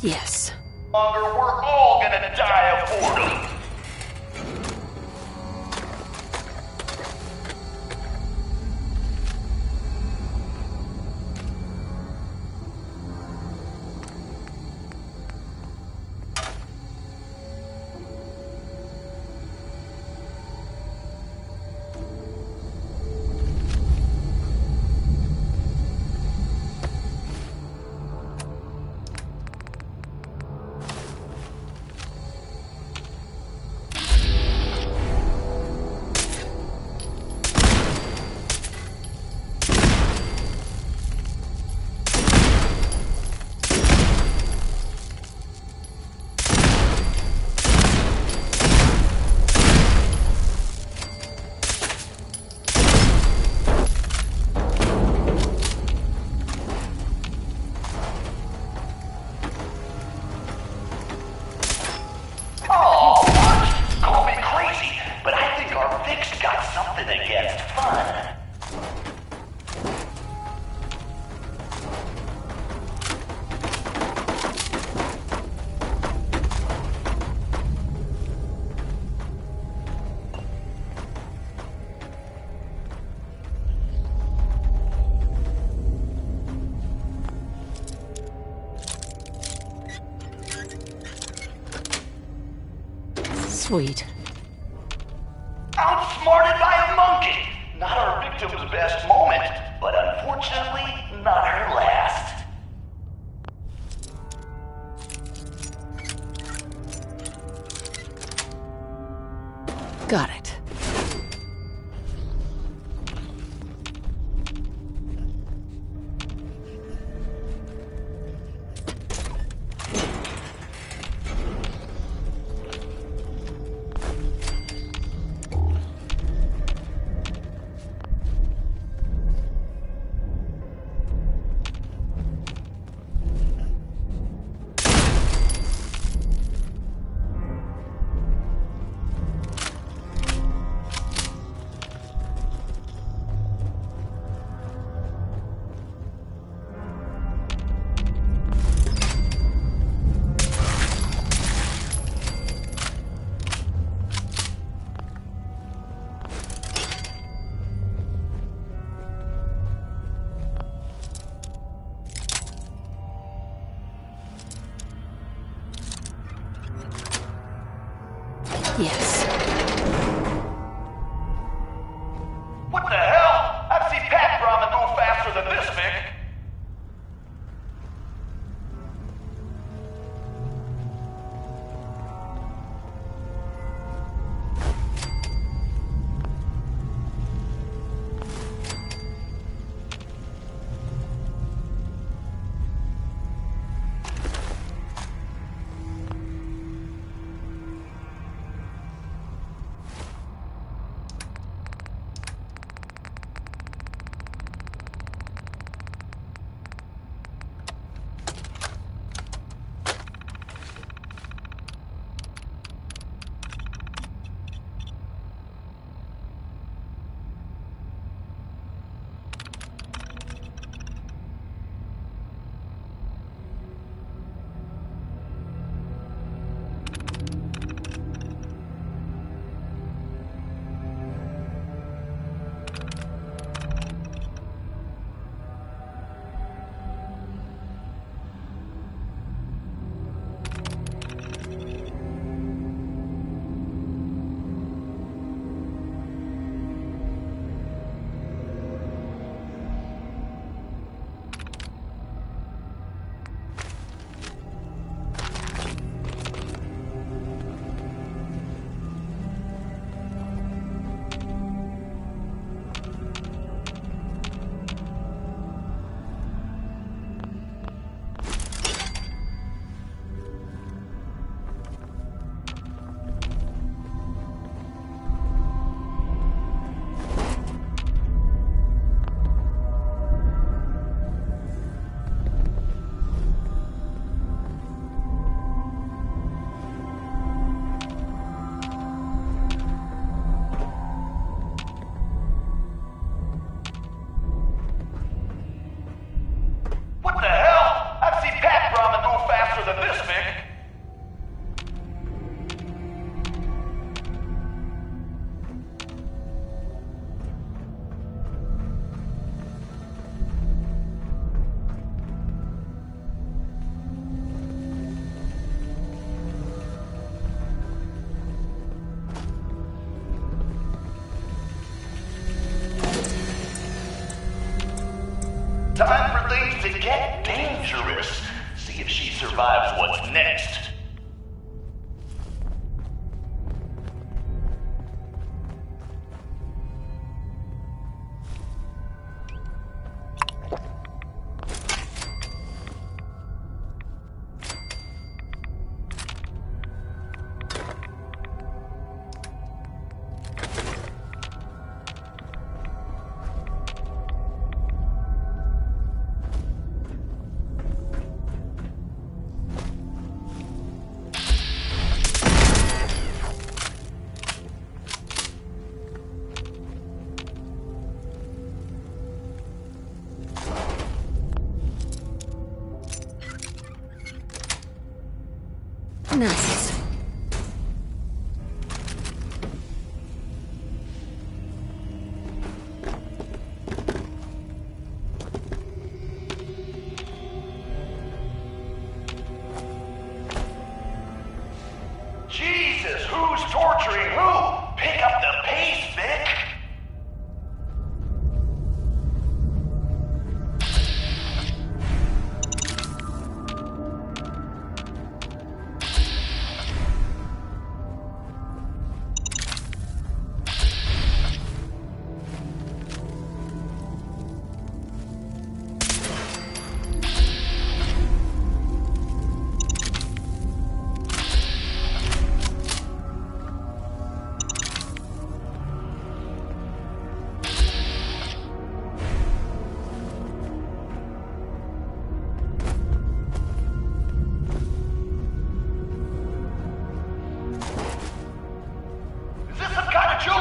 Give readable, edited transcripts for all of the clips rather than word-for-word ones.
Yes. Longer, we're all gonna die of boredom. Sweet. Outsmarted by a monkey! Not our victim's best moment, but unfortunately, not her last. Got it. Yes. What the hell? I've seen Pack Ramen move faster than this, Vic. what's next. Nice. Jesus, who's torturing who? Pick up the pace, Vic! Is this some kind of joke?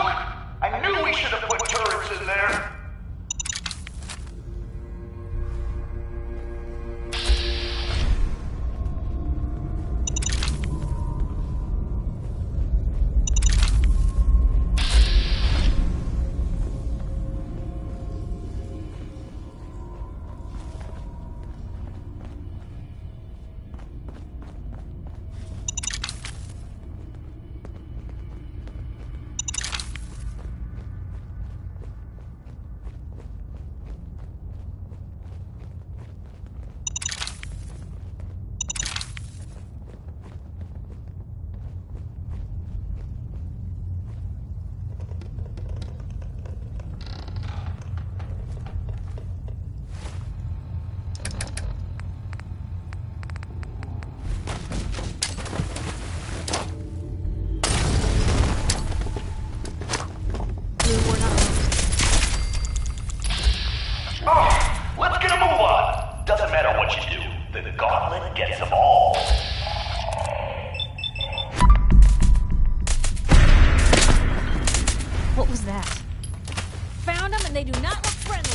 I knew we should have put turrets in there. Oh, let's get a move on. Doesn't matter what you do, the gauntlet gets them all. What was that? Found them and they do not look friendly.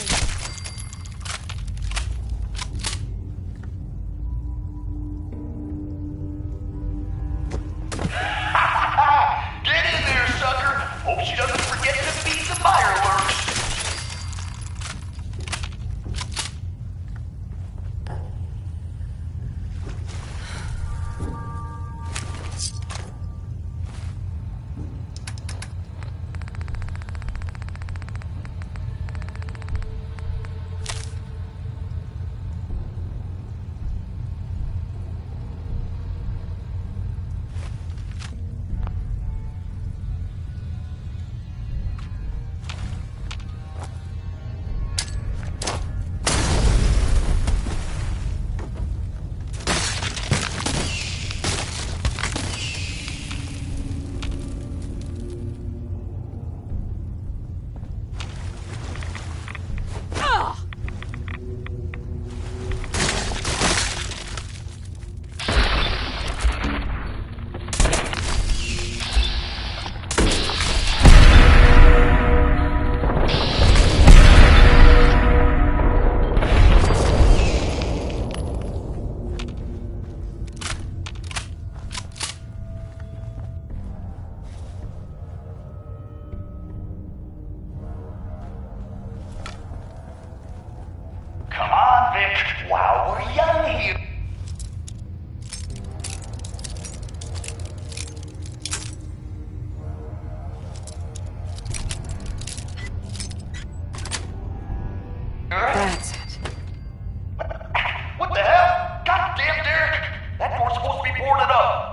Get in there, sucker. Hope she doesn't forget to feed the fireworks. boarded up.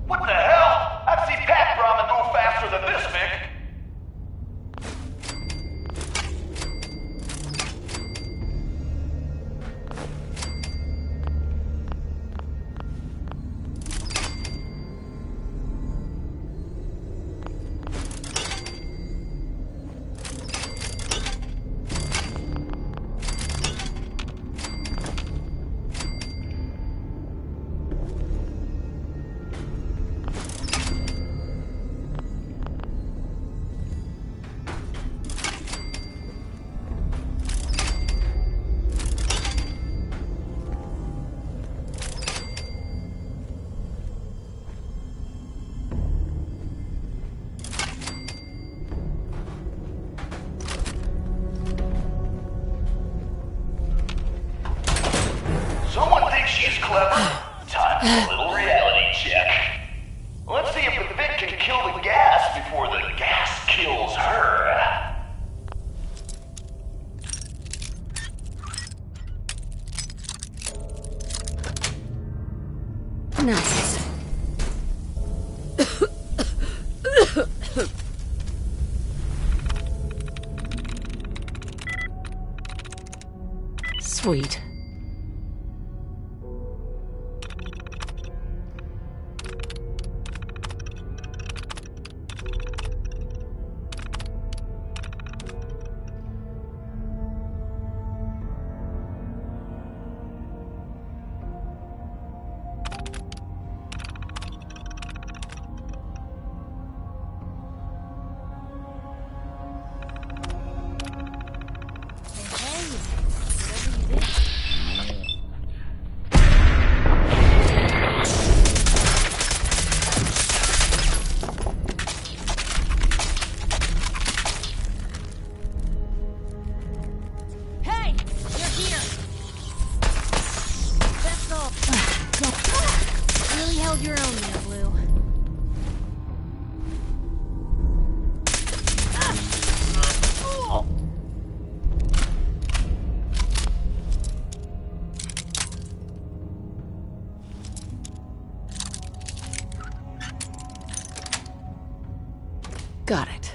What the hell? I've seen pack ramen move faster than this, Vic. Someone thinks she's clever. Time for a little reality check. Let's see if the Vic can kill the gas before the gas kills her. Nice. Sweet. Got it.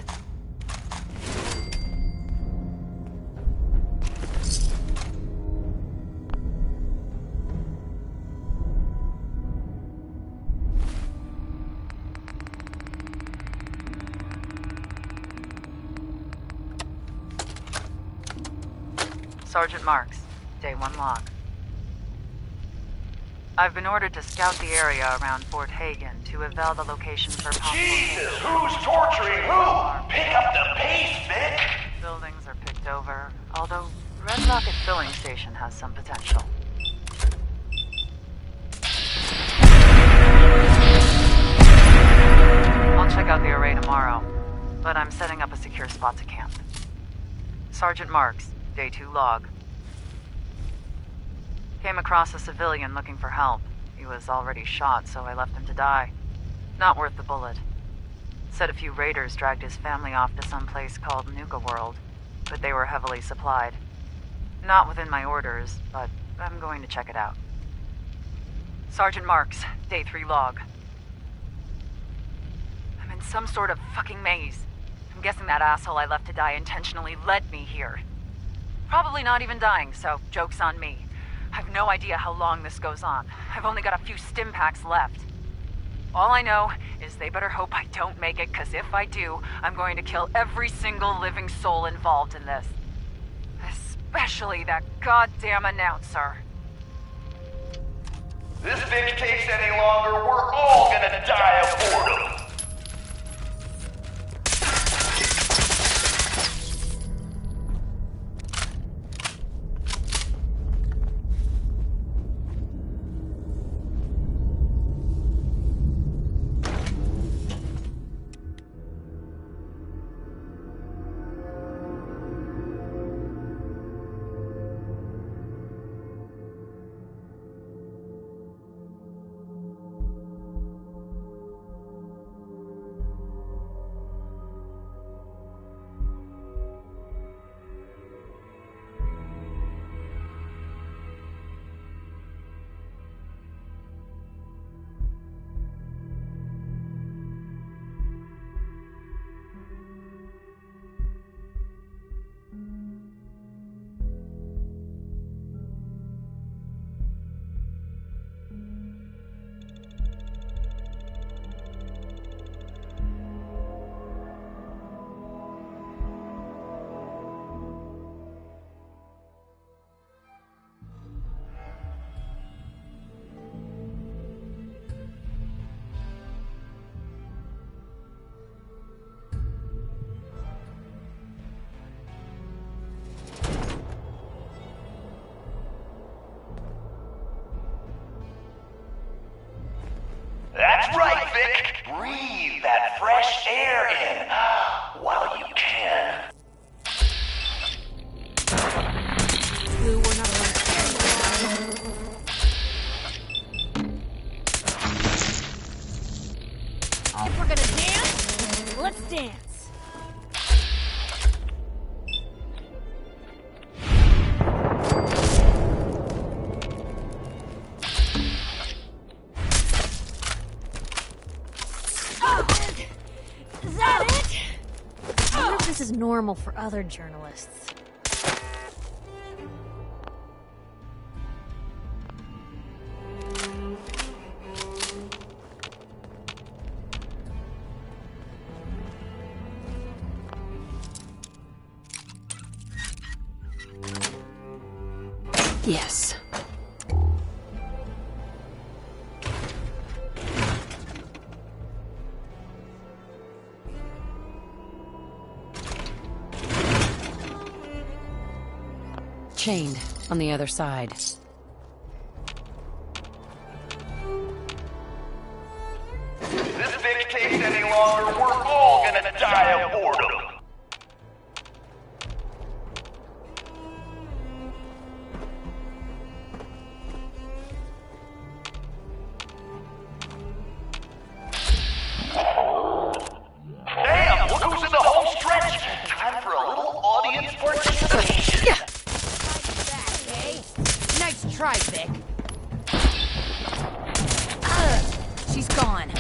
Sergeant Marks, Day 1 log. I've been ordered to scout the area around Fort Hagen to eval the location for possible... Jesus, who's torturing who? Pick up the pace, Vic! Buildings are picked over, although Red Rocket Filling Station has some potential. I'll check out the array tomorrow, but I'm setting up a secure spot to camp. Sergeant Marks, Day 2 log. Came across a civilian looking for help. He was already shot, so I left him to die. Not worth the bullet. Said a few raiders dragged his family off to some place called Nuka World, but they were heavily supplied. Not within my orders, but I'm going to check it out. Sergeant Marks, Day 3 log. I'm in some sort of fucking maze. I'm guessing that asshole I left to die intentionally led me here. Probably not even dying, so joke's on me. I've no idea how long this goes on. I've only got a few stim packs left. All I know is they better hope I don't make it, because if I do, I'm going to kill every single living soul involved in this. Especially that goddamn announcer. This Vic takes any longer, we're all gonna die of boredom. That's right, Vic. Breathe that fresh air in while you can. Blue, we're not alone. If we're gonna dance, let's dance. Is that it? I wonder if this is normal for other journalists. Yes. Chained on the other side. This Vic takes any longer, we're all gonna die of boredom. Damn, look who's in the home stretch. Time for a little audience participation. Yeah. Nice try, Vic. She's gone.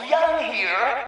young here.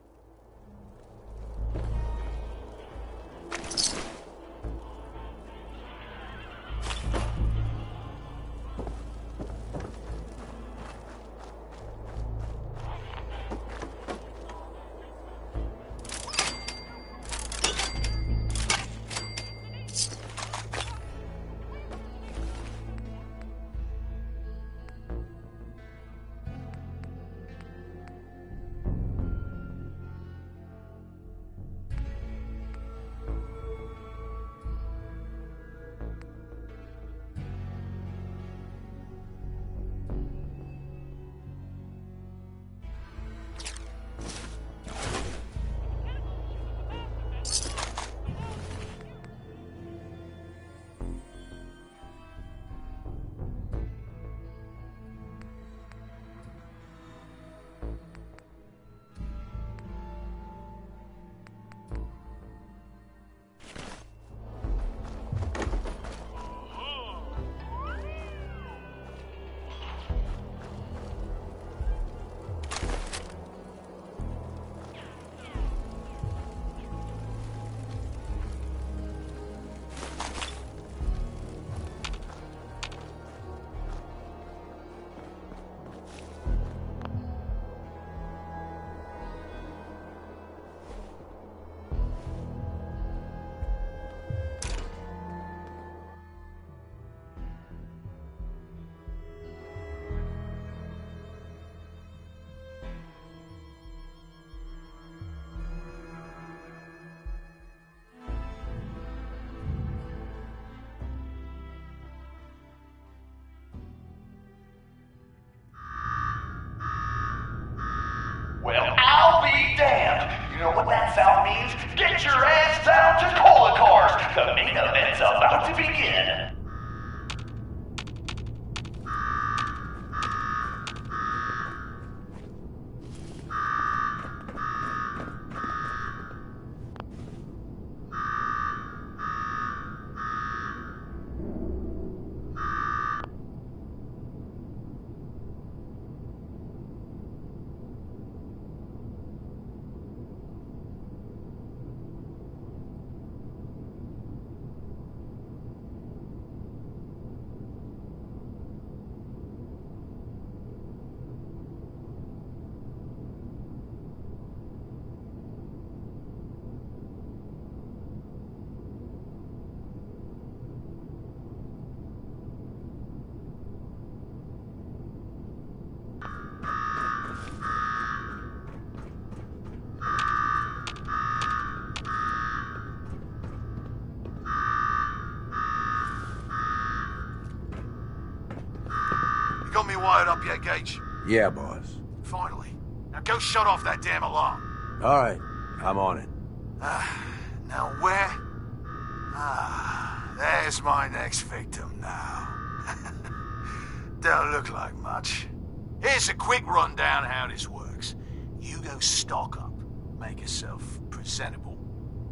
Well, I'll be damned. You know what that sound means? Get your ass down to Cola Cars. The main event's about to begin. Got me wired up yet, Gage? Yeah, boss. Finally. Now go shut off that damn alarm. All right, I'm on it. Now where? There's my next victim now. Don't look like much. Here's a quick rundown how this works. You go stock up, make yourself presentable.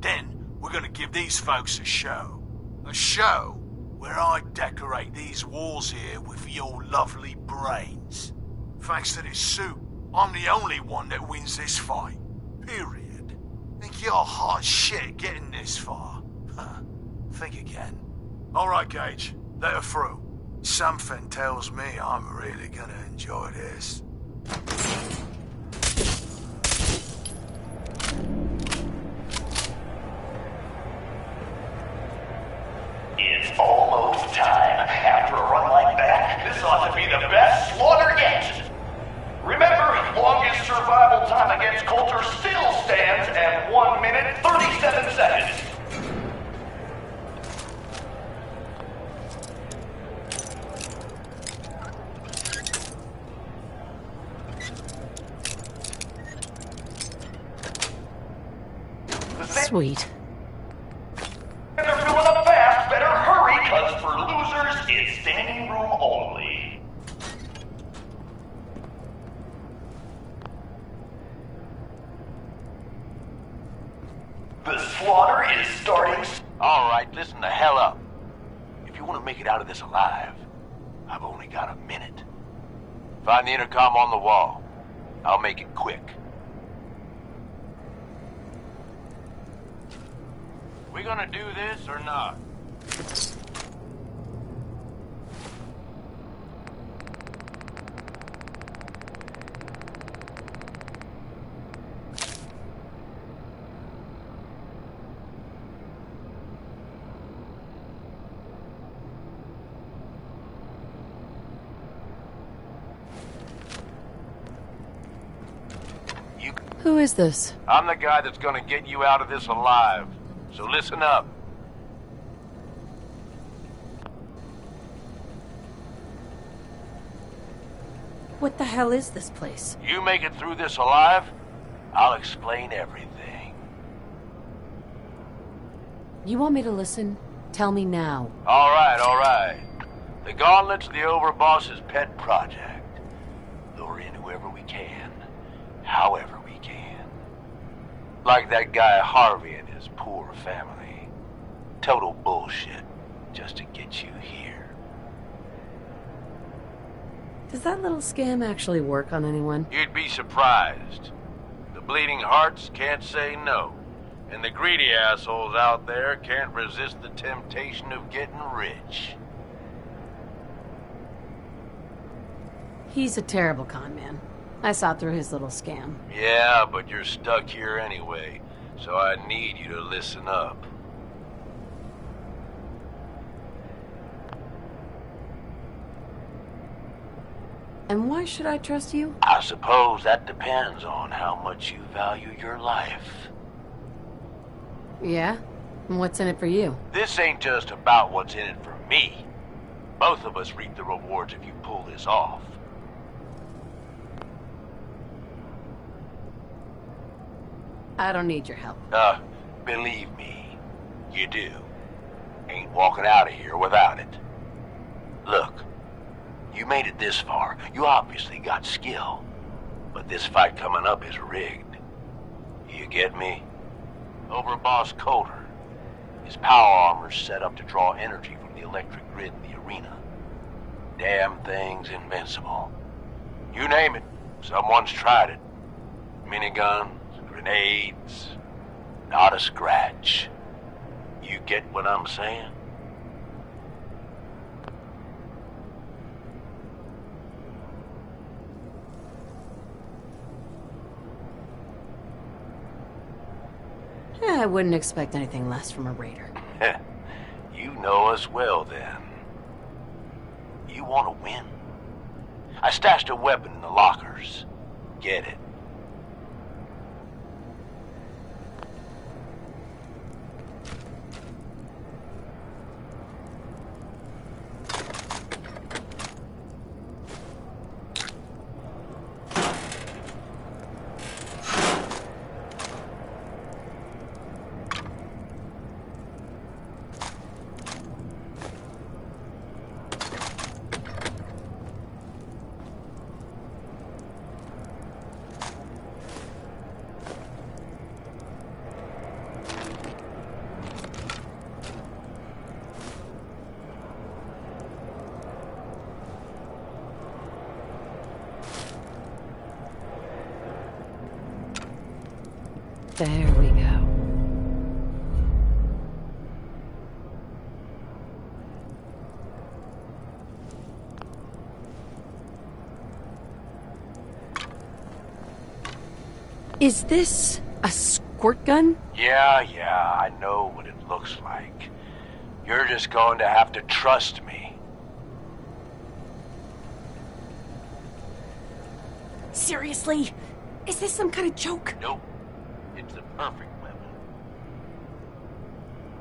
Then we're gonna give these folks a show. A show where I decorate these walls here with your lovely brains. Thanks to this suit, I'm the only one that wins this fight. Period. Think you're hot shit getting this far? Think again. Alright, Gage. Let her through. Something tells me I'm really gonna enjoy this. It's almost time. After a run like that, this ought to be the best slaughter yet. Remember, longest survival time against Coulter still stands at 1 minute, 37 seconds. Sweet. They're filling up fast. Better hurry, cause for losers, it's standing room only. The slaughter is starting. Alright, listen the hell up. If you want to make it out of this alive, I've only got a minute. Find the intercom on the wall. I'll make it quick. We gonna do this or not? Who is this? I'm the guy that's gonna get you out of this alive. So listen up. What the hell is this place? You make it through this alive, I'll explain everything. You want me to listen? Tell me now. All right. The Gauntlet's the Overboss's pet project. Lure in whoever we can, however we can. Like that guy Harvey and his poor family. Total bullshit, just to get you here. Does that little scam actually work on anyone? You'd be surprised. The bleeding hearts can't say no. And the greedy assholes out there can't resist the temptation of getting rich. He's a terrible con man. I saw through his little scam. Yeah, but you're stuck here anyway, so I need you to listen up. And why should I trust you? I suppose that depends on how much you value your life. Yeah? And what's in it for you? This ain't just about what's in it for me. Both of us reap the rewards if you pull this off. I don't need your help. Believe me, you do. Ain't walking out of here without it. Look, you made it this far. You obviously got skill. But this fight coming up is rigged. You get me? Overboss Coulter. His power armor's set up to draw energy from the electric grid in the arena. Damn thing's invincible. You name it, someone's tried it. Miniguns, grenades, not a scratch. You get what I'm saying? I wouldn't expect anything less from a raider. You know us well, then. You want to win? I stashed a weapon in the lockers. Get it. There we go. Is this a squirt gun? Yeah, I know what it looks like. You're just going to have to trust me. Seriously? Is this some kind of joke? Nope. It's the perfect weapon.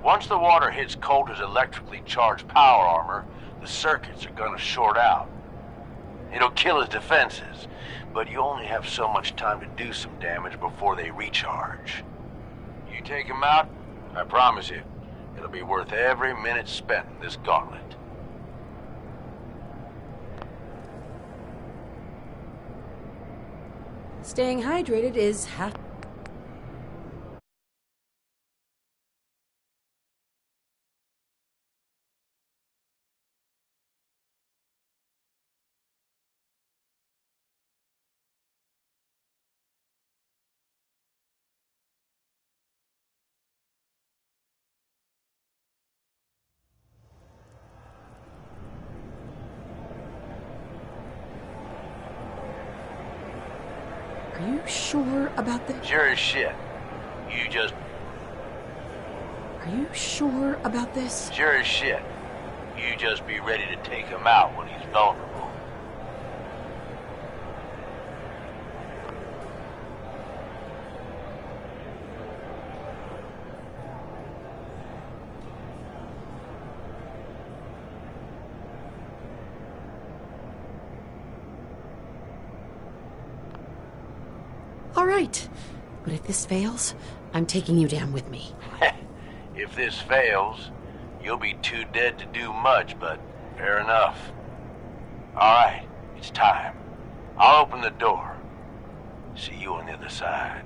Once the water hits Coulter's electrically charged power armor, the circuits are gonna short out. It'll kill his defenses, but you only have so much time to do some damage before they recharge. You take him out, I promise you, it'll be worth every minute spent in this gauntlet. Staying hydrated is half Are you sure about this? Sure as shit. You just... Are you sure about this? Sure as shit. You just be ready to take him out when he's vulnerable. All right. But if this fails, I'm taking you down with me. If this fails, you'll be too dead to do much, but fair enough. All right, it's time. I'll open the door. See you on the other side.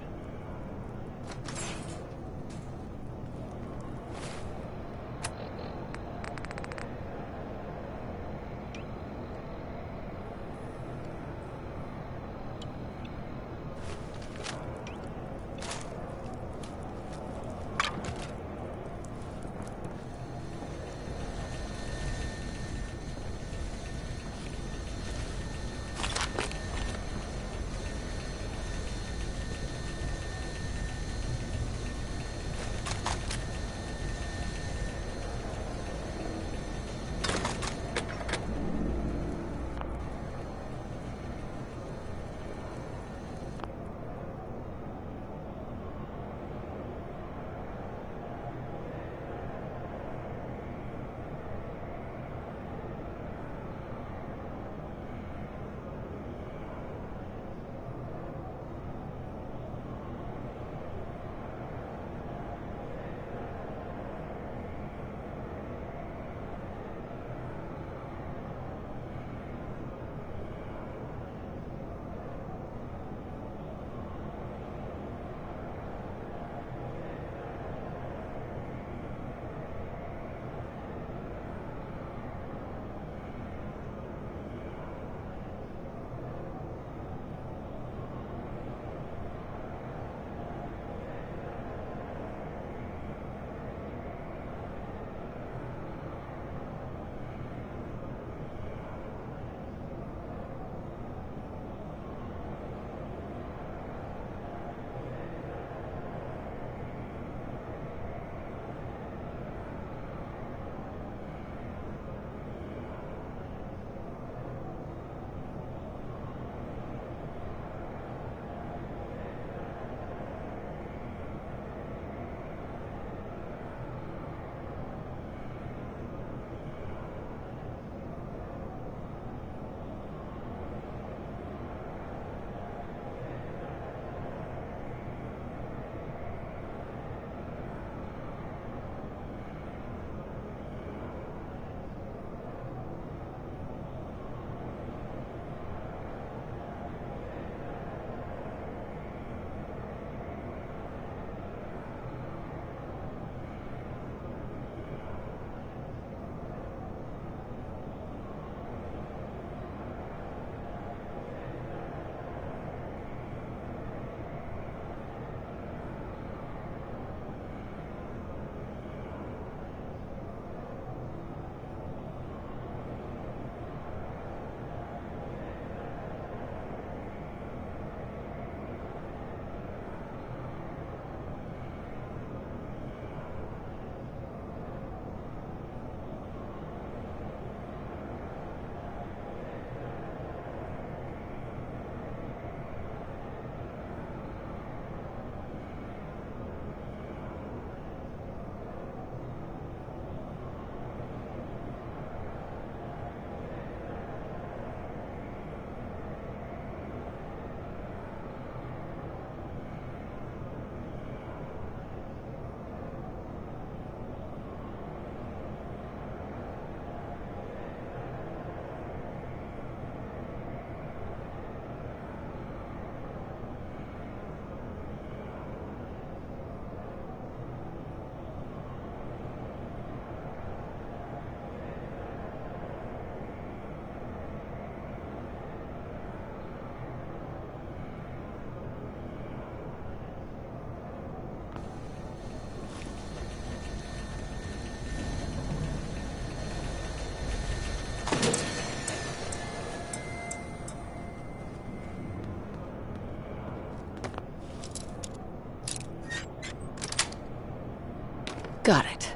Got it.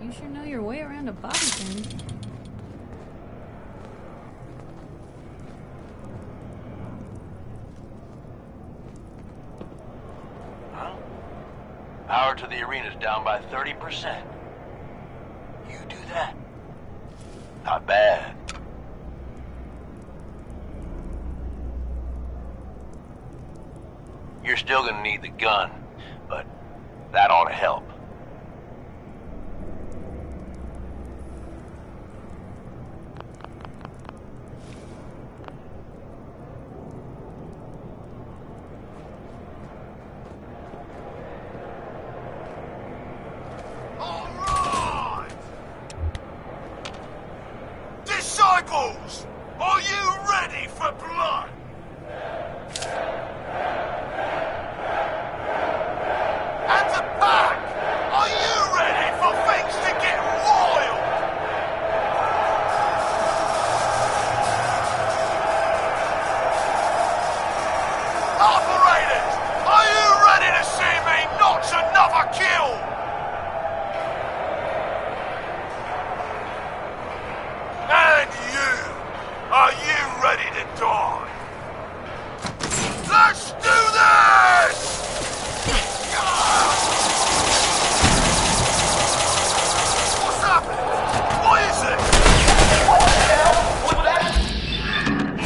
You sure know your way around a body thing. Huh? Power to the arena's down by 30%. You do that? Not bad. You're still gonna need the gun, but that ought to help. All right! Disciples, are you ready for blood? And the pack, are you ready for things to get wild? Operators, are you ready to see me notch another kill? And you, are you ready to die? Let's do this! What's happening? What is it? What the hell was that?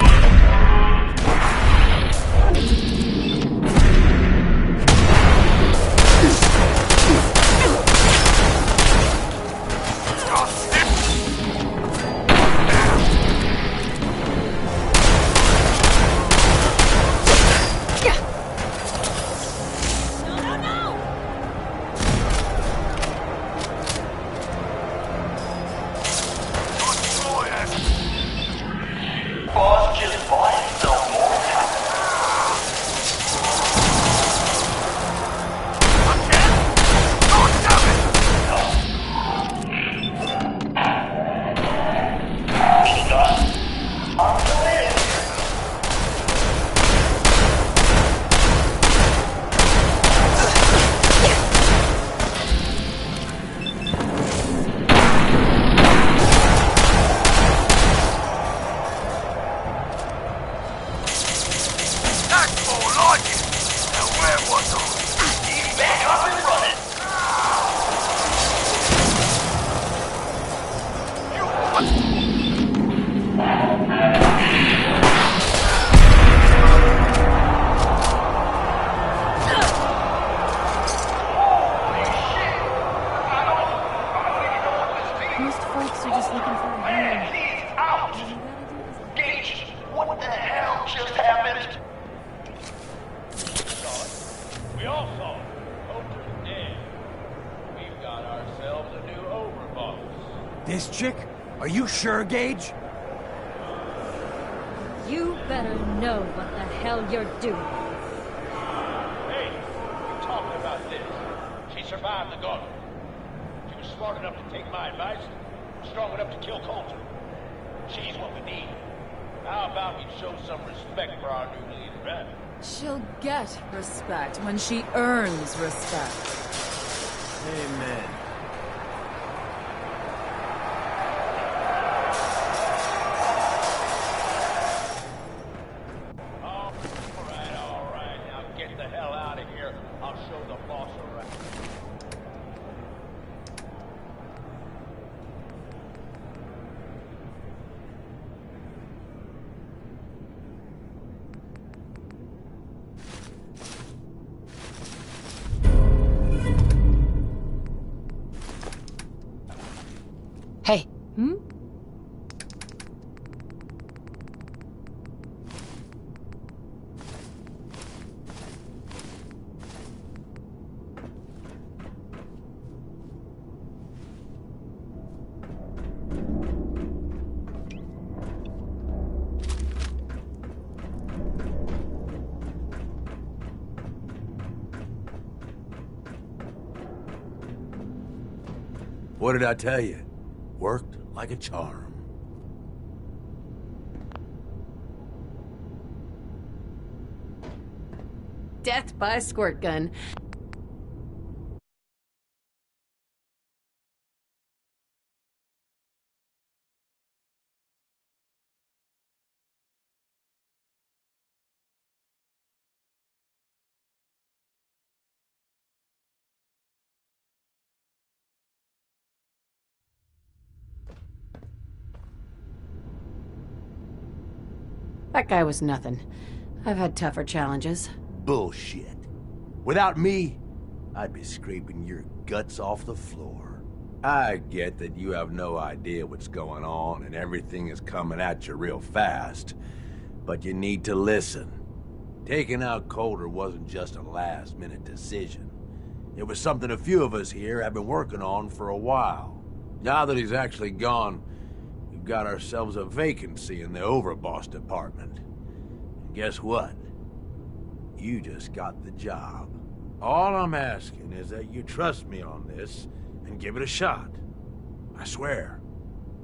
Boss just bought himself more time. That's more like it. Now where was I? He's back up and running. Most folks are just looking for a Man, hand. he's out. All you gotta do is Gage, what the hell just happened? We all saw it. Coulter's dead. We've got ourselves a new overboss. This chick? Are you sure, Gage? You better know what the hell you're doing. Hey, we're talking about this. She survived the gauntlet. She was smart enough to take my advice, strong enough to kill Coulter. She's what we need. How about we show some respect for our new leader, right? She'll get respect when she earns respect. Amen. All right. Now get the hell out of here. I'll show the boss around. Hey, What did I tell you? Worked like a charm. death by squirt gun. That guy was nothing. I've had tougher challenges. Bullshit. Without me, I'd be scraping your guts off the floor. I get that you have no idea what's going on and everything is coming at you real fast, but you need to listen. Taking out Coulter wasn't just a last-minute decision. It was something a few of us here have been working on for a while. Now that he's actually gone, we've got ourselves a vacancy in the overboss department. And guess what? You just got the job. All I'm asking is that you trust me on this and give it a shot. I swear,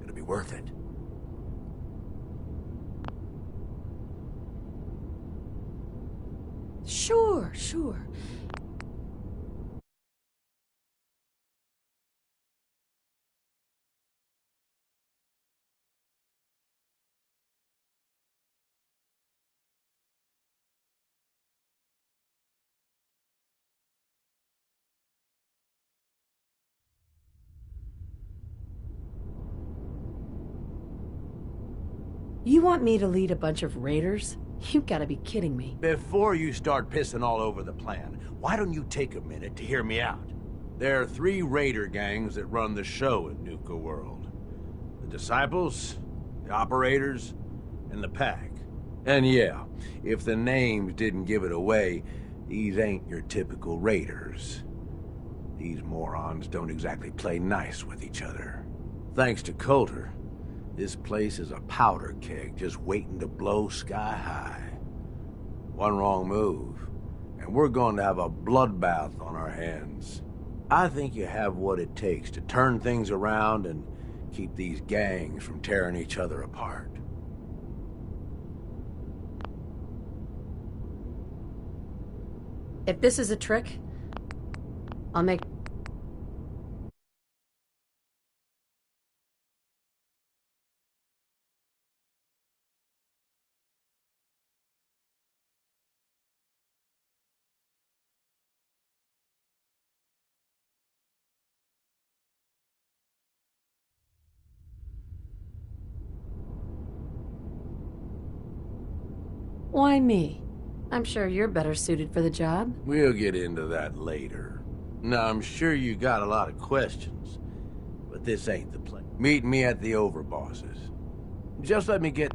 it'll be worth it. Sure. You want me to lead a bunch of raiders? You've got to be kidding me. Before you start pissing all over the plan, why don't you take a minute to hear me out? There are 3 raider gangs that run the show at Nuka World. The Disciples, the Operators, and the Pack. And yeah, if the names didn't give it away, these ain't your typical raiders. These morons don't exactly play nice with each other. Thanks to Coulter, this place is a powder keg just waiting to blow sky high. One wrong move, and we're going to have a bloodbath on our hands. I think you have what it takes to turn things around and keep these gangs from tearing each other apart. If this is a trick, I'll make... Why me? I'm sure you're better suited for the job. We'll get into that later. Now, I'm sure you got a lot of questions, but this ain't the place. Meet me at the Overbosses. Just let me get...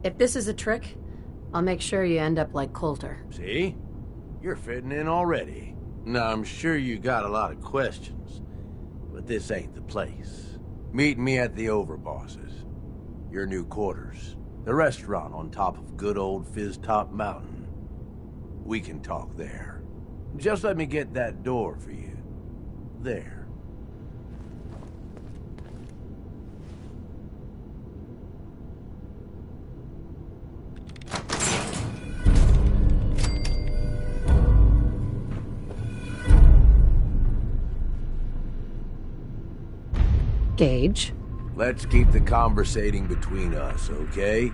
If this is a trick, I'll make sure you end up like Coulter. See? You're fitting in already. Now, I'm sure you got a lot of questions, but this ain't the place. Meet me at the Overbosses. Your new quarters. The restaurant on top of good old Fizztop Mountain. We can talk there. Just let me get that door for you. There. Gage. Let's keep the conversating between us, okay?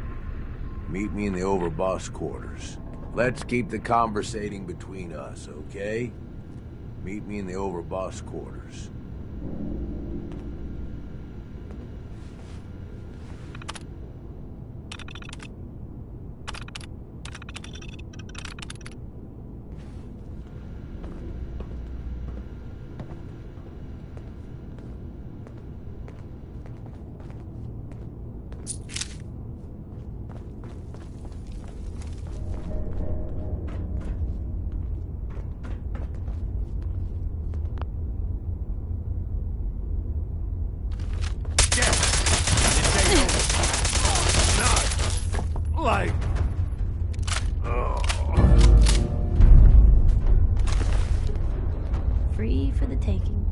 Meet me in the Overboss quarters. Let's keep the conversating between us, okay? Meet me in the Overboss quarters. Free for the taking.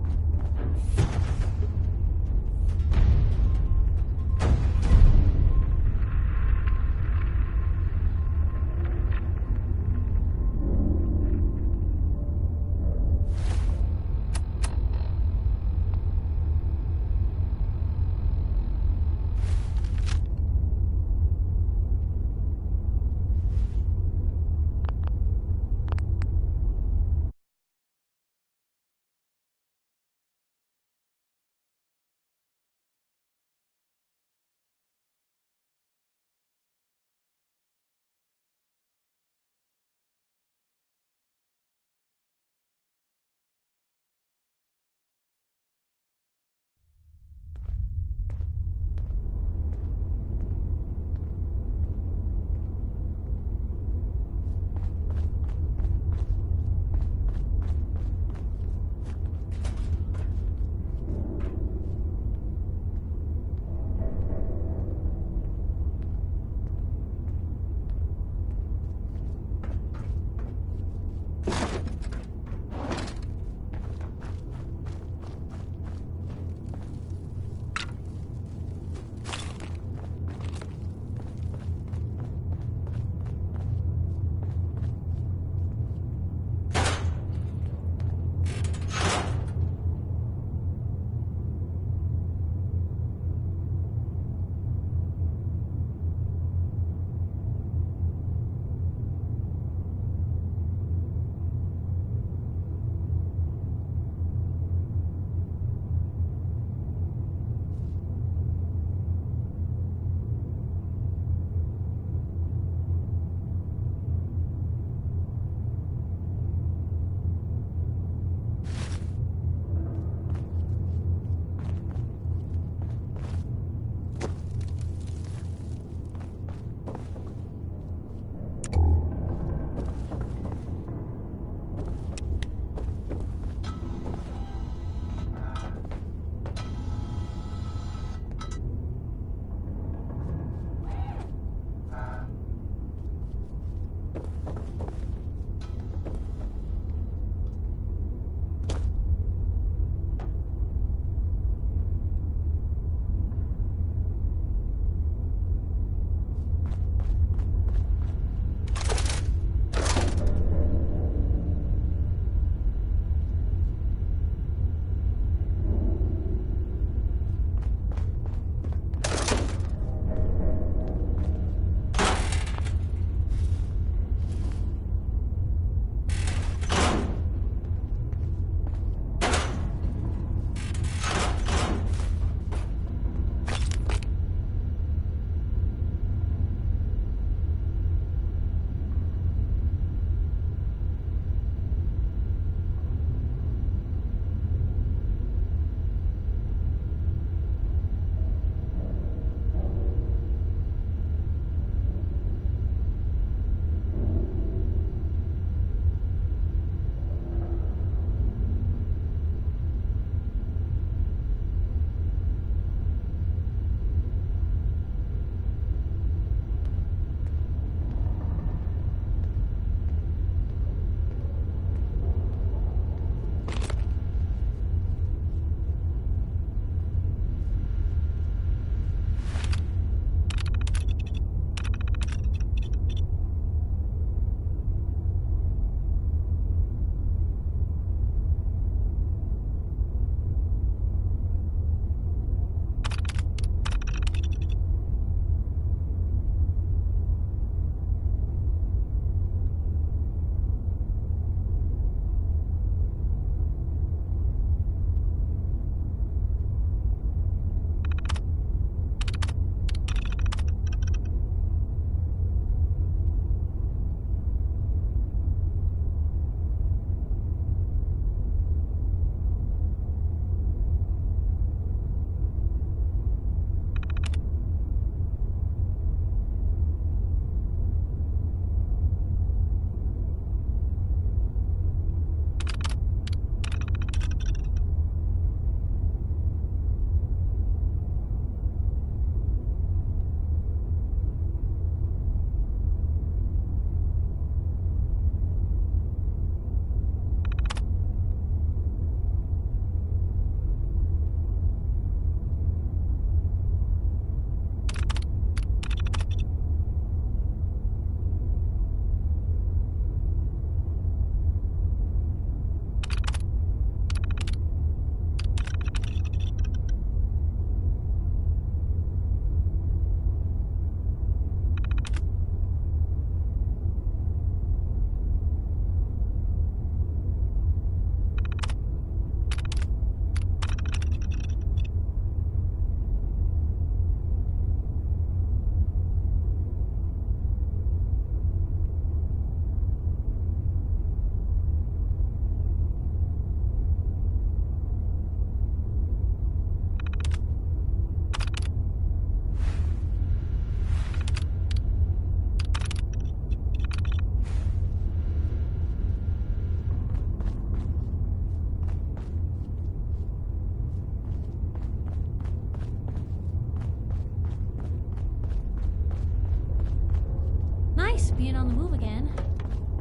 being on the move again.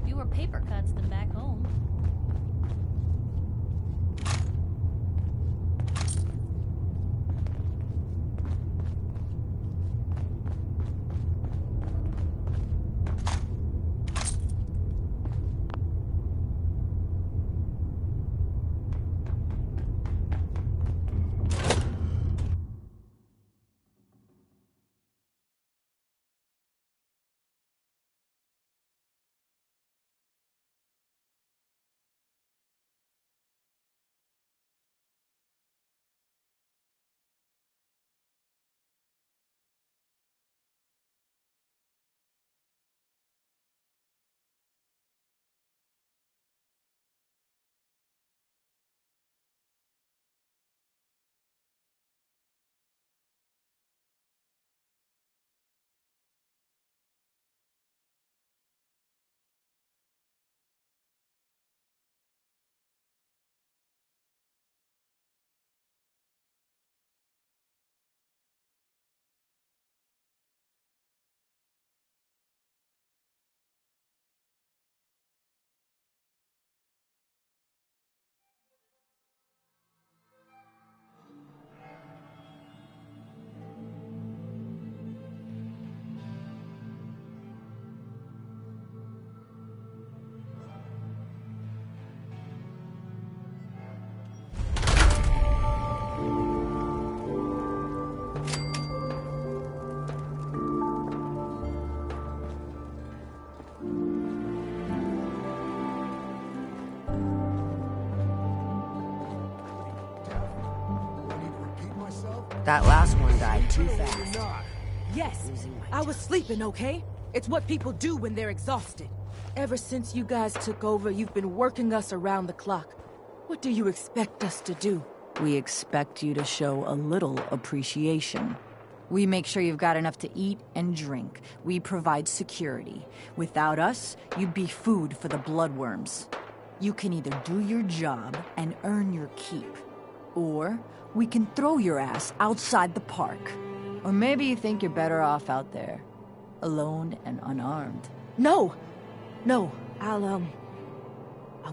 Fewer paper cuts than back home. That last one died too fast. Yes, I was sleeping, okay? It's what people do when they're exhausted. Ever since you guys took over, you've been working us around the clock. What do you expect us to do? We expect you to show a little appreciation. We make sure you've got enough to eat and drink. We provide security. Without us, you'd be food for the bloodworms. You can either do your job and earn your keep, or we can throw your ass outside the park. Or maybe you think you're better off out there, alone and unarmed. No! No, I'll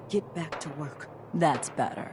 get back to work. That's better.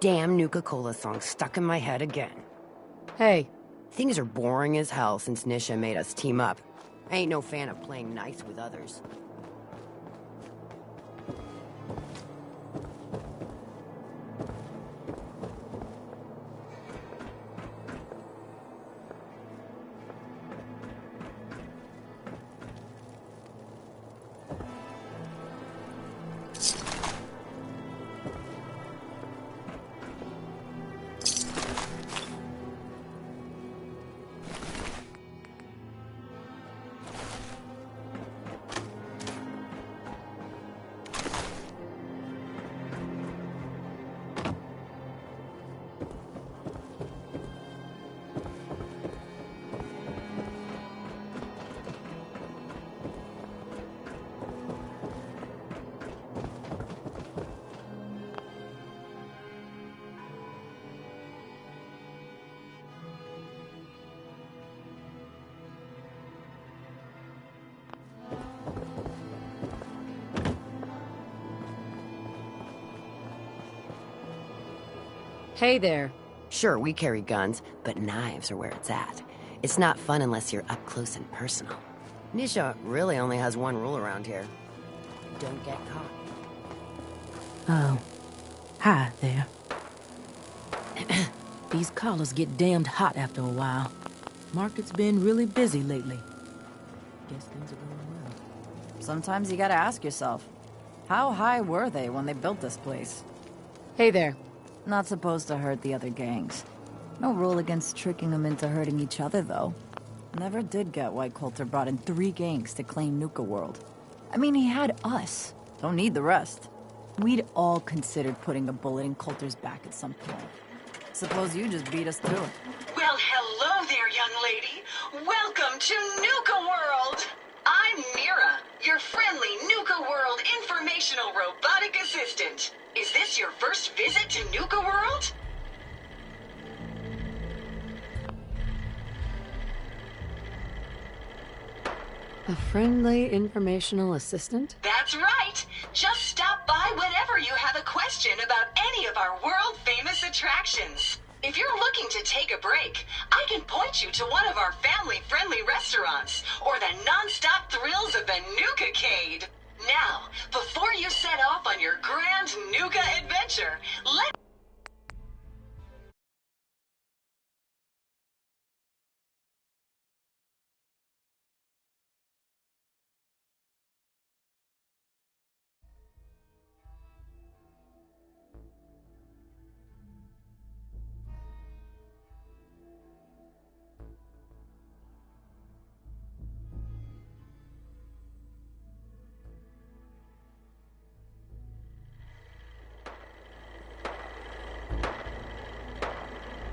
Damn Nuka-Cola song stuck in my head again. Hey, things are boring as hell since Nisha made us team up. I ain't no fan of playing nice with others. Hey there. Sure, we carry guns, but knives are where it's at. It's not fun unless you're up close and personal. Nisha really only has one rule around here. Don't get caught. Oh. Hi there. These collars get damned hot after a while. Market's been really busy lately. Guess things are going well. Sometimes you gotta ask yourself, how high were they when they built this place? Hey there. Not supposed to hurt the other gangs. No rule against tricking them into hurting each other, though. Never did get why Coulter brought in 3 gangs to claim Nuka World. I mean, he had us. Don't need the rest. We'd all considered putting a bullet in Coulter's back at some point. Suppose you just beat us to it. Well, hello there, young lady. Welcome to Nuka World. I'm Mira, your friendly Nuka World informational robotic assistant. Is this your first visit to Nuka World? A friendly informational assistant? That's right. Just stop by whenever you have a question about any of our world-famous attractions. If you're looking to take a break, I can point you to one of our family-friendly restaurants, or the non-stop thrills of the Nuka-cade. Now, before you set off on your grand Nuka adventure,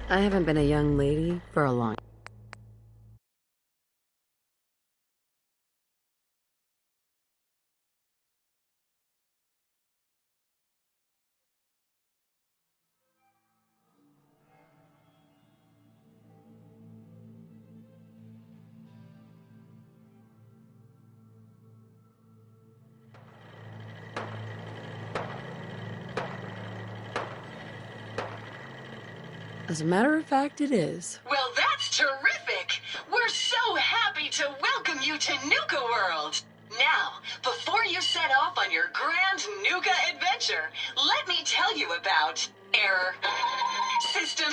I haven't been a young lady for a long time. As a matter of fact, it is. well, that's terrific. We're so happy to welcome you to Nuka World. Now, before you set off on your grand Nuka adventure, let me tell you about error. System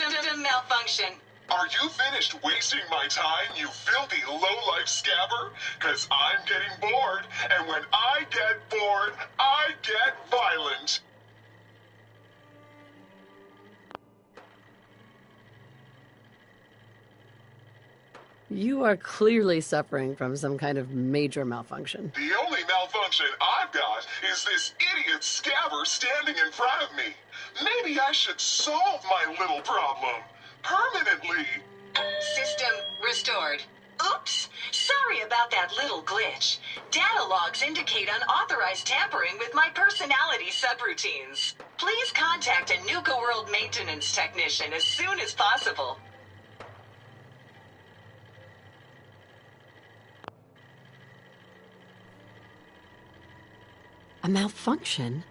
malfunction. Are you finished wasting my time, you filthy low-life scabber? 'Cause I'm getting bored, and when I get bored, I get violent. You are clearly suffering from some kind of major malfunction. The only malfunction I've got is this idiot scabber standing in front of me. Maybe I should solve my little problem permanently. System restored. Oops! Sorry about that little glitch. Data logs indicate unauthorized tampering with my personality subroutines. Please contact a Nuka World maintenance technician as soon as possible. A malfunction?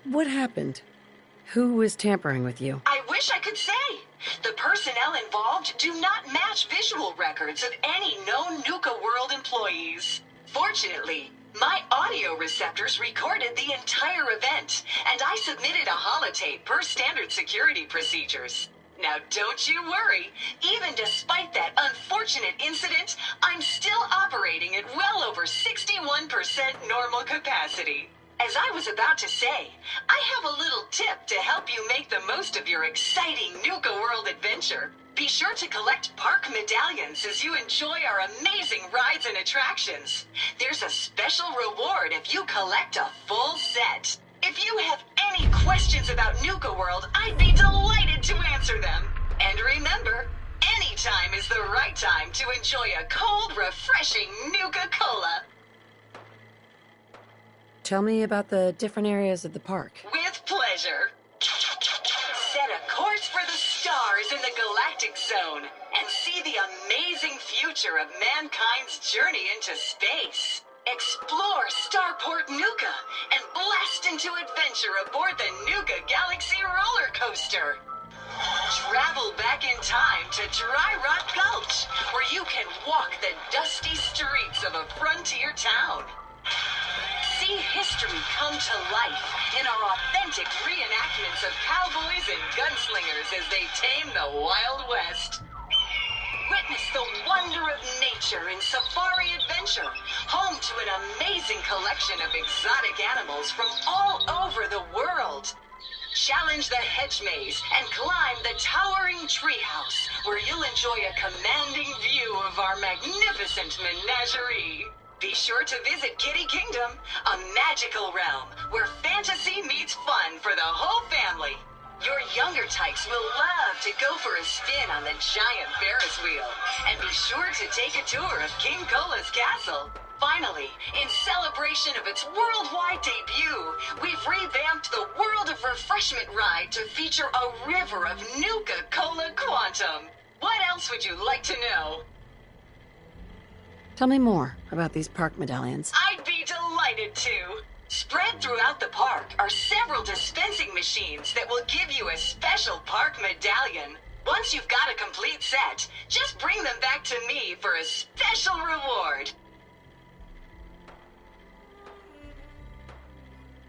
What happened? Who was tampering with you? I wish I could say. The personnel involved do not match visual records of any known Nuka World employees. Fortunately, My audio receptors recorded the entire event, and I submitted a holotape per standard security procedures. Now don't you worry, even despite that unfortunate incident, I'm still operating at well over 61% normal capacity. As I was about to say, I have a little tip to help you make the most of your exciting Nuka World adventure. Be sure to collect park medallions as you enjoy our amazing rides and attractions. There's a special reward if you collect a full set. If you have any questions about Nuka World, I'd be delighted to answer them. And remember, any time is the right time to enjoy a cold, refreshing Nuka-Cola. Tell me about the different areas of the park. With pleasure. Set a course for the stars in the galactic zone and see the amazing future of mankind's journey into space. Explore Starport Nuka and blast into adventure aboard the Nuka Galaxy roller coaster. Travel back in time to Dry Rock Gulch, where you can walk the dusty streets of a frontier town. See history come to life in our authentic reenactments of cowboys and gunslingers as they tame the Wild West. Witness the wonder of nature in Safari Adventure, home to an amazing collection of exotic animals from all over the world. Challenge the hedge maze and climb the towering treehouse, where you'll enjoy a commanding view of our magnificent menagerie. Be sure to visit Kitty Kingdom, a magical realm where fantasy meets fun for the whole family. Your younger types will love to go for a spin on the giant Ferris wheel, and be sure to take a tour of King Cola's castle. Finally, in celebration of its worldwide debut, we've revamped the World of Refreshment ride to feature a river of Nuka-Cola Quantum. What else would you like to know? Tell me more about these park medallions. I'd be delighted to. Spread throughout the park are several dispensing machines that will give you a special park medallion. Once you've got a complete set, just bring them back to me for a special reward.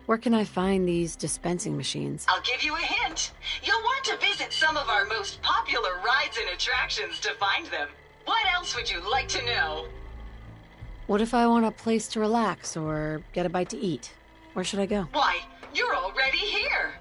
Where can I find these dispensing machines? I'll give you a hint. You'll want to visit some of our most popular rides and attractions to find them. What else would you like to know? What if I want a place to relax or get a bite to eat? Where should I go? Why, you're already here.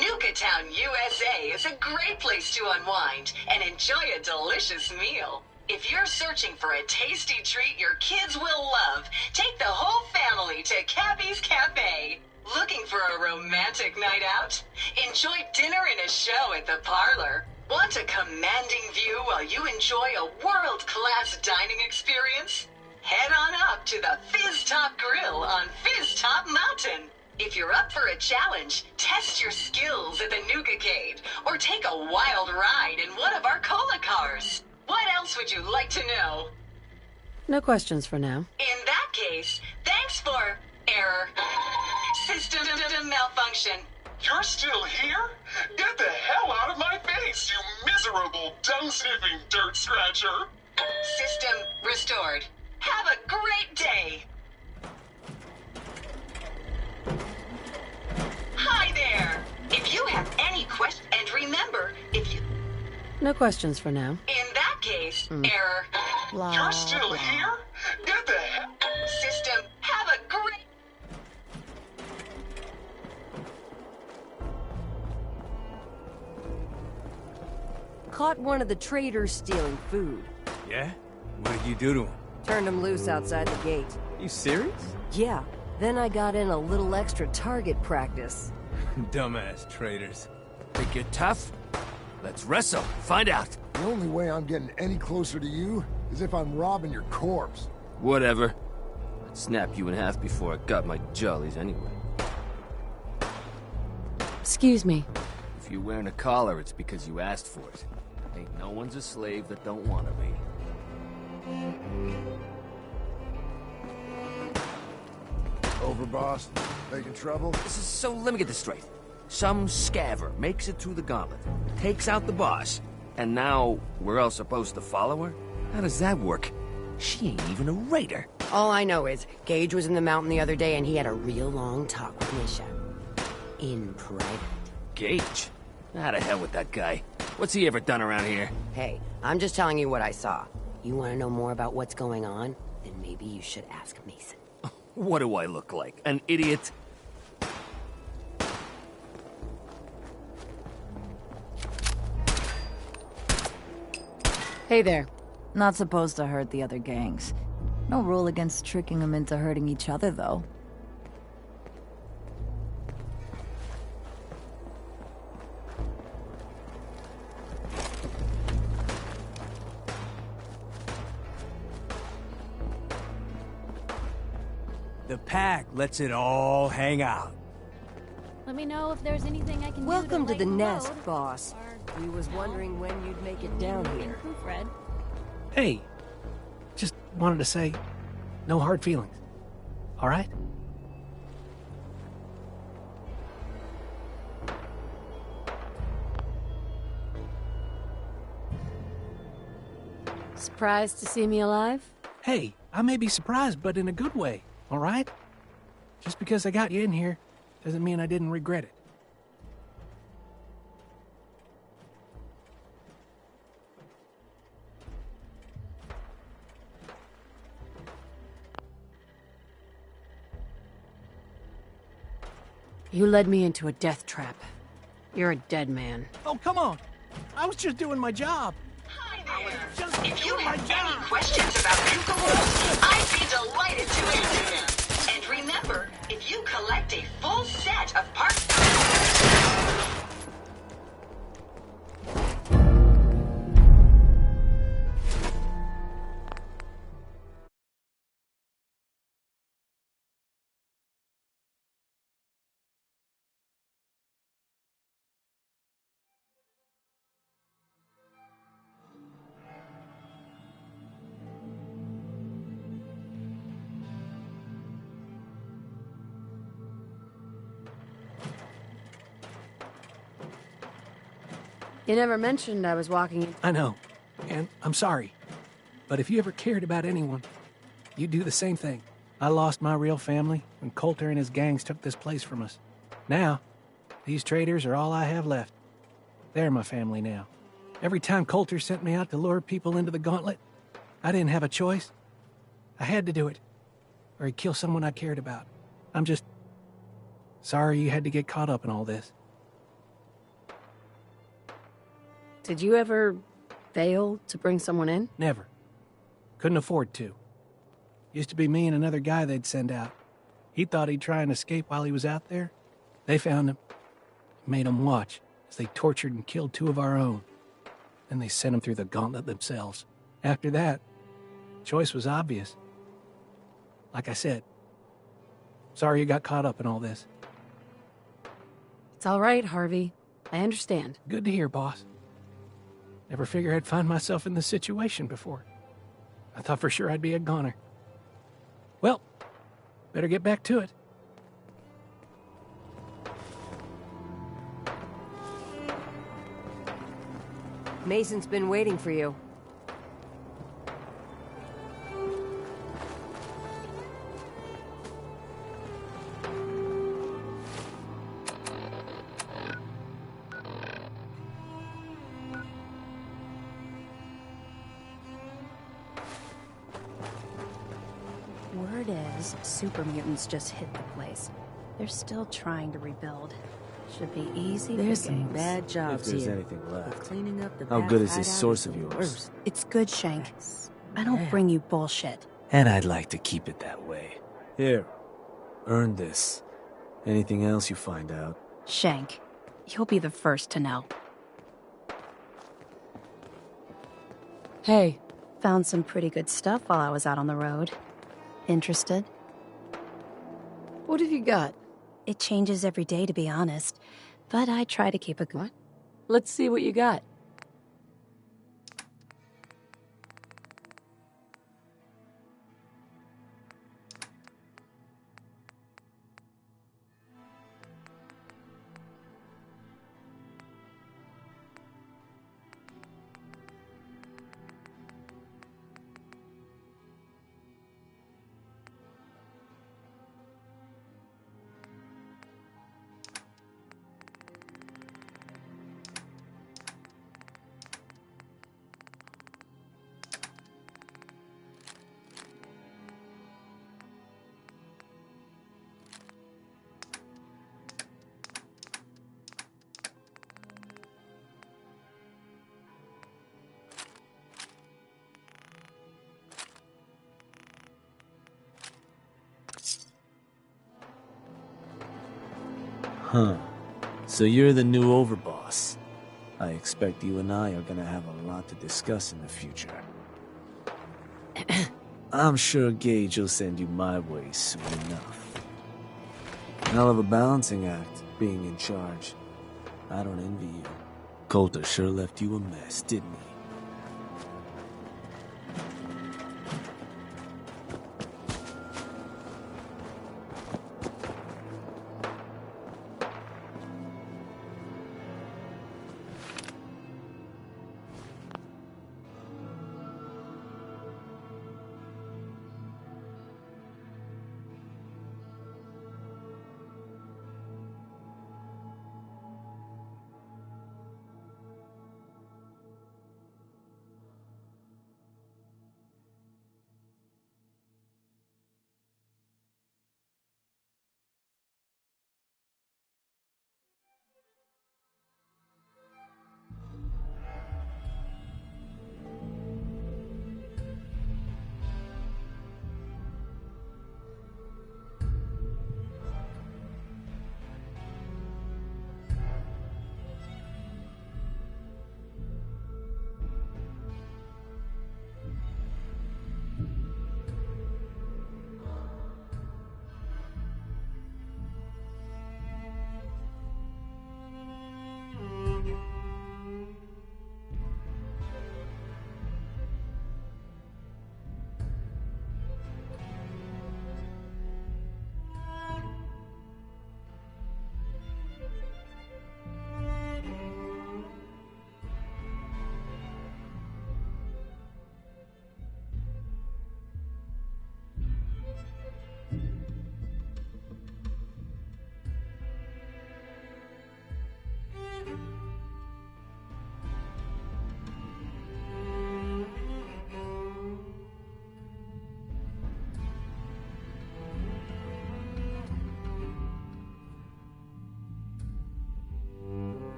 Nuka Town, USA is a great place to unwind and enjoy a delicious meal. If you're searching for a tasty treat your kids will love, take the whole family to Cappy's Cafe. Looking for a romantic night out? Enjoy dinner and a show at the parlor. Want a commanding view while you enjoy a world-class dining experience? Head on up to the Fizz Top Grill on Fizz Top Mountain. If you're up for a challenge, test your skills at the Nuka-Cade, or take a wild ride in one of our cola cars. What else would you like to know? No questions for now. In that case, thanks for error. System malfunction. You're still here? Get the hell out of my face, you miserable, dung-sniffing dirt scratcher! System restored. Have a great day! Hi there! If you have any questions, and remember, if you... No questions for now. In that case, error. Blah, You're still blah. here? Get the hell... System, have a great... Caught one of the traders stealing food. Yeah? What did you do to him? Turned him loose outside the gate. You serious? Yeah. Then I got in a little extra target practice. Dumbass traders. Think you're tough? Let's wrestle. Find out. The only way I'm getting any closer to you is if I'm robbing your corpse. Whatever. I'd snap you in half before I got my jollies anyway. Excuse me. If you're wearing a collar, it's because you asked for it. Ain't no one's a slave that don't want to be. Over, boss. Making trouble? So let me get this straight. Some scaver makes it through the gauntlet, takes out the boss, and now we're all supposed to follow her? How does that work? She ain't even a raider. All I know is, Gage was in the mountain the other day and he had a real long talk with Nisha. In private. Gage? How to hell with that guy? What's he ever done around here? Hey, I'm just telling you what I saw. You want to know more about what's going on? Then maybe you should ask Mason. What do I look like? An idiot? Hey there. Not supposed to hurt the other gangs. No rule against tricking them into hurting each other, though. The pack lets it all hang out. Let me know if there's anything I can Welcome do to the lighten nest, load. boss. We was wondering when you'd make it down here. Fred. Hey, just wanted to say, no hard feelings. All right? Surprised to see me alive? Hey, I may be surprised, but in a good way, all right? Just because I got you in here doesn't mean I didn't regret it. You led me into a death trap. You're a dead man. Oh, come on. I was just doing my job. If you have any questions about Nuka World, I'd be delighted to answer them. And remember, if you collect a full set of parts... You never mentioned I was walking in. I know, and I'm sorry. But if you ever cared about anyone, you'd do the same thing. I lost my real family when Coulter and his gangs took this place from us. Now, these traitors are all I have left. They're my family now. Every time Coulter sent me out to lure people into the gauntlet, I didn't have a choice. I had to do it, or he'd kill someone I cared about. I'm just sorry you had to get caught up in all this. Did you ever fail to bring someone in? Never. Couldn't afford to. Used to be me and another guy they'd send out. He thought he'd try and escape while he was out there. They found him, made him watch as they tortured and killed 2 of our own. Then they sent him through the gauntlet themselves. After that, choice was obvious. Like I said, sorry you got caught up in all this. It's all right, Harvey. I understand. Good to hear, boss. Never figured I'd find myself in this situation before. I thought for sure I'd be a goner. Well, better get back to it. Mason's been waiting for you. Word is, super mutants just hit the place. They're still trying to rebuild. Should be easy. There's for some gangs. bad jobs If there's here. anything left. But cleaning up the How bad good is this hideout source of the yours? worst. It's good, Shank. I don't bring you bullshit. And I'd like to keep it that way. Here, earn this. Anything else you find out? Shank, you'll be the first to know. Hey. Found some pretty good stuff while I was out on the road. Interested? What have you got? It changes every day, to be honest. But I try to keep a good... Let's see what you got. Huh. So you're the new overboss. I expect you and I are gonna have a lot to discuss in the future. I'm sure Gage will send you my way soon enough. Hell of a balancing act, being in charge. I don't envy you. Coulter sure left you a mess, didn't he?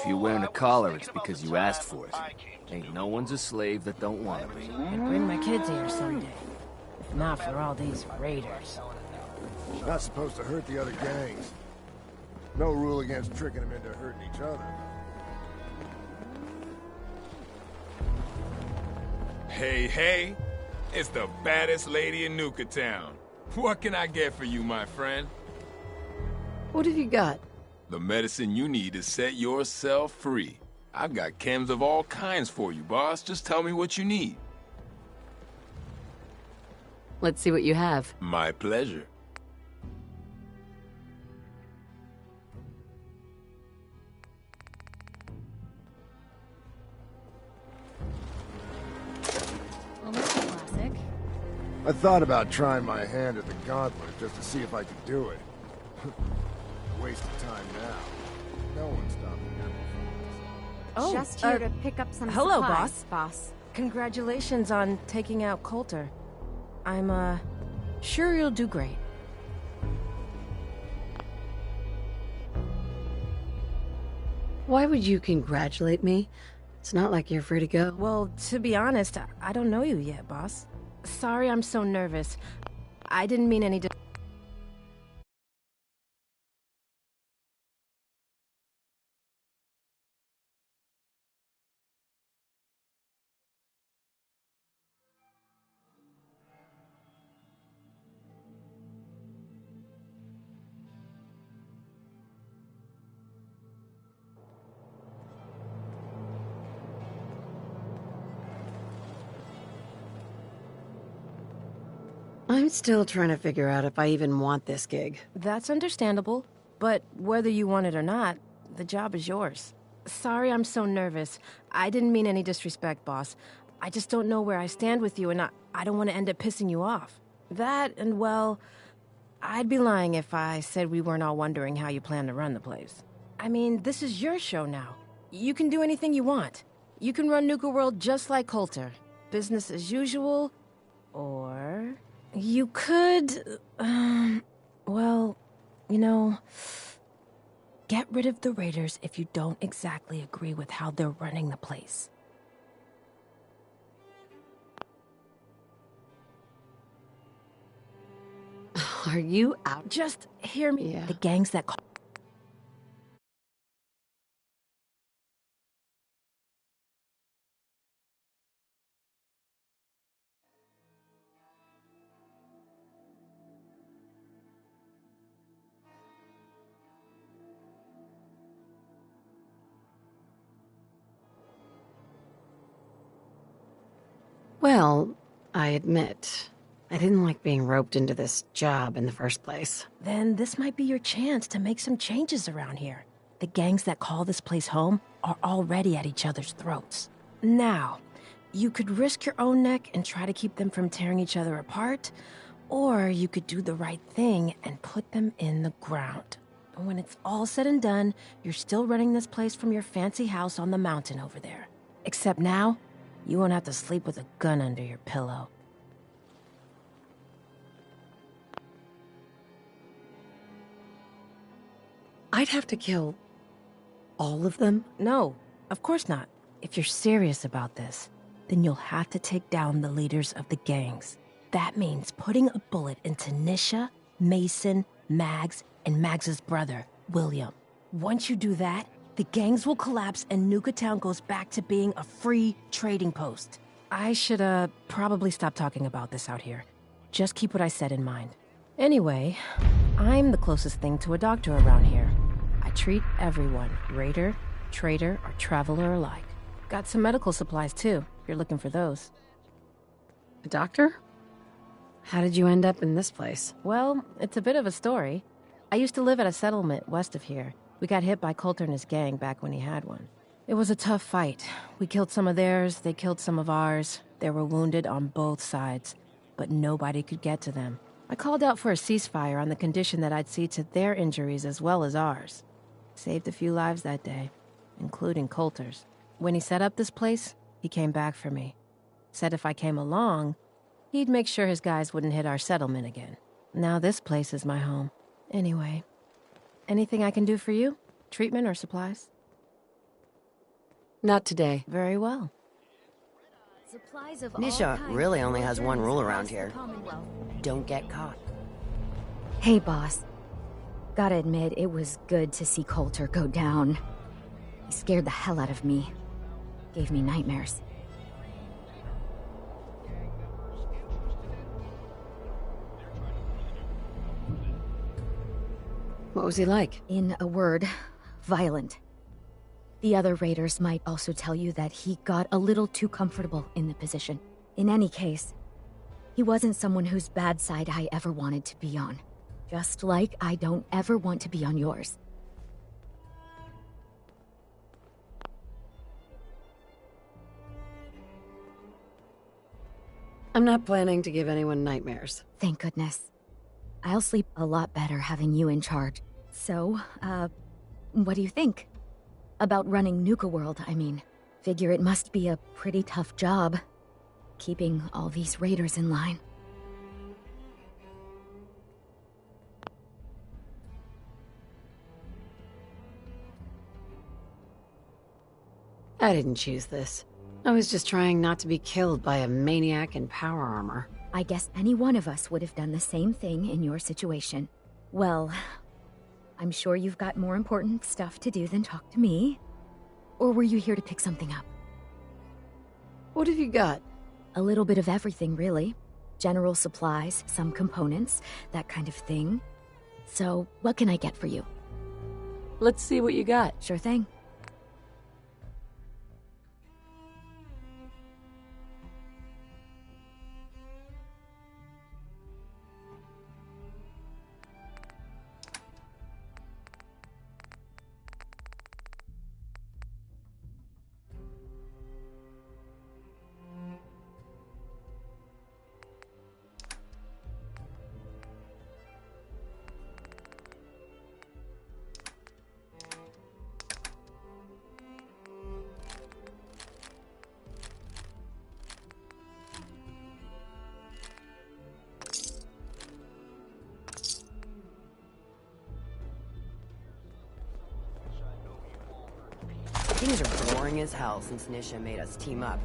If you're wearing a collar, it's because you asked for it. Ain't no one's a slave that don't want to be. I'd bring my kids here someday. If not for all these raiders. Not supposed to hurt the other gangs. No rule against tricking them into hurting each other. Hey, hey! It's the baddest lady in Nuka Town. What can I get for you, my friend? What have you got? The medicine you need to set yourself free. I've got chems of all kinds for you, boss. Just tell me what you need. Let's see what you have. My pleasure. Well, that's a classic. I thought about trying my hand at the gauntlet just to see if I could do it. Waste of time now. No one's stopping here. Oh, Just here to pick up some hello, supplies, boss. Congratulations on taking out Coulter. I'm, sure you'll do great. Why would you congratulate me? It's not like you're free to go. Well, to be honest, I don't know you yet, boss. Sorry I'm so nervous. I didn't mean any... I'm still trying to figure out if I even want this gig. That's understandable, but whether you want it or not, the job is yours. Sorry I'm so nervous. I didn't mean any disrespect, boss. I just don't know where I stand with you, and I don't want to end up pissing you off. That, and well, I'd be lying if I said we weren't all wondering how you plan to run the place. I mean, this is your show now. You can do anything you want. You can run Nuka World just like Coulter. Business as usual, or... You could, well, you know, get rid of the raiders if you don't exactly agree with how they're running the place. Are you out? Just hear me. Yeah. The gangs that call... Well, I admit, I didn't like being roped into this job in the first place. Then this might be your chance to make some changes around here. The gangs that call this place home are already at each other's throats. Now, you could risk your own neck and try to keep them from tearing each other apart, or you could do the right thing and put them in the ground. And when it's all said and done, you're still running this place from your fancy house on the mountain over there. Except now, you won't have to sleep with a gun under your pillow. I'd have to kill all of them? No, of course not. If you're serious about this, then you'll have to take down the leaders of the gangs. That means putting a bullet into Nisha, Mason, Mags, and Mags's brother, William. Once you do that, the gangs will collapse and Nuka Town goes back to being a free trading post. I should, probably stop talking about this out here. Just keep what I said in mind. Anyway, I'm the closest thing to a doctor around here. I treat everyone, raider, trader, or traveler alike. Got some medical supplies too, if you're looking for those. A doctor? How did you end up in this place? Well, it's a bit of a story. I used to live at a settlement west of here. We got hit by Coulter and his gang back when he had one. It was a tough fight. We killed some of theirs, they killed some of ours. They were wounded on both sides, but nobody could get to them. I called out for a ceasefire on the condition that I'd see to their injuries as well as ours. Saved a few lives that day, including Coulter's. When he set up this place, he came back for me. Said if I came along, he'd make sure his guys wouldn't hit our settlement again. Now this place is my home. Anyway, anything I can do for you? Treatment or supplies? Not today. Very well. Supplies of Nisha all kinds really of only has one journeys rule across around the here. Commonwealth. Don't get caught. Hey, boss. Gotta admit, it was good to see Coulter go down. He scared the hell out of me. Gave me nightmares. What was he like? In a word, violent. The other raiders might also tell you that he got a little too comfortable in the position. In any case, he wasn't someone whose bad side I ever wanted to be on. Just like I don't ever want to be on yours. I'm not planning to give anyone nightmares. Thank goodness. I'll sleep a lot better having you in charge. So, what do you think? About running Nuka World, I mean. Figure it must be a pretty tough job, keeping all these raiders in line. I didn't choose this. I was just trying not to be killed by a maniac in power armor. I guess any one of us would have done the same thing in your situation. Well, I'm sure you've got more important stuff to do than talk to me. Or were you here to pick something up? What have you got? A little bit of everything, really. General supplies, some components, that kind of thing. So, what can I get for you? Let's see what you got. Sure thing. Things are boring as hell since Nisha made us team up.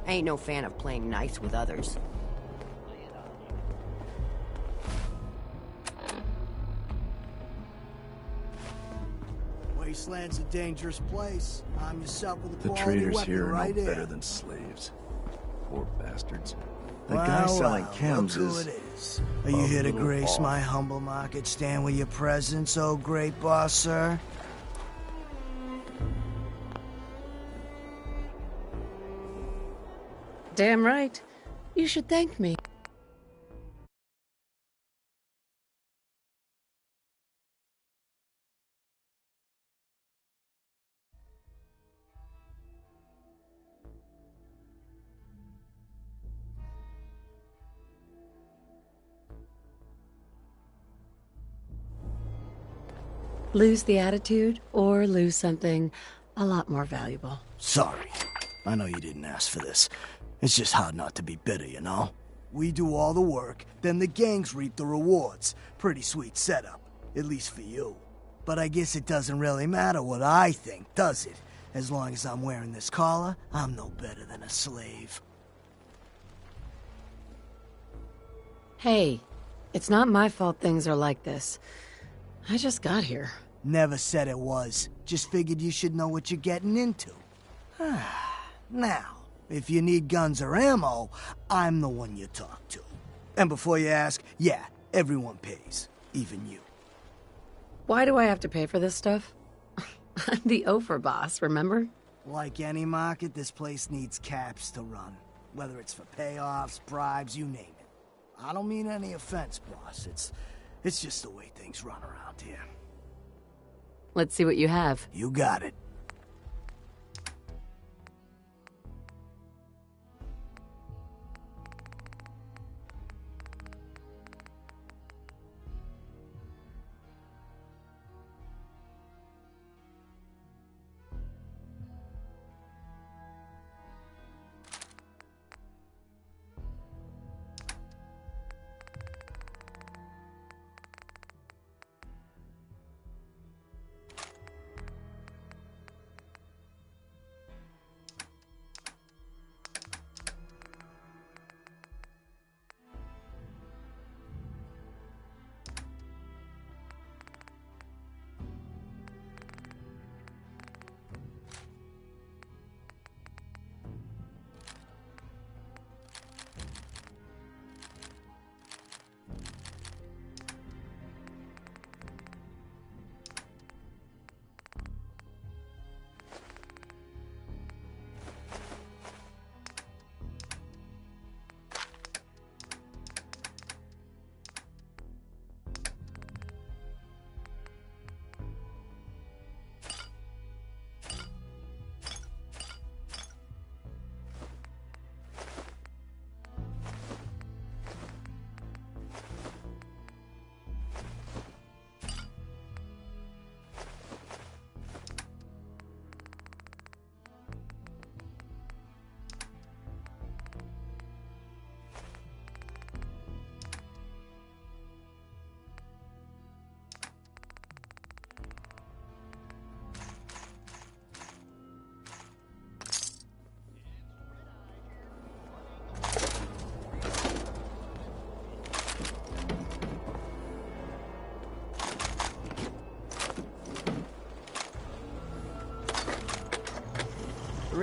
I ain't no fan of playing nice with others. Wasteland's a dangerous place. I'm yourself with a The quality traders weapon here are right no here. better than slaves. Poor bastards. That Well, guy selling well, chems look who is... it is. Are you here to little grace off. my humble market stand with your presence, oh great boss, sir? Damn right. You should thank me. Lose the attitude or lose something a lot more valuable. Sorry. I know you didn't ask for this. It's just hard not to be bitter, you know? We do all the work, then the gangs reap the rewards. Pretty sweet setup, at least for you. But I guess it doesn't really matter what I think, does it? As long as I'm wearing this collar, I'm no better than a slave. Hey, it's not my fault things are like this. I just got here. Never said it was. Just figured you should know what you're getting into. Now, if you need guns or ammo, I'm the one you talk to. And before you ask, yeah, everyone pays. Even you. Why do I have to pay for this stuff? I'm the Ophir boss, remember? Like any market, this place needs caps to run. Whether it's for payoffs, bribes, you name it. I don't mean any offense, boss. It's just the way things run around here. Let's see what you have. You got it.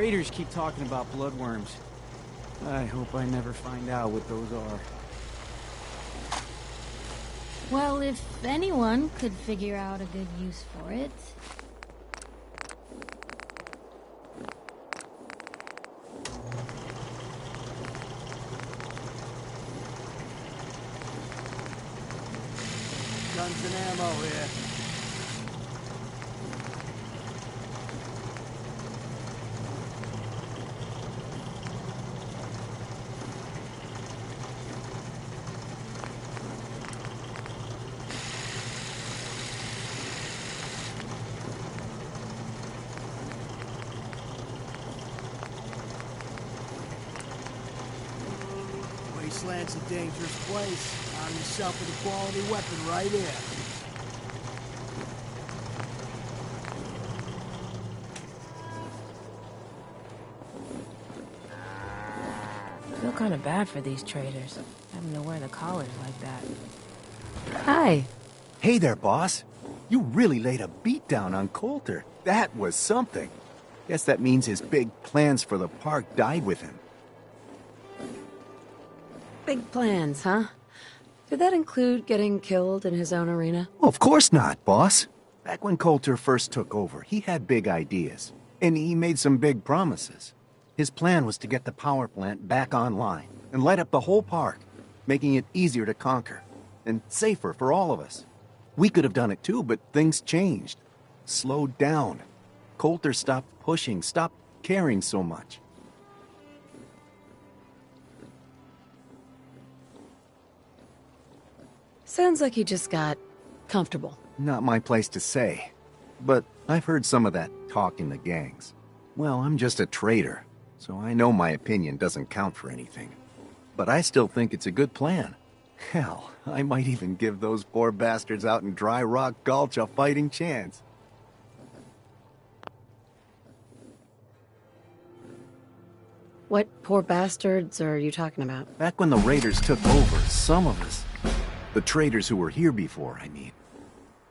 Raiders keep talking about bloodworms. I hope I never find out what those are. Well, if anyone could figure out a good use for it. Guns and ammo here. Wasteland's a dangerous place. Arm yourself with a quality weapon right here. I feel kind of bad for these traders, having to wear the collars like that. Hi. Hey there, boss. You really laid a beat down on Coulter. That was something. Guess that means his big plans for the park died with him. Big plans, huh? Did that include getting killed in his own arena? Well, of course not, boss. Back when Coulter first took over, he had big ideas. And he made some big promises. His plan was to get the power plant back online and light up the whole park, making it easier to conquer and safer for all of us. We could have done it too, but things changed. Slowed down. Coulter stopped pushing, stopped caring so much. Sounds like he just got comfortable. Not my place to say. But I've heard some of that talk in the gangs. Well, I'm just a trader, so I know my opinion doesn't count for anything. But I still think it's a good plan. Hell, I might even give those poor bastards out in Dry Rock Gulch a fighting chance. What poor bastards are you talking about? Back when the Raiders took over, some of us, the traders who were here before, I mean,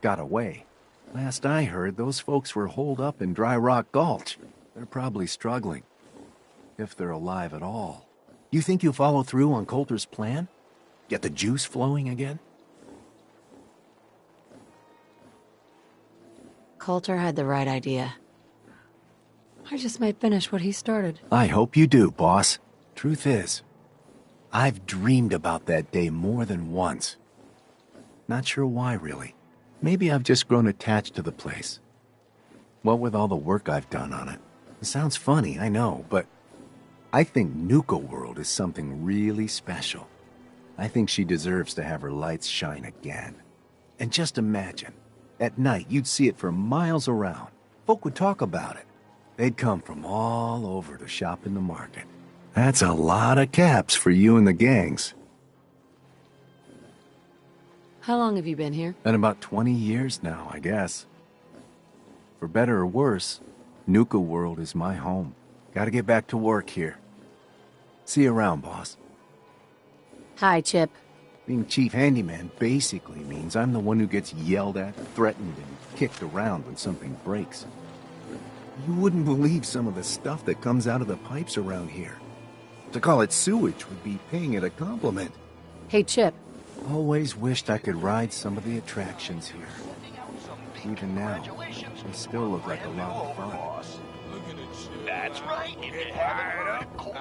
got away. Last I heard, those folks were holed up in Dry Rock Gulch. They're probably struggling. If they're alive at all. You think you'll follow through on Coulter's plan? Get the juice flowing again? Coulter had the right idea. I just might finish what he started. I hope you do, boss. Truth is, I've dreamed about that day more than once. Not sure why, really. Maybe I've just grown attached to the place. What with all the work I've done on it. It sounds funny, I know, but I think Nuka World is something really special. I think she deserves to have her lights shine again. And just imagine, at night you'd see it for miles around. Folk would talk about it. They'd come from all over to shop in the market. That's a lot of caps for you and the gangs. How long have you been here? Been about 20 years now, I guess. For better or worse, Nuka World is my home. Gotta get back to work here. See you around, boss. Hi, Chip. Being chief handyman basically means I'm the one who gets yelled at, threatened, and kicked around when something breaks. You wouldn't believe some of the stuff that comes out of the pipes around here. To call it sewage would be paying it a compliment. Hey, Chip. Always wished I could ride some of the attractions here. Even now, they still look like a lot of fun. That's right. If you haven't heard, Coulter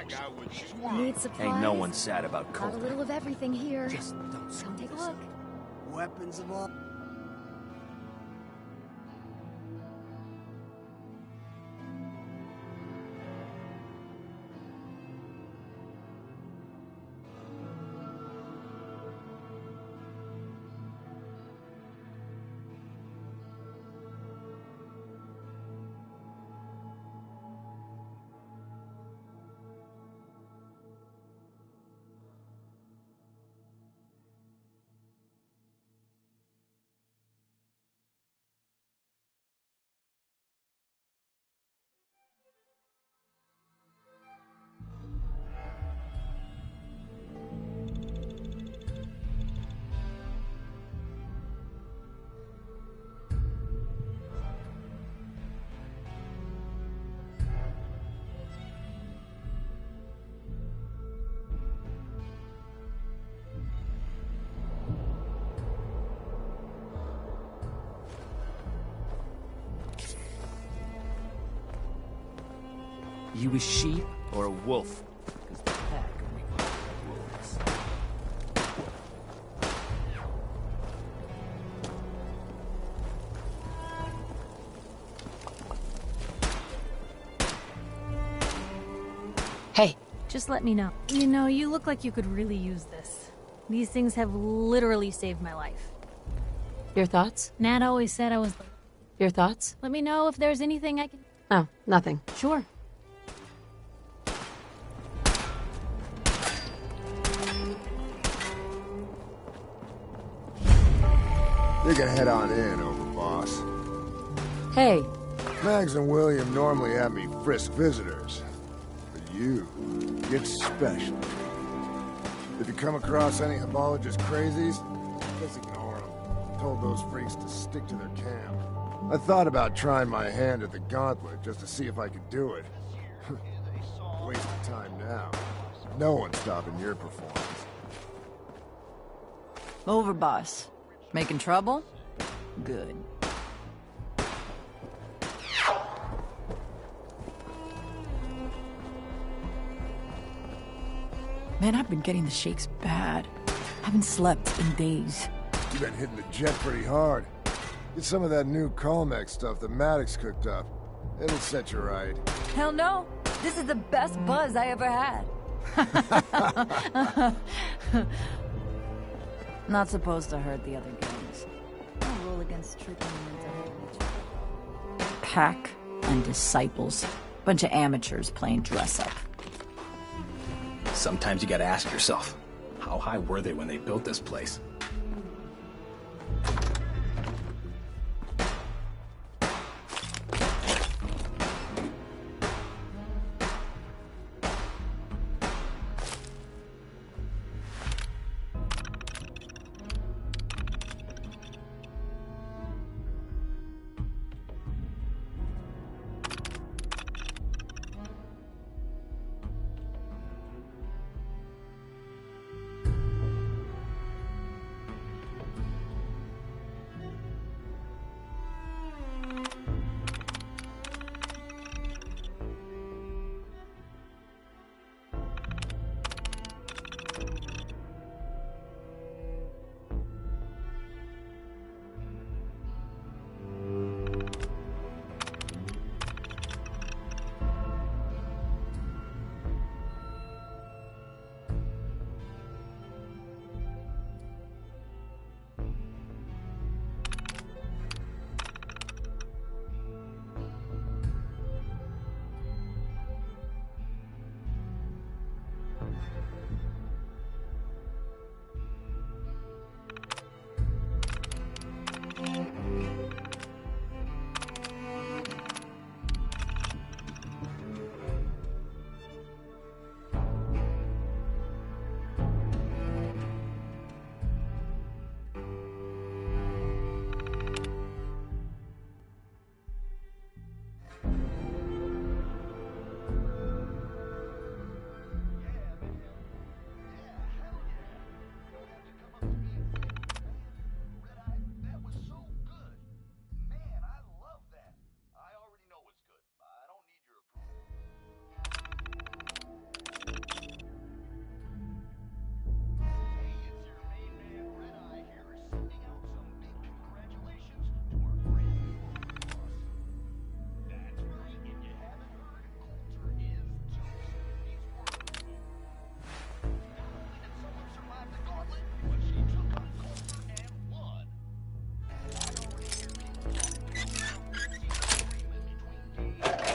is toast. Need supplies? Ain't no one sad about Got a Coulter. little of everything here. Just Come take a look. Weapons of all... You a sheep or a wolf? 'Cause the pack only follows wolves. Hey. Just let me know. You know, you look like you could really use this. These things have literally saved my life. Your thoughts? Nat always said I was... Your thoughts? Let me know if there's anything I can... Oh, nothing. Sure. You can head on in, Overboss. Hey. Mags and William normally have me frisk visitors. But you, it's special. If you come across any Hibologist crazies, just ignore them. Told those freaks to stick to their camp. I thought about trying my hand at the gauntlet just to see if I could do it. Waste of time now. No one's stopping your performance. Overboss. Making trouble? Good. Man, I've been getting the shakes bad. Haven't slept in days. You've been hitting the jet pretty hard. Get some of that new Colmex stuff that Maddox cooked up. It'll set you right. Hell no! This is the best buzz I ever had. Not supposed to hurt the other gangs. No rule against tricking them into hurting each other. Pack and disciples. Bunch of amateurs playing dress up. Sometimes you gotta ask yourself, how high were they when they built this place?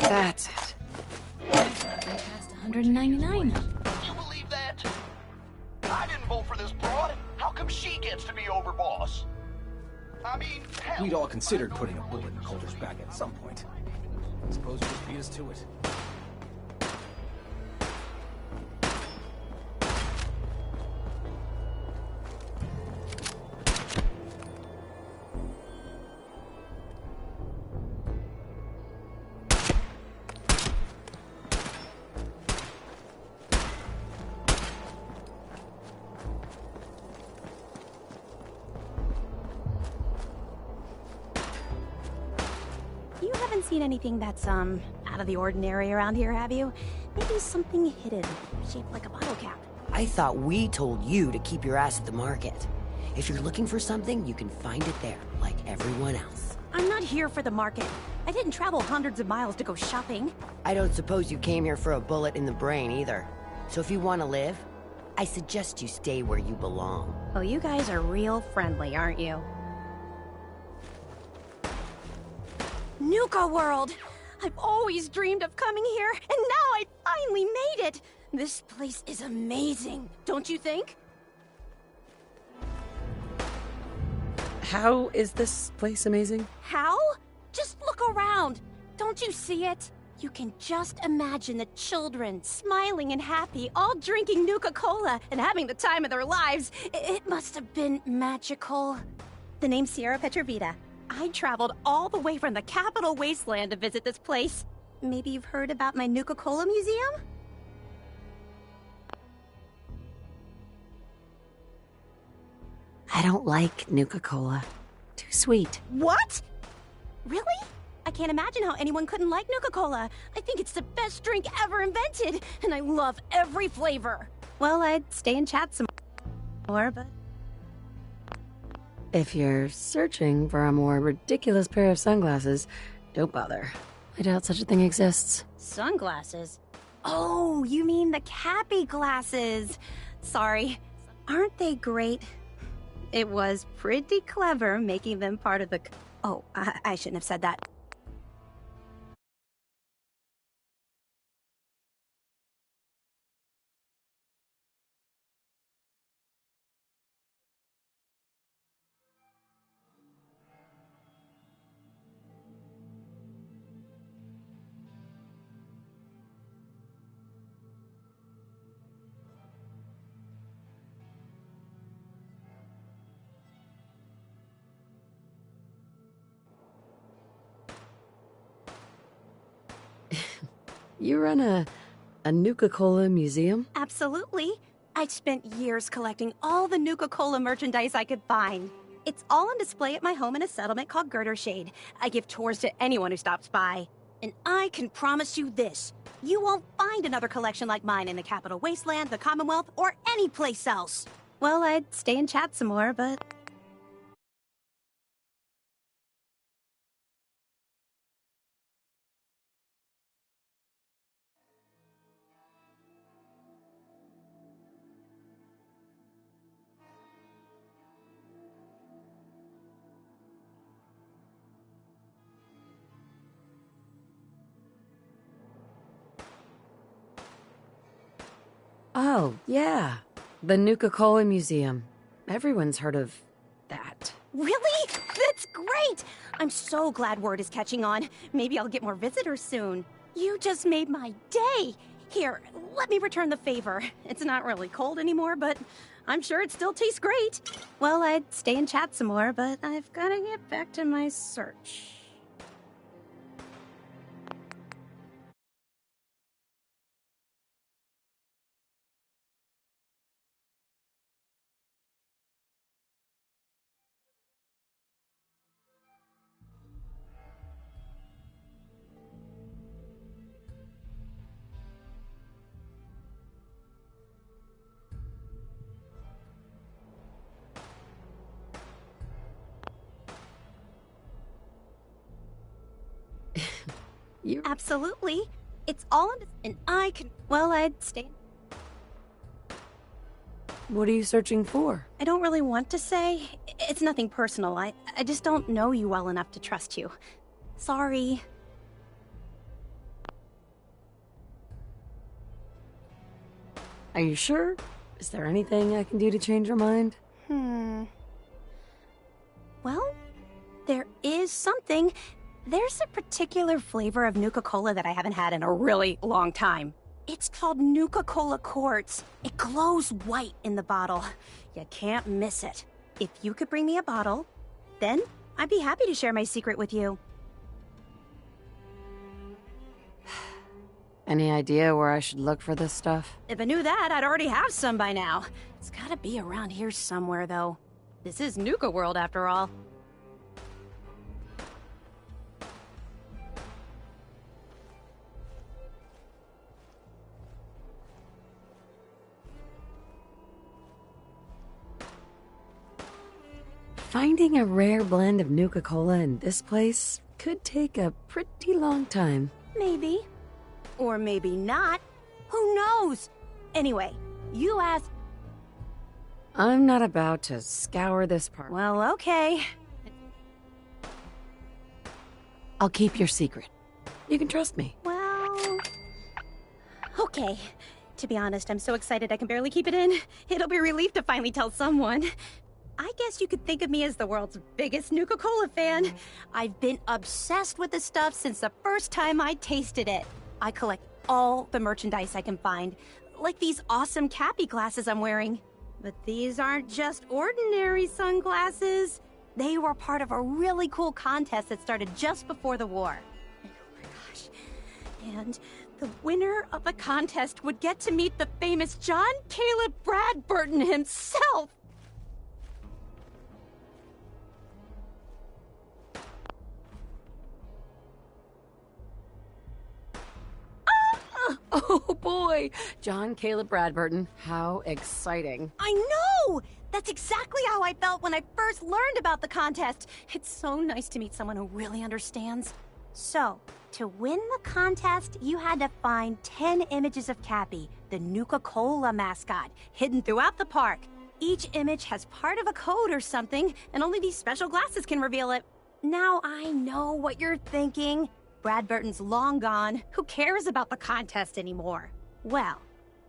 That's it. Past 199. You believe that? I didn't vote for this broad. How come she gets to be overboss? I mean, hell. We'd all considered putting a bullet in Coulter's back at some point. I suppose you just beat us to it. You haven't seen anything that's, out of the ordinary around here, have you? Maybe something hidden, shaped like a bottle cap. I thought we told you to keep your ass at the market. If you're looking for something, you can find it there, like everyone else. I'm not here for the market. I didn't travel hundreds of miles to go shopping. I don't suppose you came here for a bullet in the brain either. So if you want to live, I suggest you stay where you belong. Oh, you guys are real friendly, aren't you? Nuka World! I've always dreamed of coming here, and now I finally made it! This place is amazing, don't you think? How is this place amazing? How? Just look around. Don't you see it? You can just imagine the children, smiling and happy, all drinking Nuka-Cola and having the time of their lives. It must have been magical. The name's Sierra Petrovita. I traveled all the way from the capital wasteland to visit this place. Maybe you've heard about my Nuka-Cola museum? I don't like Nuka-Cola. Too sweet. What? Really? I can't imagine how anyone couldn't like Nuka-Cola. I think it's the best drink ever invented, and I love every flavor. Well, I'd stay and chat some more, but... If you're searching for a more ridiculous pair of sunglasses, don't bother. I doubt such a thing exists. Sunglasses? Oh, you mean the Cappy glasses. Sorry. Aren't they great? It was pretty clever making them part of the... Oh, I shouldn't have said that. You run a Nuka-Cola museum? Absolutely. I've spent years collecting all the Nuka-Cola merchandise I could find. It's all on display at my home in a settlement called Girdershade. I give tours to anyone who stops by. And I can promise you this. You won't find another collection like mine in the Capital Wasteland, the Commonwealth, or any place else. Well, I'd stay and chat some more, but... Oh, yeah. The Nuka-Cola Museum. Everyone's heard of that. Really? That's great! I'm so glad word is catching on. Maybe I'll get more visitors soon. You just made my day! Here, let me return the favor. It's not really cold anymore, but I'm sure it still tastes great. Well, I'd stay and chat some more, but I've gotta get back to my search. You Absolutely. It's all in... And I can... Well, I'd stay... What are you searching for? I don't really want to say. It's nothing personal. I just don't know you well enough to trust you. Sorry. Are you sure? Is there anything I can do to change your mind? Well, there is something. There's a particular flavor of Nuka-Cola that I haven't had in a really long time. It's called Nuka-Cola Quartz. It glows white in the bottle. You can't miss it. If you could bring me a bottle, then I'd be happy to share my secret with you. Any idea where I should look for this stuff? If I knew that, I'd already have some by now. It's gotta be around here somewhere, though. This is Nuka World, after all. Finding a rare blend of Nuka-Cola in this place could take a pretty long time. Maybe. Or maybe not. Who knows? Anyway, you asked... I'm not about to scour this part. Well, okay. I'll keep your secret. You can trust me. Well... Okay. To be honest, I'm so excited I can barely keep it in. It'll be a relief to finally tell someone. I guess you could think of me as the world's biggest Nuka-Cola fan. I've been obsessed with this stuff since the first time I tasted it. I collect all the merchandise I can find, like these awesome Cappy glasses I'm wearing. But these aren't just ordinary sunglasses. They were part of a really cool contest that started just before the war. Oh my gosh. And the winner of the contest would get to meet the famous John Caleb Bradburton himself. Oh boy, John Caleb Bradburton. How exciting. I know! That's exactly how I felt when I first learned about the contest. It's so nice to meet someone who really understands. So, to win the contest, you had to find 10 images of Cappy, the Nuka-Cola mascot, hidden throughout the park. Each image has part of a code or something, and only these special glasses can reveal it. Now I know what you're thinking. Bradburton's long gone. Who cares about the contest anymore? Well,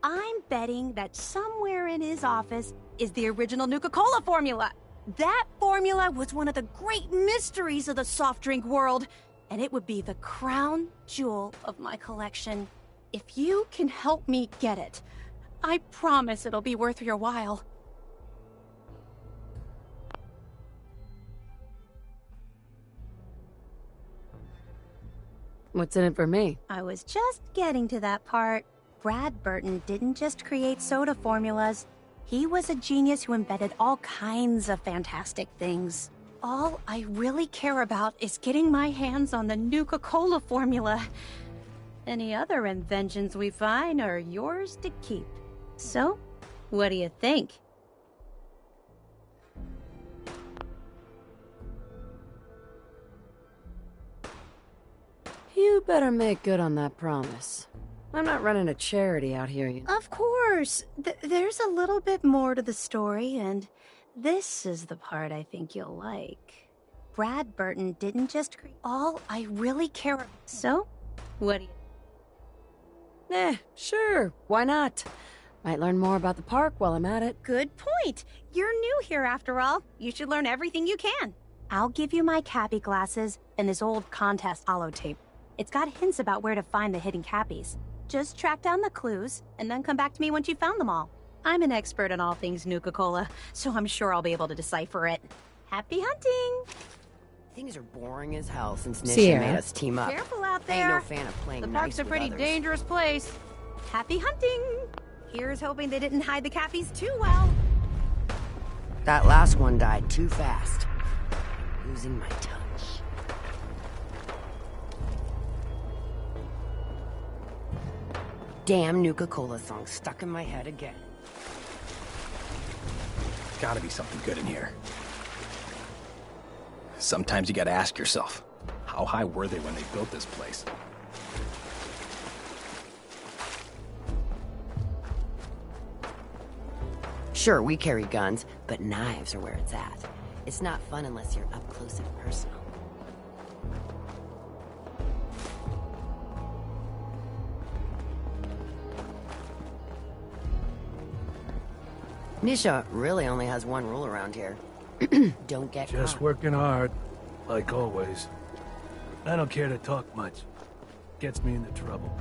I'm betting that somewhere in his office is the original Nuka-Cola formula. That formula was one of the great mysteries of the soft drink world, and it would be the crown jewel of my collection. If you can help me get it, I promise it'll be worth your while. What's in it for me? I was just getting to that part. Bradburton didn't just create soda formulas. He was a genius who invented all kinds of fantastic things. All I really care about is getting my hands on the Nuka-Cola formula. Any other inventions we find are yours to keep. So, what do you think? You better make good on that promise. I'm not running a charity out here, you know. Of course. There's a little bit more to the story, and this is the part I think you'll like. Bradburton didn't just create all I really care about. So, what do you... Sure. Why not? Might learn more about the park while I'm at it. Good point. You're new here after all. You should learn everything you can. I'll give you my Cappy glasses and this old contest holotape. It's got hints about where to find the hidden Cappies. Just track down the clues, and then come back to me once you've found them all. I'm an expert in all things Nuka-Cola, so I'm sure I'll be able to decipher it. Happy hunting! Things are boring as hell since Nisha Sierra. made us team up. Careful out Ain't there. no fan of playing The nice park's a with pretty others. dangerous place. Happy hunting! Here's hoping they didn't hide the Cappies too well. That last one died too fast. Losing my touch. Damn Nuka-Cola song stuck in my head again. Gotta be something good in here. Sometimes you gotta ask yourself, how high were they when they built this place? Sure, we carry guns, but knives are where it's at. It's not fun unless you're up close and personal. Nisha really only has one rule around here. Don't get Just caught. working hard, like always. I don't care to talk much. Gets me into trouble.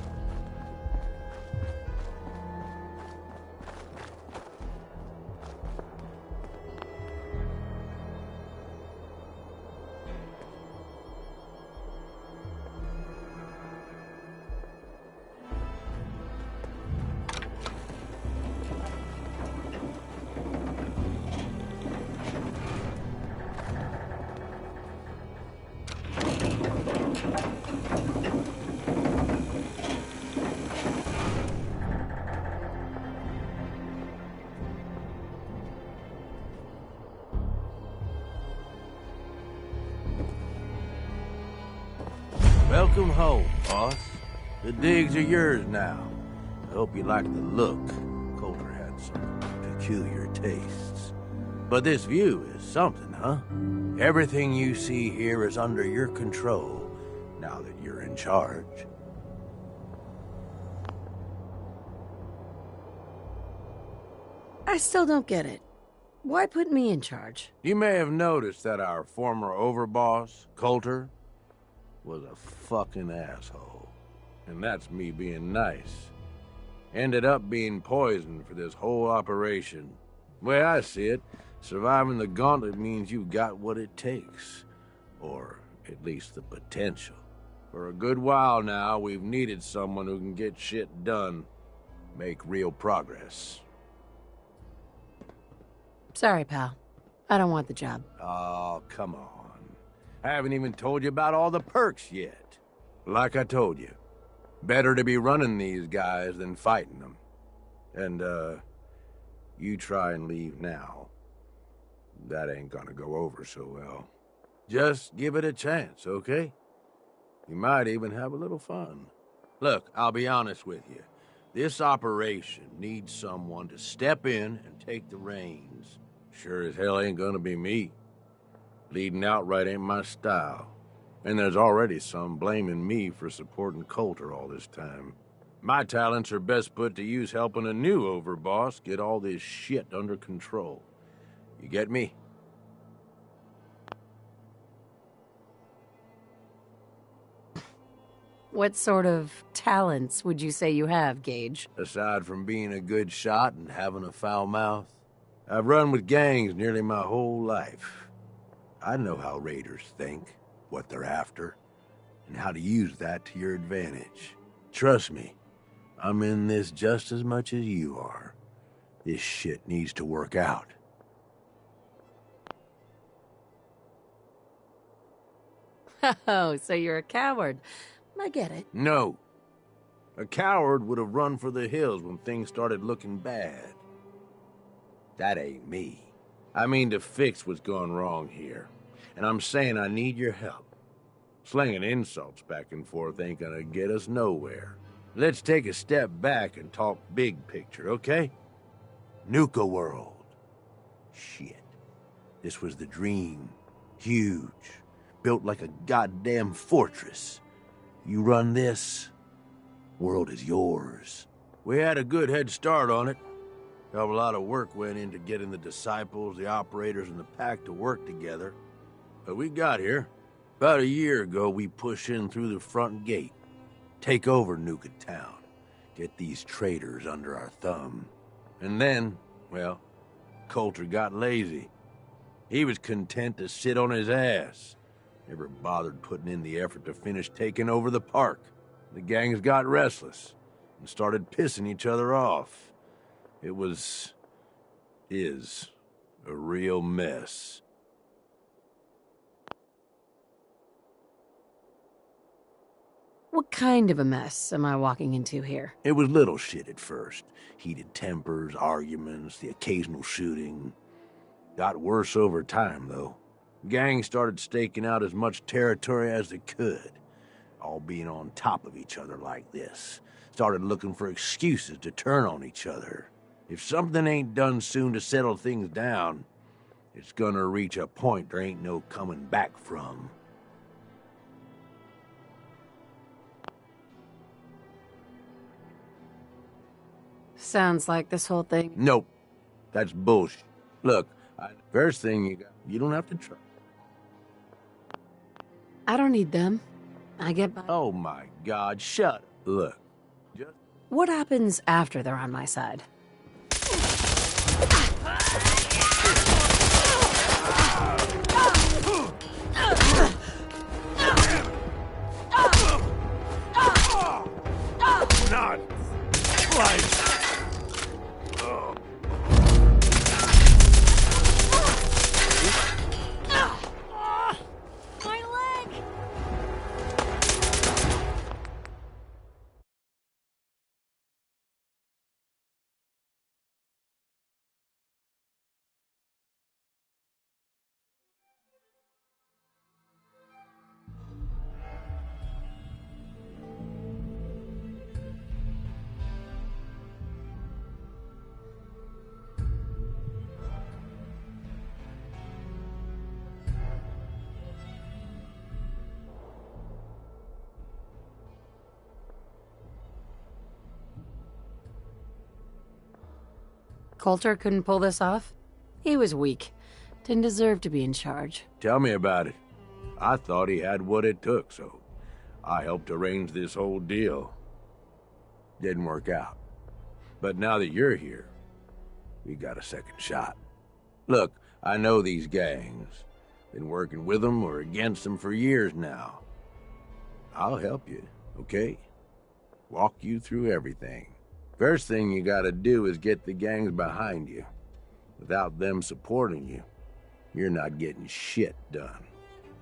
Welcome home, boss. The digs are yours now. I hope you like the look. Coulter had some peculiar tastes. But this view is something, huh? Everything you see here is under your control, now that you're in charge. I still don't get it. Why put me in charge? You may have noticed that our former overboss, Coulter, was a fucking asshole. And that's me being nice. Ended up being poisoned for this whole operation. The way I see it, surviving the gauntlet means you've got what it takes. Or at least the potential. For a good while now, we've needed someone who can get shit done. Make real progress. Sorry, pal. I don't want the job. Oh, come on. I haven't even told you about all the perks yet. Like I told you, better to be running these guys than fighting them. And, you try and leave now. That ain't gonna go over so well. Just give it a chance, okay? You might even have a little fun. Look, I'll be honest with you. This operation needs someone to step in and take the reins. Sure as hell ain't gonna be me. Leading outright ain't my style. And there's already some blaming me for supporting Coulter all this time. My talents are best put to use helping a new overboss get all this shit under control. You get me? What sort of talents would you say you have, Gage? Aside from being a good shot and having a foul mouth, I've run with gangs nearly my whole life. I know how raiders think, what they're after, and how to use that to your advantage. Trust me, I'm in this just as much as you are. This shit needs to work out. Oh, so you're a coward. I get it. No. A coward would have run for the hills when things started looking bad. That ain't me. I mean to fix what's gone wrong here. And I'm saying I need your help. Slinging insults back and forth ain't gonna get us nowhere. Let's take a step back and talk big picture, okay? Nuka World. Shit. This was the dream. Huge. Built like a goddamn fortress. You run this, world is yours. We had a good head start on it. Hell of a lot of work went into getting the disciples, the operators, and the pack to work together. But we got here. About a year ago, we pushed in through the front gate. Take over Nuka Town. Get these traitors under our thumb. And then, well, Coulter got lazy. He was content to sit on his ass. Never bothered putting in the effort to finish taking over the park. The gangs got restless and started pissing each other off. It is a real mess. What kind of a mess am I walking into here? It was little shit at first. Heated tempers, arguments, the occasional shooting. Got worse over time, though. Gangs started staking out as much territory as they could, all being on top of each other like this. Started looking for excuses to turn on each other. If something ain't done soon to settle things down, it's gonna reach a point there ain't no coming back from. Sounds like this whole thing... Nope. That's bullshit. Look, first thing you don't have to try. I don't need them. I get by. Oh my God, shut up. Look. What happens after they're on my side? Not like Coulter couldn't pull this off? He was weak. Didn't deserve to be in charge. Tell me about it. I thought he had what it took, so I helped arrange this whole deal. Didn't work out. But now that you're here, we got a second shot. Look, I know these gangs. Been working with them or against them for years now. I'll help you, okay? Walk you through everything. First thing you gotta do is get the gangs behind you. Without them supporting you, you're not getting shit done.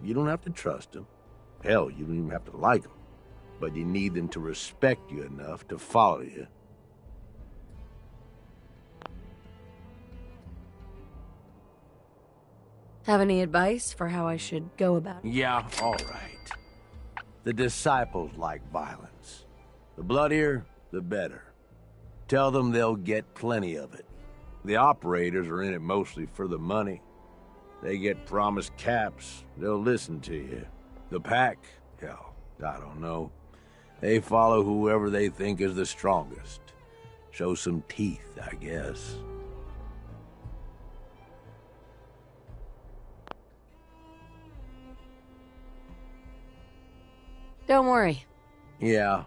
You don't have to trust them. Hell, you don't even have to like them. But you need them to respect you enough to follow you. Have any advice for how I should go about it? Yeah, all right. The disciples like violence. The bloodier, the better. Tell them they'll get plenty of it. The operators are in it mostly for the money. They get promised caps, they'll listen to you. The pack, hell, I don't know. They follow whoever they think is the strongest. Show some teeth, I guess. Don't worry. Yeah.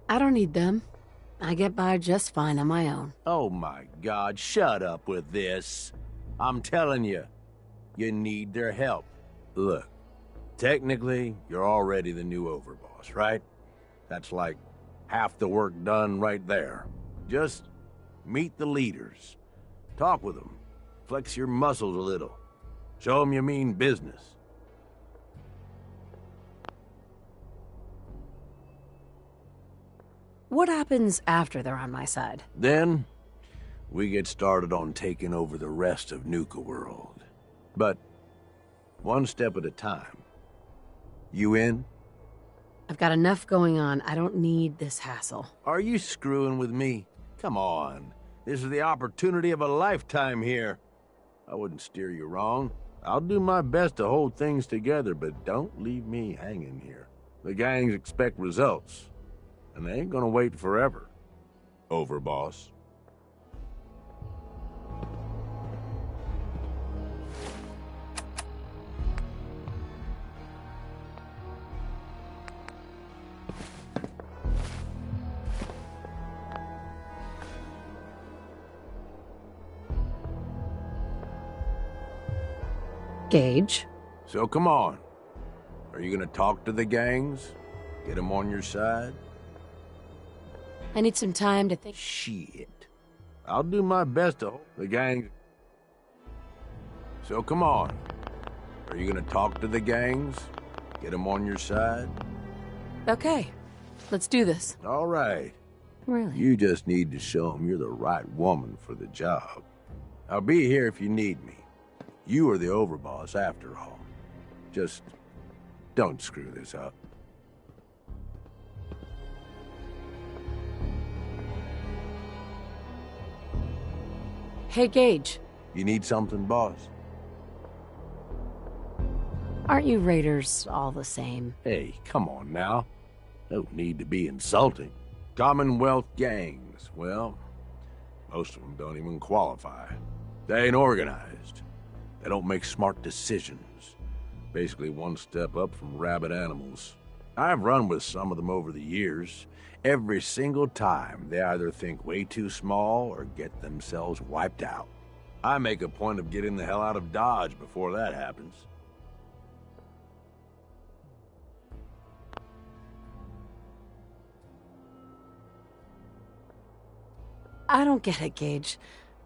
I don't need them. I get by just fine on my own. Oh my God, shut up with this. I'm telling you, you need their help. Look, technically, you're already the new overboss, right? That's like half the work done right there. Just meet the leaders. Talk with them. Flex your muscles a little. Show them you mean business. What happens after they're on my side? Then, we get started on taking over the rest of Nuka World. But, one step at a time. You in? I've got enough going on. I don't need this hassle. Are you screwing with me? Come on. This is the opportunity of a lifetime here. I wouldn't steer you wrong. I'll do my best to hold things together, but don't leave me hanging here. The gangs expect results. And they ain't gonna wait forever. Overboss. Gage? So come on. Are you gonna talk to the gangs? Get them on your side? I need some time to think. Shit. I'll do my best to hold the gangs. So come on. Are you gonna talk to the gangs? Get them on your side? Okay. Let's do this. All right. Really? You just need to show them you're the right woman for the job. I'll be here if you need me. You are the overboss after all. Just don't screw this up. Hey, Gage. You need something, boss? Aren't you raiders all the same? Hey, come on now. No need to be insulting. Commonwealth gangs, well, most of them don't even qualify. They ain't organized. They don't make smart decisions. Basically one step up from rabid animals. I've run with some of them over the years. Every single time, they either think way too small or get themselves wiped out. I make a point of getting the hell out of Dodge before that happens. I don't get it, Gage.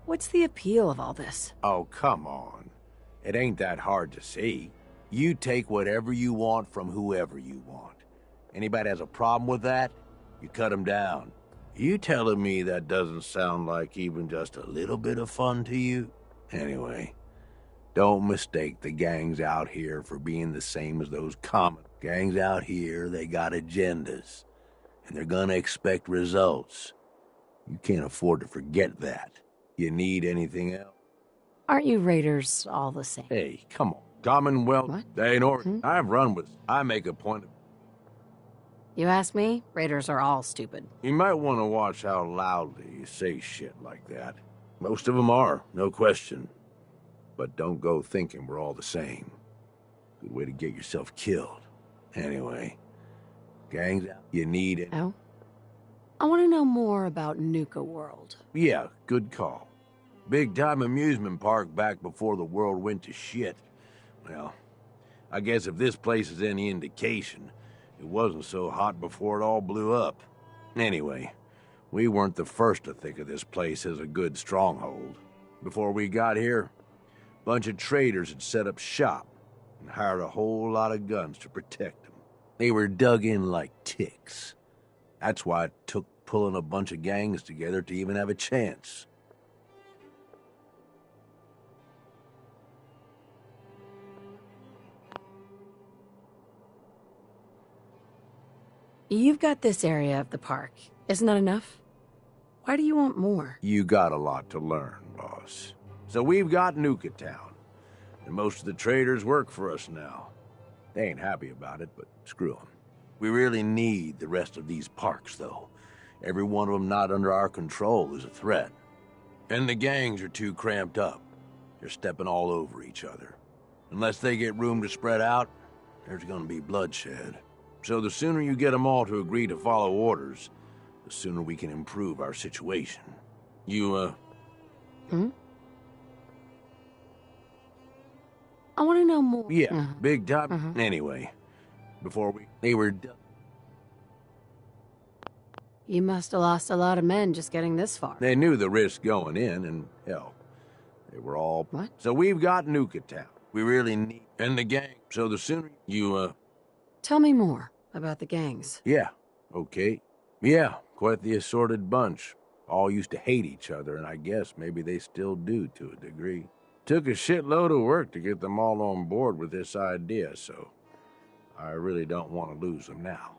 What's the appeal of all this? Oh, come on. It ain't that hard to see. You take whatever you want from whoever you want. Anybody has a problem with that? You cut them down. You telling me that doesn't sound like even just a little bit of fun to you? Anyway, Don't mistake the gangs out here for being the same as those common gangs out here. They got agendas, and they're gonna expect results. You can't afford to forget that. You need anything else? Aren't you raiders all the same? Hey, come on. Commonwealth, they ain't Oregon. I've run with. I make a point of. You ask me, raiders are all stupid. You might want to watch how loudly you say shit like that. Most of them are, no question. But don't go thinking we're all the same. Good way to get yourself killed. Anyway, gangs out. You need it. Oh? I want to know more about Nuka World. Yeah, good call. Big time amusement park back before the world went to shit. Well, I guess if this place is any indication, it wasn't so hot before it all blew up. Anyway, we weren't the first to think of this place as a good stronghold. Before we got here, a bunch of traders had set up shop and hired a whole lot of guns to protect them. They were dug in like ticks. That's why it took pulling a bunch of gangs together to even have a chance. You've got this area of the park. Isn't that enough? Why do you want more? You got a lot to learn, boss. So we've got Nuka Town, and most of the traders work for us now. They ain't happy about it, but screw them. We really need the rest of these parks, though. Every one of them not under our control is a threat. And the gangs are too cramped up. They're stepping all over each other. Unless they get room to spread out, there's gonna be bloodshed. So the sooner you get them all to agree to follow orders, the sooner we can improve our situation. You, I want to know more. Yeah, big time. Anyway, before they were done. You must have lost a lot of men just getting this far. They knew the risk going in, and hell, they were all... What? So we've got Nuka Town. We really need... And the gang. So the sooner you, Tell me more about the gangs. Yeah, okay. Yeah, quite the assorted bunch. All used to hate each other, and I guess maybe they still do to a degree. Took a shitload of work to get them all on board with this idea, so I really don't want to lose them now.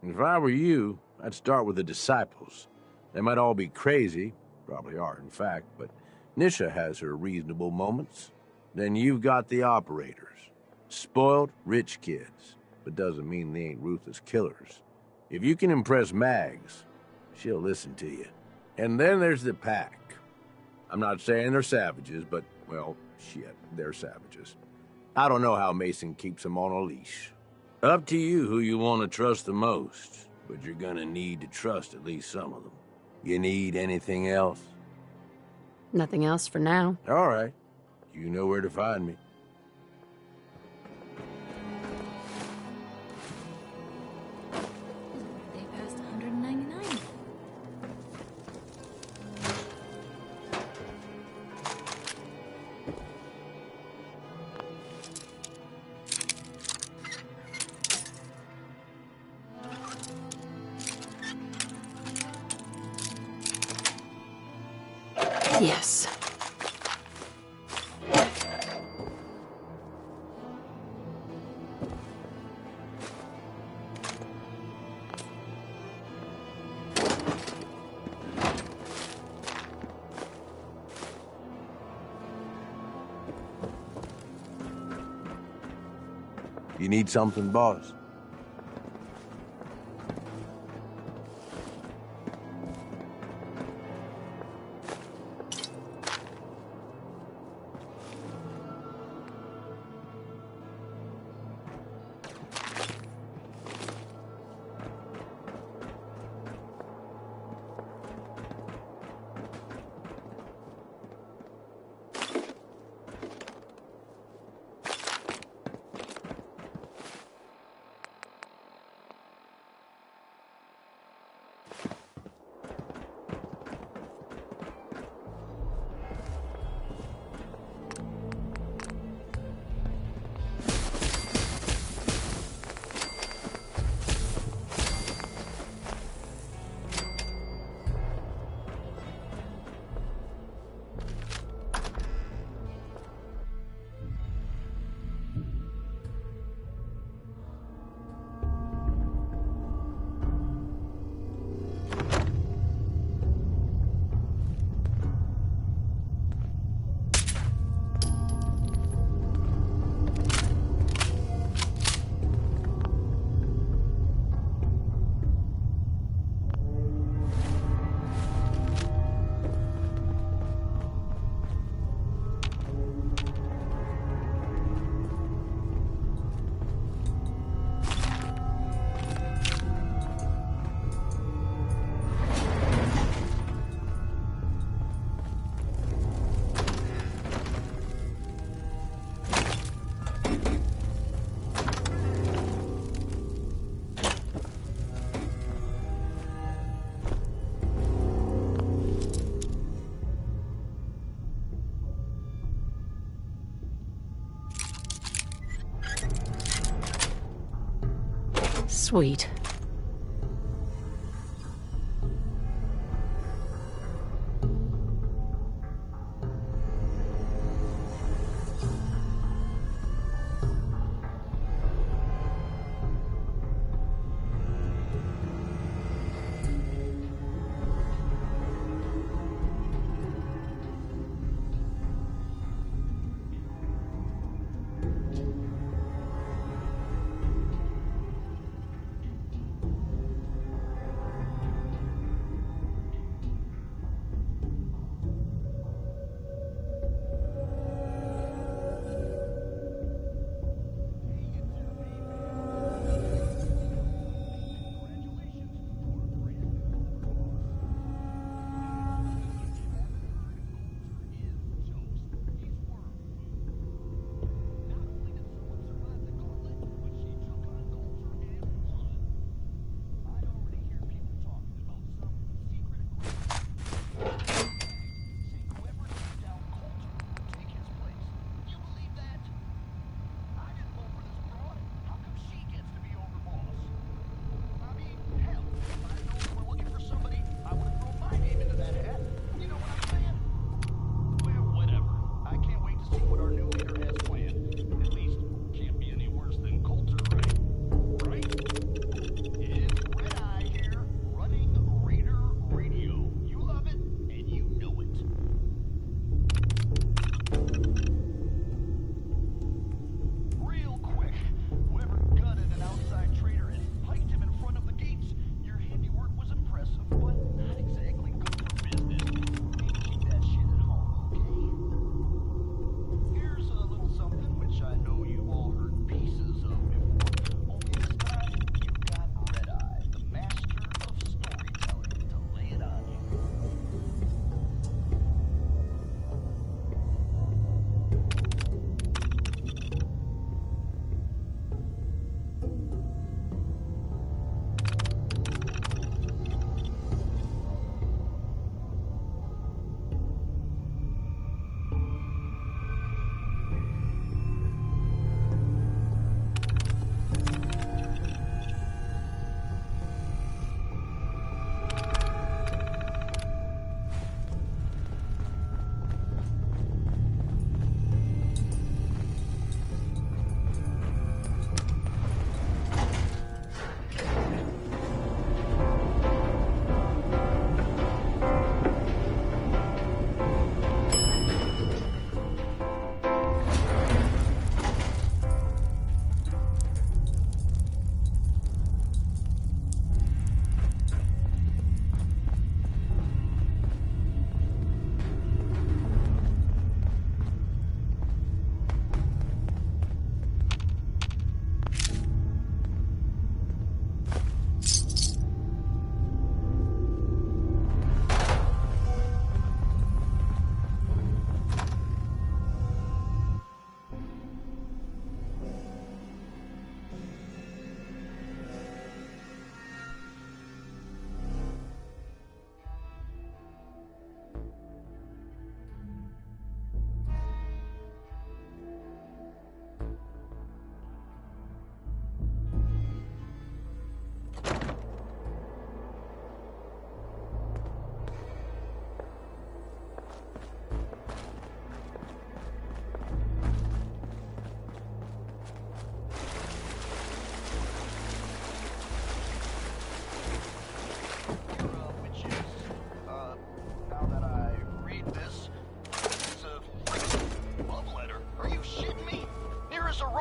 And if I were you, I'd start with the disciples. They might all be crazy, probably are in fact, but Nisha has her reasonable moments. Then you've got the operators. Spoiled, rich kids, but doesn't mean they ain't ruthless killers. If you can impress Mags, she'll listen to you. And then there's the pack. I'm not saying they're savages, but, well, shit, they're savages. I don't know how Mason keeps them on a leash. Up to you who you want to trust the most, but you're gonna need to trust at least some of them. You need anything else? Nothing else for now. All right. You know where to find me. They passed 199. Yes. You need something, boss? Sweet.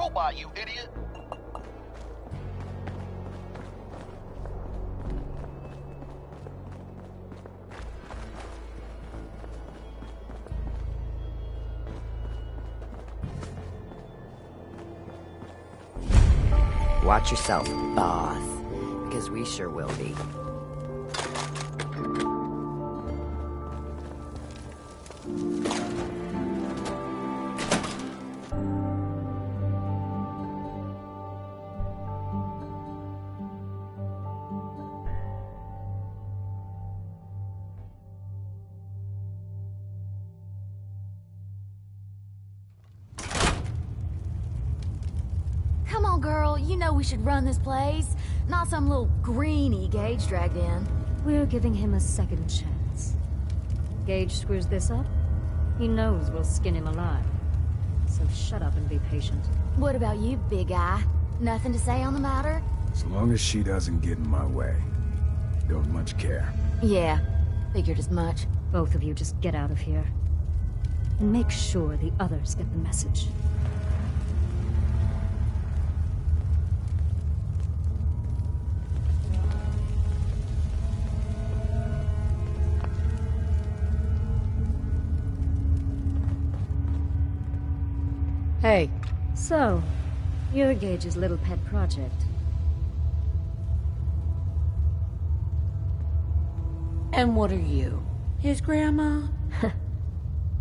robot, you idiot! Watch yourself, boss. Because we sure will be. Come on, girl. You know we should run this place. Not some little greenie Gage dragged in. We're giving him a second chance. Gage screws this up, he knows we'll skin him alive. So shut up and be patient. What about you, big guy? Nothing to say on the matter? As long as she doesn't get in my way. Don't much care. Yeah, figured as much. Both of you just get out of here. And make sure the others get the message. Hey. So, you're Gage's little pet project. And what are you? His grandma?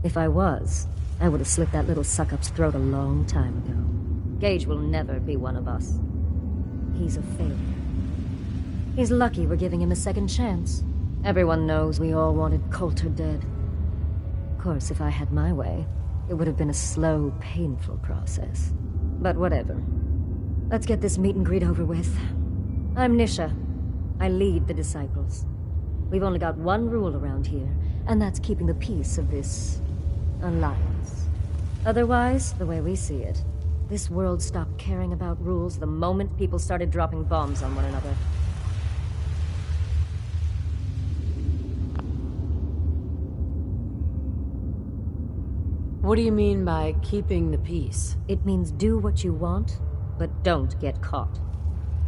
If I was, I would have slit that little suck-up's throat a long time ago. Gage will never be one of us. He's a failure. He's lucky we're giving him a second chance. Everyone knows we all wanted Coulter dead. Of course, if I had my way, it would have been a slow, painful process. But whatever. Let's get this meet and greet over with. I'm Nisha. I lead the Disciples. We've only got one rule around here, and that's keeping the peace of this alliance. Otherwise, the way we see it, this world stopped caring about rules the moment people started dropping bombs on one another. What do you mean by keeping the peace? It means do what you want, but don't get caught.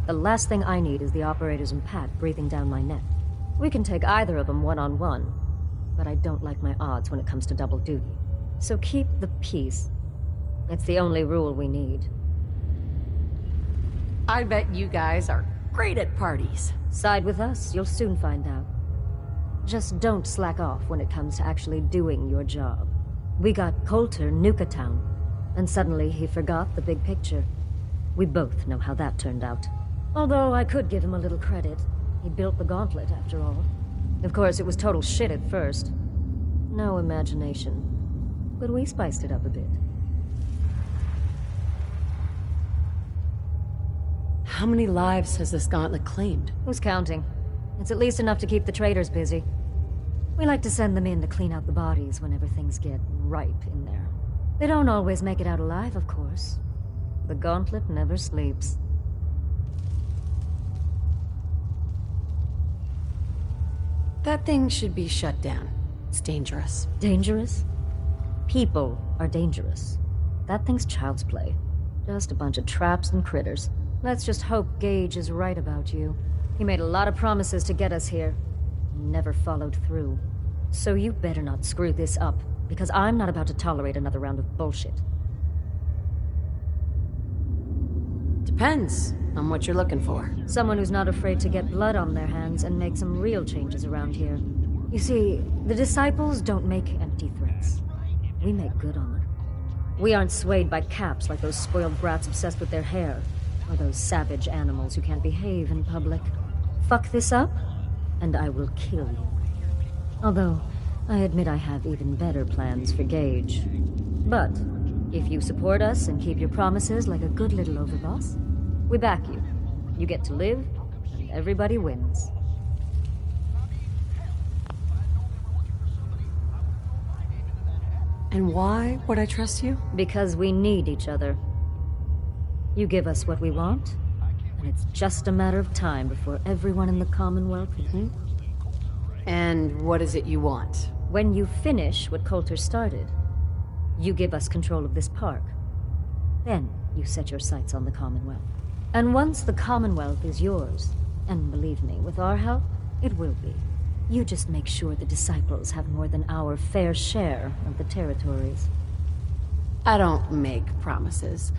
The last thing I need is the operators and Pat breathing down my neck. We can take either of them one-on-one, but I don't like my odds when it comes to double duty. So keep the peace. It's the only rule we need. I bet you guys are great at parties. Side with us, you'll soon find out. Just don't slack off when it comes to actually doing your job. We got Coulter Nuka Town, and suddenly he forgot the big picture. We both know how that turned out. Although I could give him a little credit. He built the gauntlet, after all. Of course, it was total shit at first. No imagination. But we spiced it up a bit. How many lives has this gauntlet claimed? Who's counting? It's at least enough to keep the traders busy. We like to send them in to clean out the bodies whenever things get ripe in there. They don't always make it out alive, of course. The gauntlet never sleeps. That thing should be shut down. It's dangerous. Dangerous? People are dangerous. That thing's child's play. Just a bunch of traps and critters. Let's just hope Gage is right about you. He made a lot of promises to get us here. Never followed through. So you better not screw this up, because I'm not about to tolerate another round of bullshit. Depends on what you're looking for. Someone who's not afraid to get blood on their hands and make some real changes around here. You see, the Disciples don't make empty threats. We make good on them. We aren't swayed by caps like those spoiled brats obsessed with their hair, or those savage animals who can't behave in public. Fuck this up, and I will kill you. Although, I admit I have even better plans for Gage. But, if you support us and keep your promises like a good little overboss, we back you. You get to live, and everybody wins. And why would I trust you? Because we need each other. You give us what we want, and it's just a matter of time before everyone in the Commonwealth will. And what is it you want? When you finish what Coulter started, you give us control of this park. Then you set your sights on the Commonwealth. And once the Commonwealth is yours, and believe me, with our help, it will be. You just make sure the Disciples have more than our fair share of the territories. I don't make promises,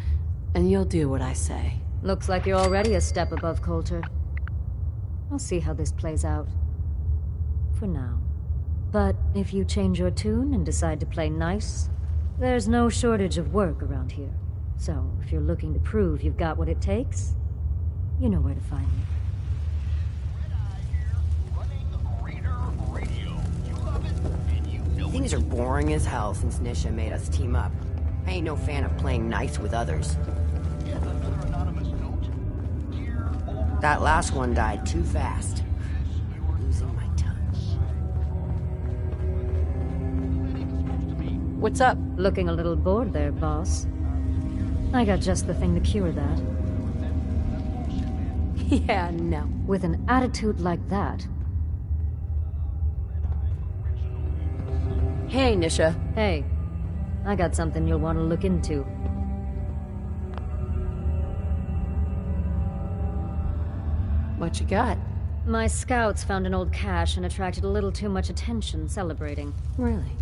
and you'll do what I say. Looks like you're already a step above Coulter. I'll see how this plays out. For now. But if you change your tune and decide to play nice, there's no shortage of work around here. So, if you're looking to prove you've got what it takes, you know where to find me. Things are boring as hell since Nisha made us team up. I ain't no fan of playing nice with others. That last one died too fast. Losing my touch. What's up? Looking a little bored there, boss. I got just the thing to cure that. Yeah, no. With an attitude like that. Hey, Nisha. Hey, I got something you'll want to look into. What you got? My scouts found an old cache and attracted a little too much attention celebrating. Really?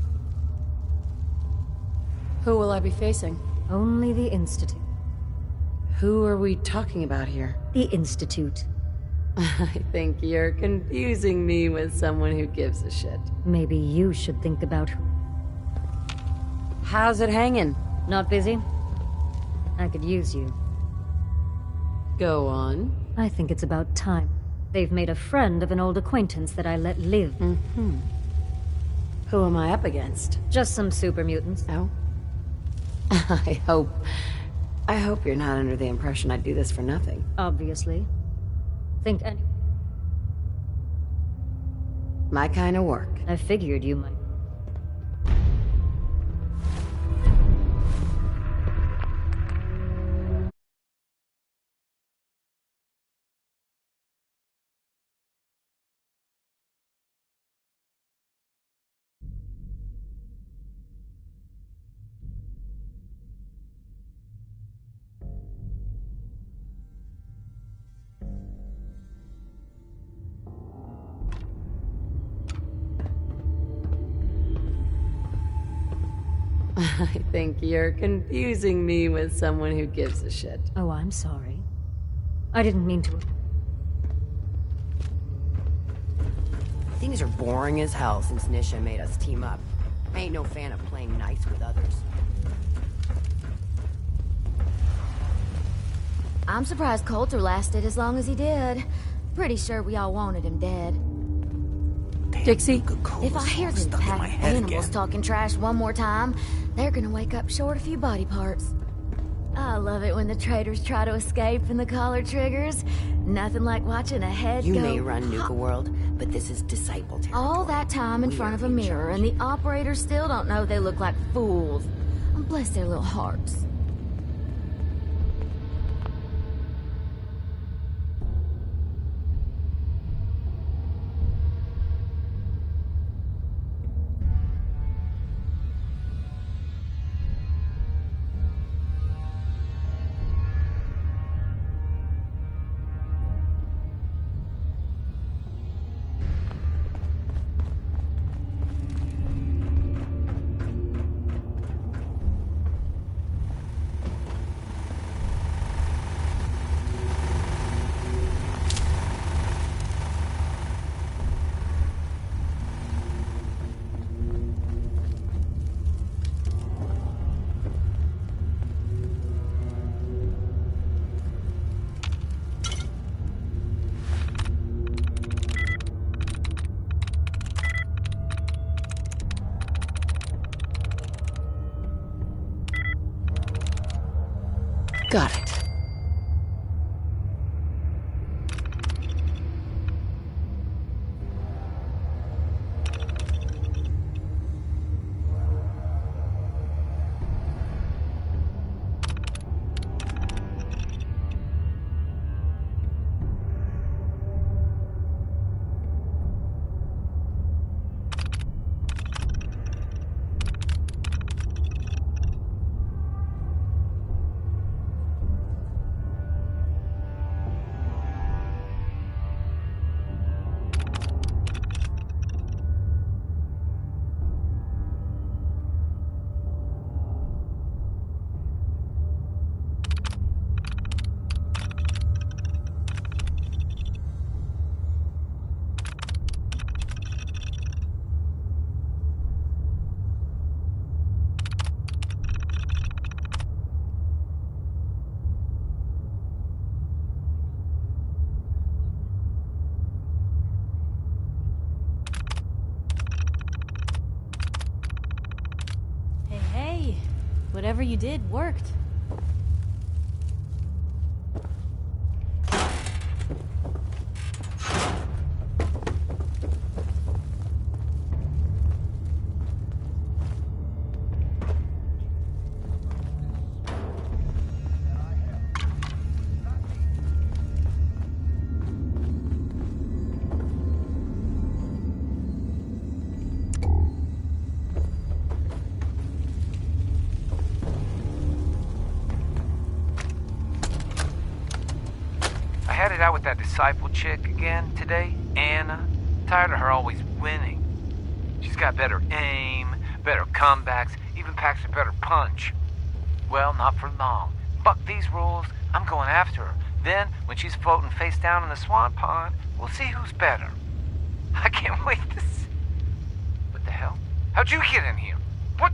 Who will I be facing? Only the Institute. Who are we talking about here? The Institute. I think you're confusing me with someone who gives a shit. Maybe you should think about who. How's it hanging? Not busy? I could use you. Go on. I think it's about time. They've made a friend of an old acquaintance that I let live. Mm-hmm. Who am I up against? Just some super mutants. Oh? I hope you're not under the impression I do this for nothing. Obviously. Think any... My kind of work. I figured you might. I think you're confusing me with someone who gives a shit. Oh, I'm sorry. I didn't mean to... Things are boring as hell since Nisha made us team up. I ain't no fan of playing nice with others. I'm surprised Coulter lasted as long as he did. Pretty sure we all wanted him dead. Dixie? If I hear them pack animals talking trash one more time, they're gonna wake up short a few body parts. I love it when the traitors try to escape and the collar triggers. Nothing like watching a head You go may run Nuka World, but this is Disciple territory. all that time in front of a mirror, and the operators still don't know they look like fools. Bless their little hearts. Got it. Whatever you did worked. out with that disciple chick again today, Anna. Tired of her always winning. She's got better aim, better comebacks, even packs a better punch. Well, not for long. Buck these rules, I'm going after her. Then, when she's floating face down in the swan pond, we'll see who's better. I can't wait to see. What the hell? How'd you get in here? What?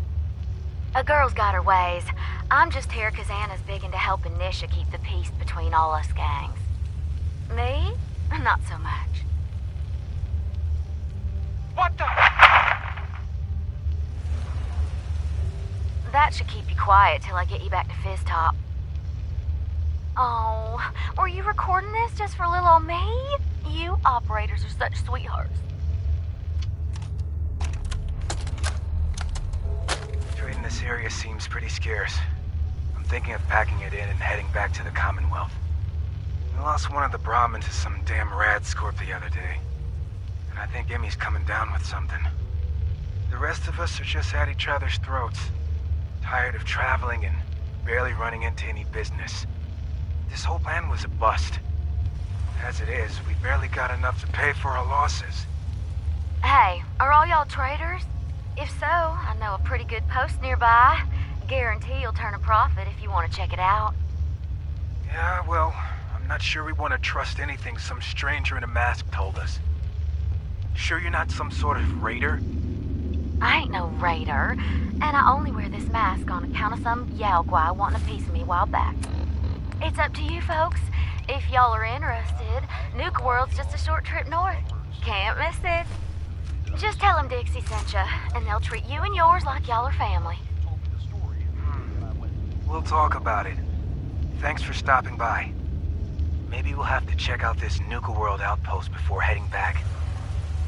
A girl's got her ways. I'm just here 'cause Anna's big into helping Nisha keep the peace between all us gangs. Me? Not so much. What the? That should keep you quiet till I get you back to Fizz Top. Oh, were you recording this just for little old me? You operators are such sweethearts. Trade in this area seems pretty scarce. I'm thinking of packing it in and heading back to the Commonwealth. We lost one of the Brahmins to some damn Radscorp the other day. And I think Emmy's coming down with something. The rest of us are just at each other's throats. Tired of traveling and barely running into any business. This whole plan was a bust. As it is, we barely got enough to pay for our losses. Hey, are all y'all traders? If so, I know a pretty good post nearby. Guarantee you'll turn a profit if you want to check it out. Yeah, well, I'm not sure we want to trust anything some stranger in a mask told us. Sure you're not some sort of raider? I ain't no raider, and I only wear this mask on account of some Yaogwai wanting a piece of me a while back. It's up to you folks. If y'all are interested, Nuka World's just a short trip north. Can't miss it. Just tell them Dixie sent ya, and they'll treat you and yours like y'all are family. We'll talk about it. Thanks for stopping by. Maybe we'll have to check out this Nuka World outpost before heading back.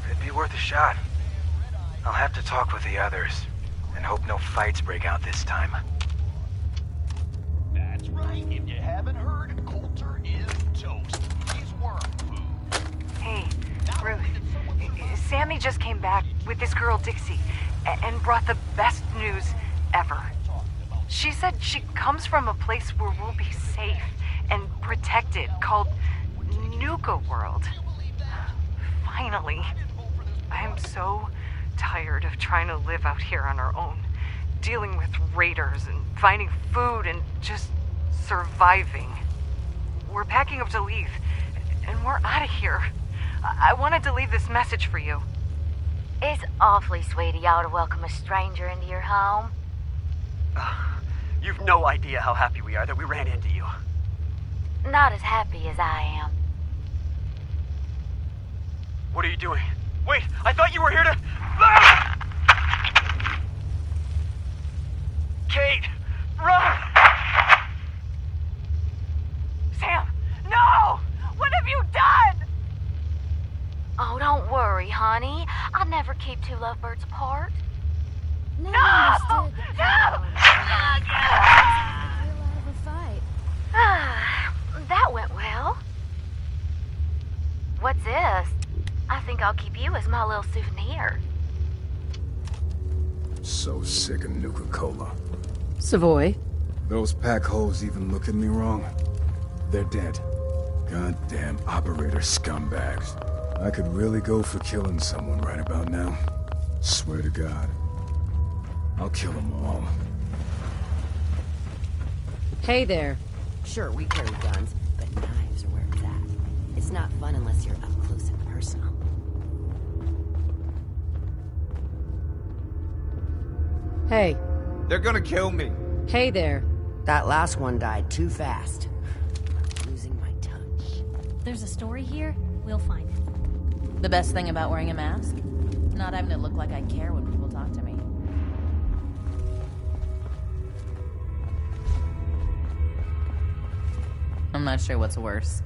Could be worth a shot. I'll have to talk with the others, and hope no fights break out this time. That's right. If you haven't heard, Coulter is toast. He's worm food. Hey, Ruth. Sammy just came back with this girl, Dixie, and brought the best news ever. She said she comes from a place where we'll be safe and protected, called Nuka World. Finally. I am so tired of trying to live out here on our own, dealing with raiders and finding food and just surviving. We're packing up to leave, and we're out of here. I wanted to leave this message for you. It's awfully sweet of y'all to welcome a stranger into your home. You've no idea how happy we are that we ran into you. Not as happy as I am. What are you doing? Wait, I thought you were here to... Kate, run! Sam, no! What have you done? Oh, don't worry, honey. I never keep two lovebirds apart. No! No! That went well. What's this? I think I'll keep you as my little souvenir. So sick of Nuka-Cola. Savoy. Those pack holes even look at me wrong. They're dead. Goddamn operator scumbags. I could really go for killing someone right about now. Swear to God. I'll kill them all. Hey there. Sure, we carry guns, but knives are where it's at. It's not fun unless you're up close and personal. Hey. They're gonna kill me. Hey there. That last one died too fast. I'm losing my touch. There's a story here. We'll find it. The best thing about wearing a mask? Not having to look like I care when people talk to me. I'm not sure what's worse,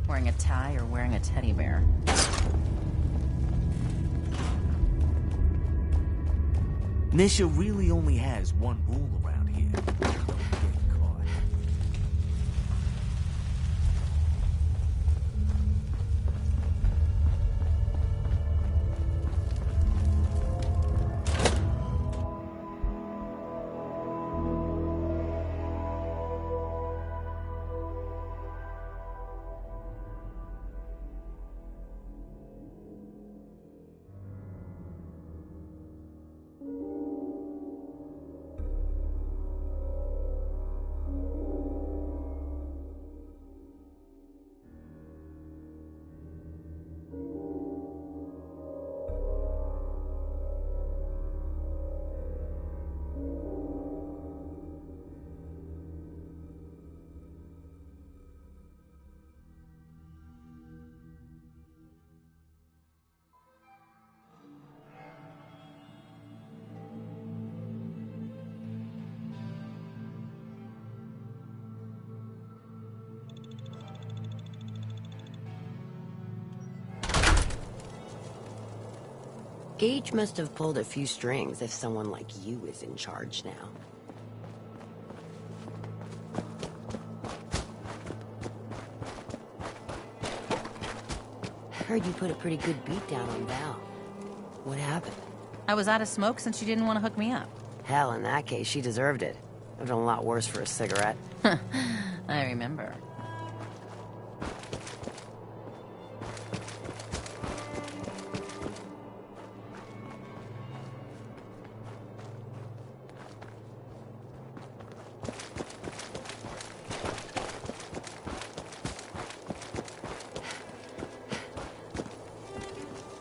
wearing a tie or wearing a teddy bear. Nisha really only has one rule around here. Don't get caught. Gage must have pulled a few strings if someone like you is in charge now. Heard you put a pretty good beat down on Val. What happened? I was out of smoke since she didn't want to hook me up. Hell, in that case, she deserved it. I've done a lot worse for a cigarette. I remember.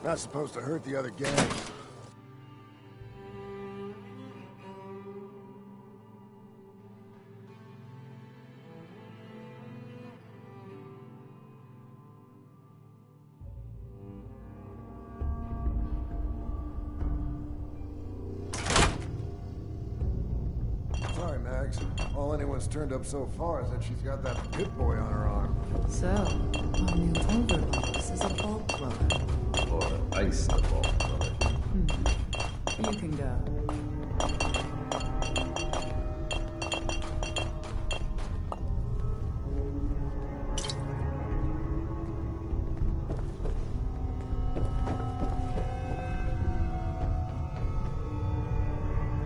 Not supposed to hurt the other gang. Sorry, Mags. All anyone's turned up so far is that she's got that Pit Boy on her arm. So, our new overboss is a ball clubber. Or ice the ball. You can go.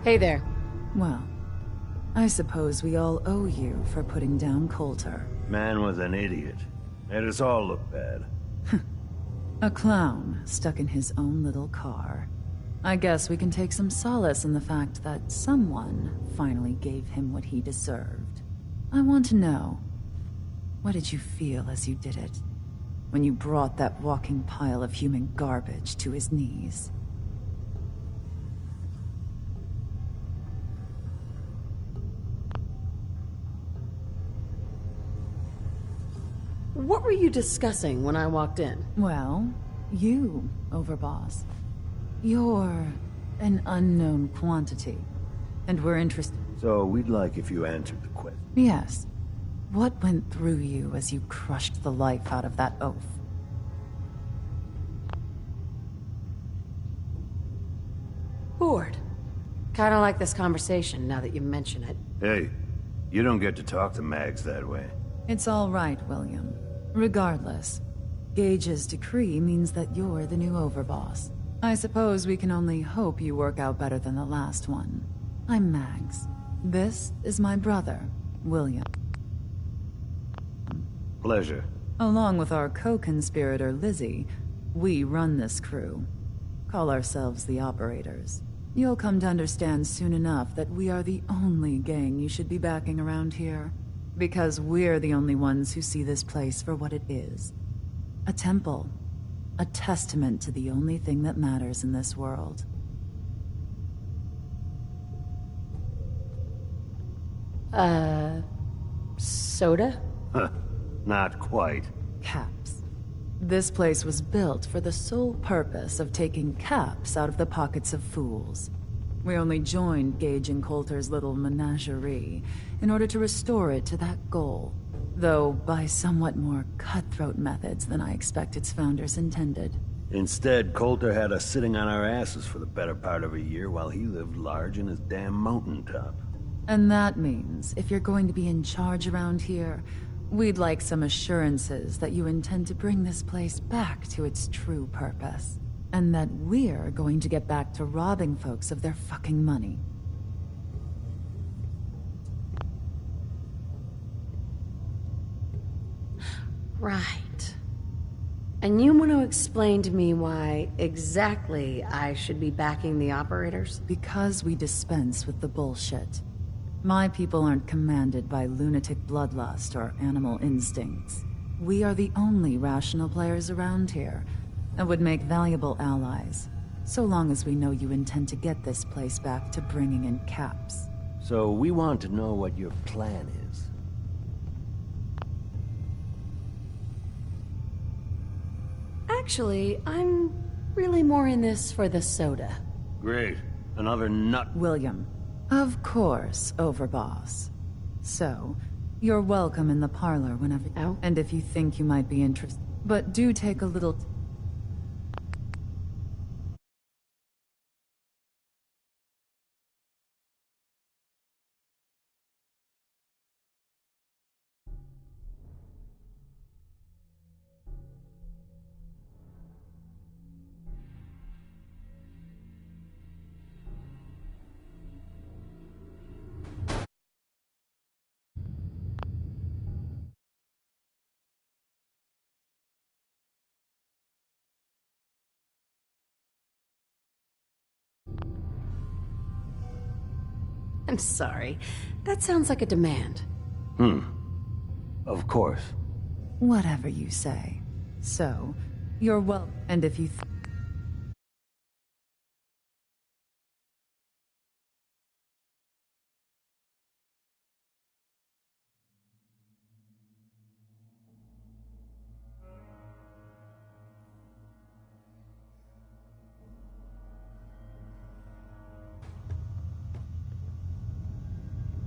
Hey there. Well, I suppose we all owe you for putting down Coulter. Man was an idiot. Made us all look bad. A clown stuck in his own little car. I guess we can take some solace in the fact that someone finally gave him what he deserved. I want to know, what did you feel as you did it? When you brought that walking pile of human garbage to his knees? What were you discussing when I walked in? Well, you, Overboss. You're an unknown quantity, and we're interested. So we'd like if you answered the question. Yes. What went through you as you crushed the life out of that oaf? Bored. Kinda like this conversation now that you mention it. Hey, you don't get to talk to Mags that way. It's all right, William. Regardless, Gage's decree means that you're the new Overboss. I suppose we can only hope you work out better than the last one. I'm Mags. This is my brother, William. Pleasure. Along with our co-conspirator, Lizzie, we run this crew. Call ourselves the Operators. You'll come to understand soon enough that we are the only gang you should be backing around here. Because we're the only ones who see this place for what it is. A temple. A testament to the only thing that matters in this world. Soda? Huh. Not quite. Caps. This place was built for the sole purpose of taking caps out of the pockets of fools. We only joined Gage and Coulter's little menagerie in order to restore it to that goal, though by somewhat more cutthroat methods than I expect its founders intended. Instead, Coulter had us sitting on our asses for the better part of a year while he lived large in his damn mountaintop. And that means, if you're going to be in charge around here, we'd like some assurances that you intend to bring this place back to its true purpose. And that we're going to get back to robbing folks of their fucking money. Right. And you want to explain to me why exactly I should be backing the Operators? Because we dispense with the bullshit. My people aren't commanded by lunatic bloodlust or animal instincts. We are the only rational players around here, and would make valuable allies, so long as we know you intend to get this place back to bringing in caps. So we want to know what your plan is. Actually, I'm really more in this for the soda. Great. Another nut. William. Of course, Overboss. So, you're welcome in the parlor whenever... Oh? And if you think you might be interested... But do take a little... I'm sorry. That sounds like a demand. Of course. Whatever you say. So, you're well, and if you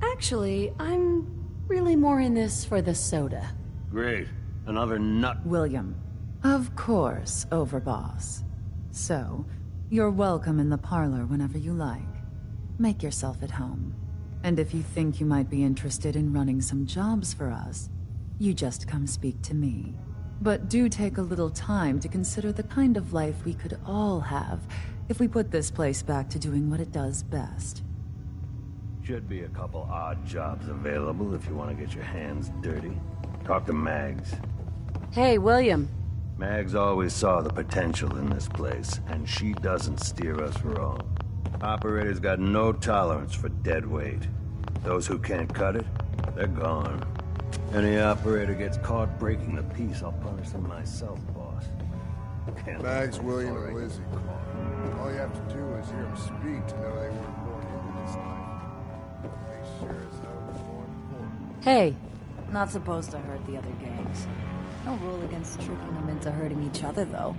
Actually, I'm really more in this for the soda. Great. Another nut. William. Of course, Overboss. So, you're welcome in the parlor whenever you like. Make yourself at home. And if you think you might be interested in running some jobs for us, you just come speak to me. But do take a little time to consider the kind of life we could all have if we put this place back to doing what it does best. Should be a couple odd jobs available if you want to get your hands dirty. Talk to Mags. Hey, William. Mags always saw the potential in this place, and she doesn't steer us wrong. Operators got no tolerance for dead weight. Those who can't cut it, they're gone. Any operator gets caught breaking the peace, I'll punish them myself, boss. Mags, William, and Lizzie. All you have to do is hear them speak to know they were born into this life. They sure as hell were born poor. Hey. Not supposed to hurt the other gangs. No rule against tricking them into hurting each other, though.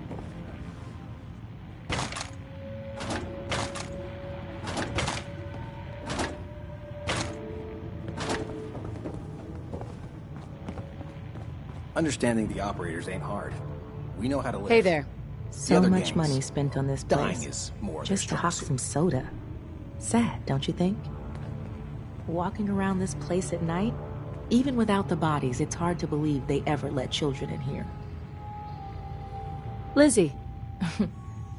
Understanding the operators ain't hard. We know how to live. Hey there. So much money spent on this place. Dying is more just to hawk some soda. Sad, don't you think? Walking around this place at night, even without the bodies, it's hard to believe they ever let children in here. Lizzie.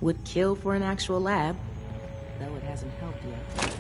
Would kill for an actual lab, though it hasn't helped yet.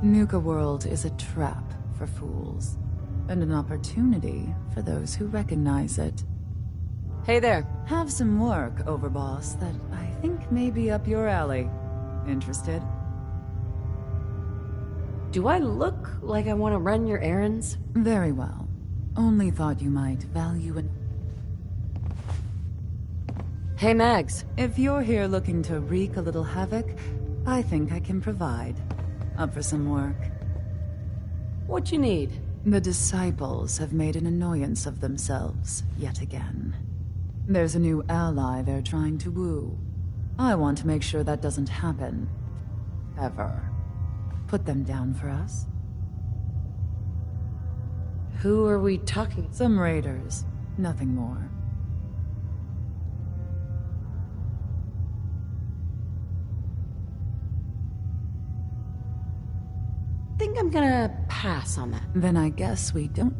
Nuka World is a trap for fools, and an opportunity for those who recognize it. Hey there. Have some work, Overboss, that I think may be up your alley. Interested? Do I look like I want to run your errands? Very well. Only thought you might value an... Hey, Mags. If you're here looking to wreak a little havoc, I think I can provide. Up for some work. What you need? The Disciples have made an annoyance of themselves, yet again. There's a new ally they're trying to woo. I want to make sure that doesn't happen. Ever. Put them down for us. Who are we talking? Some raiders. Nothing more. I think I'm gonna pass on that. Then I guess we don't...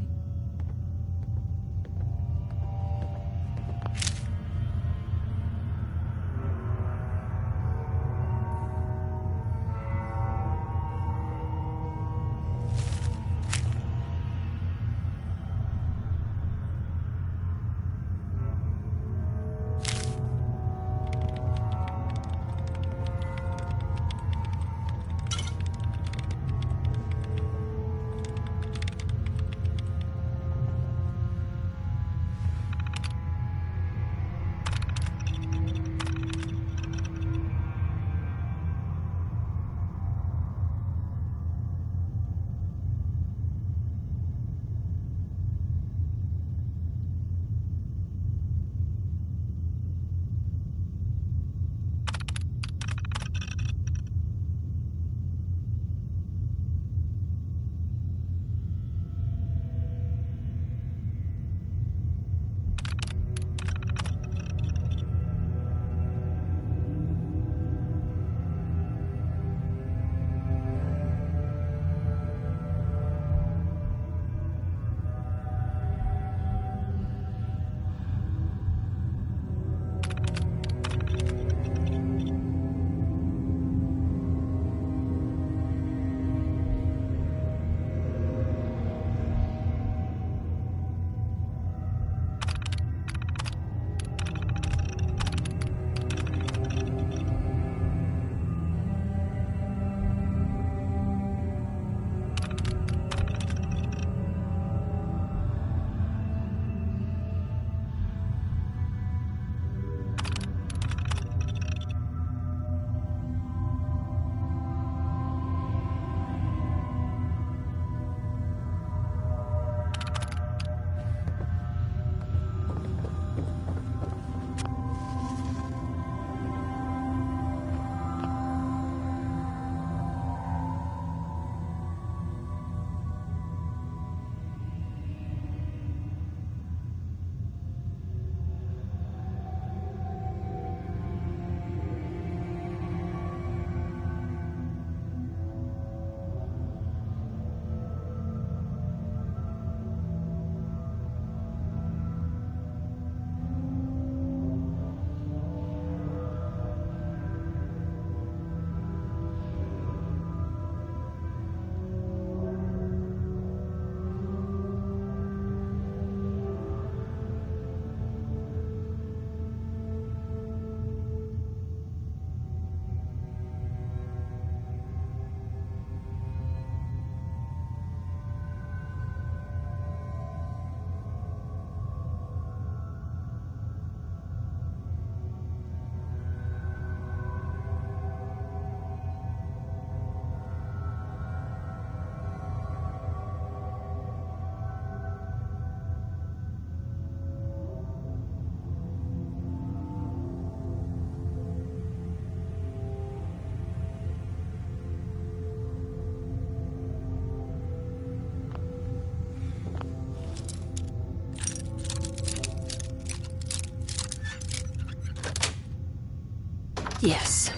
Yes.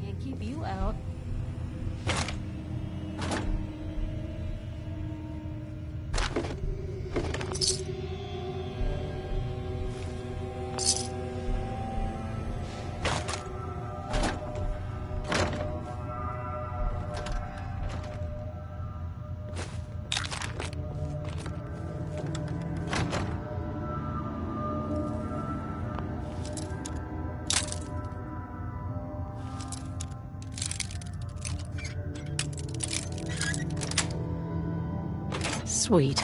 Can't keep you out. Sweet.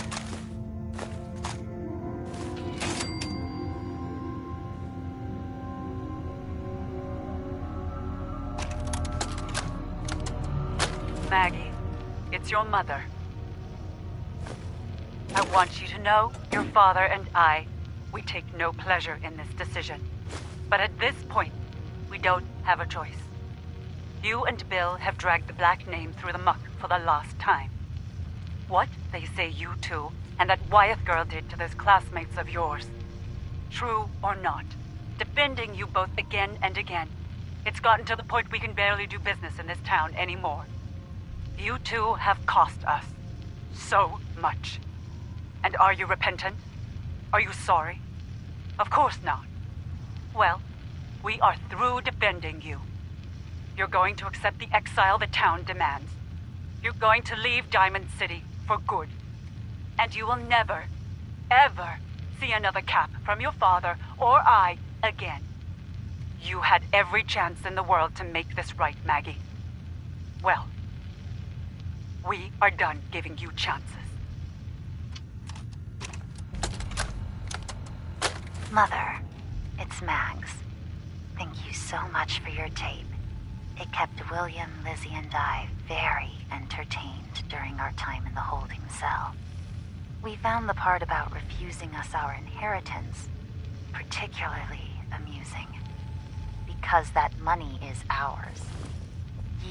Maggie, it's your mother. I want you to know your father and we take no pleasure in this decision. But at this point, we don't have a choice. You and Bill have dragged the Black name through the muck for the last time. What they say you two and that Wyeth girl did to those classmates of yours. True or not, defending you both again and again. It's gotten to the point we can barely do business in this town anymore. You two have cost us so much. And are you repentant? Are you sorry? Of course not. Well, we are through defending you. You're going to accept the exile the town demands. You're going to leave Diamond City for good. And you will never, ever see another cap from your father or I again. You had every chance in the world to make this right, Maggie. Well, we are done giving you chances. Mother, it's Mags. Thank you so much for your tape. It kept William, Lizzie, and I very entertained during our time in the holding cell. We found the part about refusing us our inheritance particularly amusing. Because that money is ours.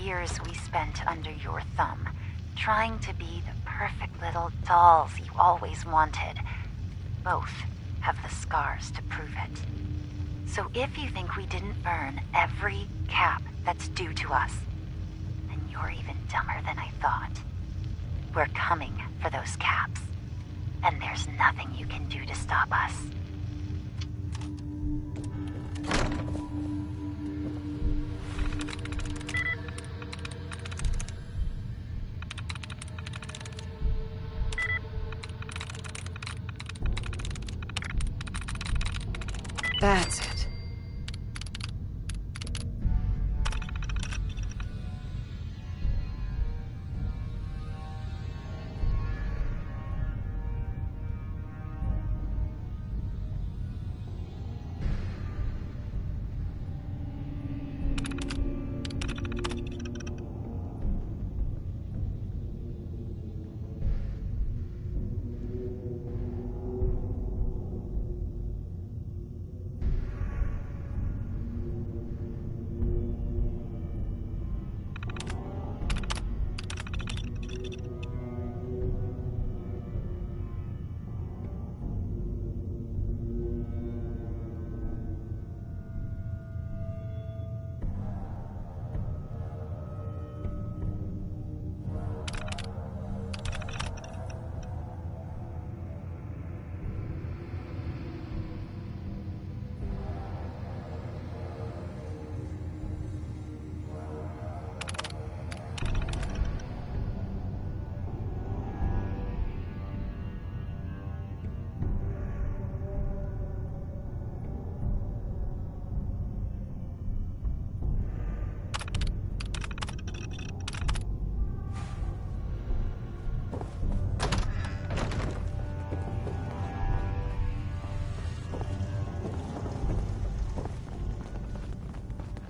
Years we spent under your thumb, trying to be the perfect little dolls you always wanted. Both have the scars to prove it. So if you think we didn't earn every cap that's due to us, then you're even dumber than I thought. We're coming for those caps, and there's nothing you can do to stop us. That's it.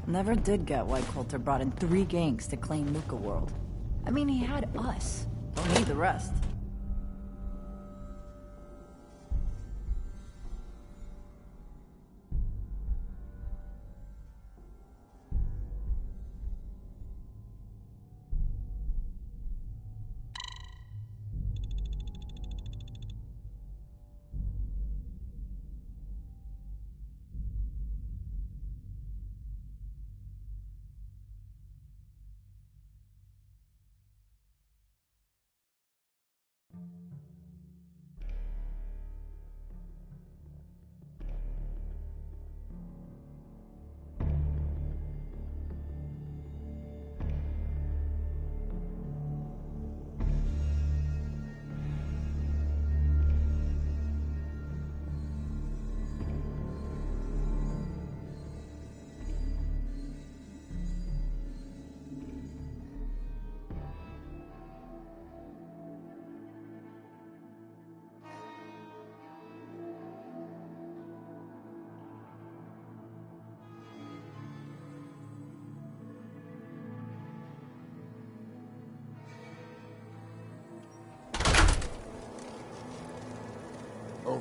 Never did get why Coulter brought in 3 gangs to claim Nuka World. I mean, he had us. Don't need the rest.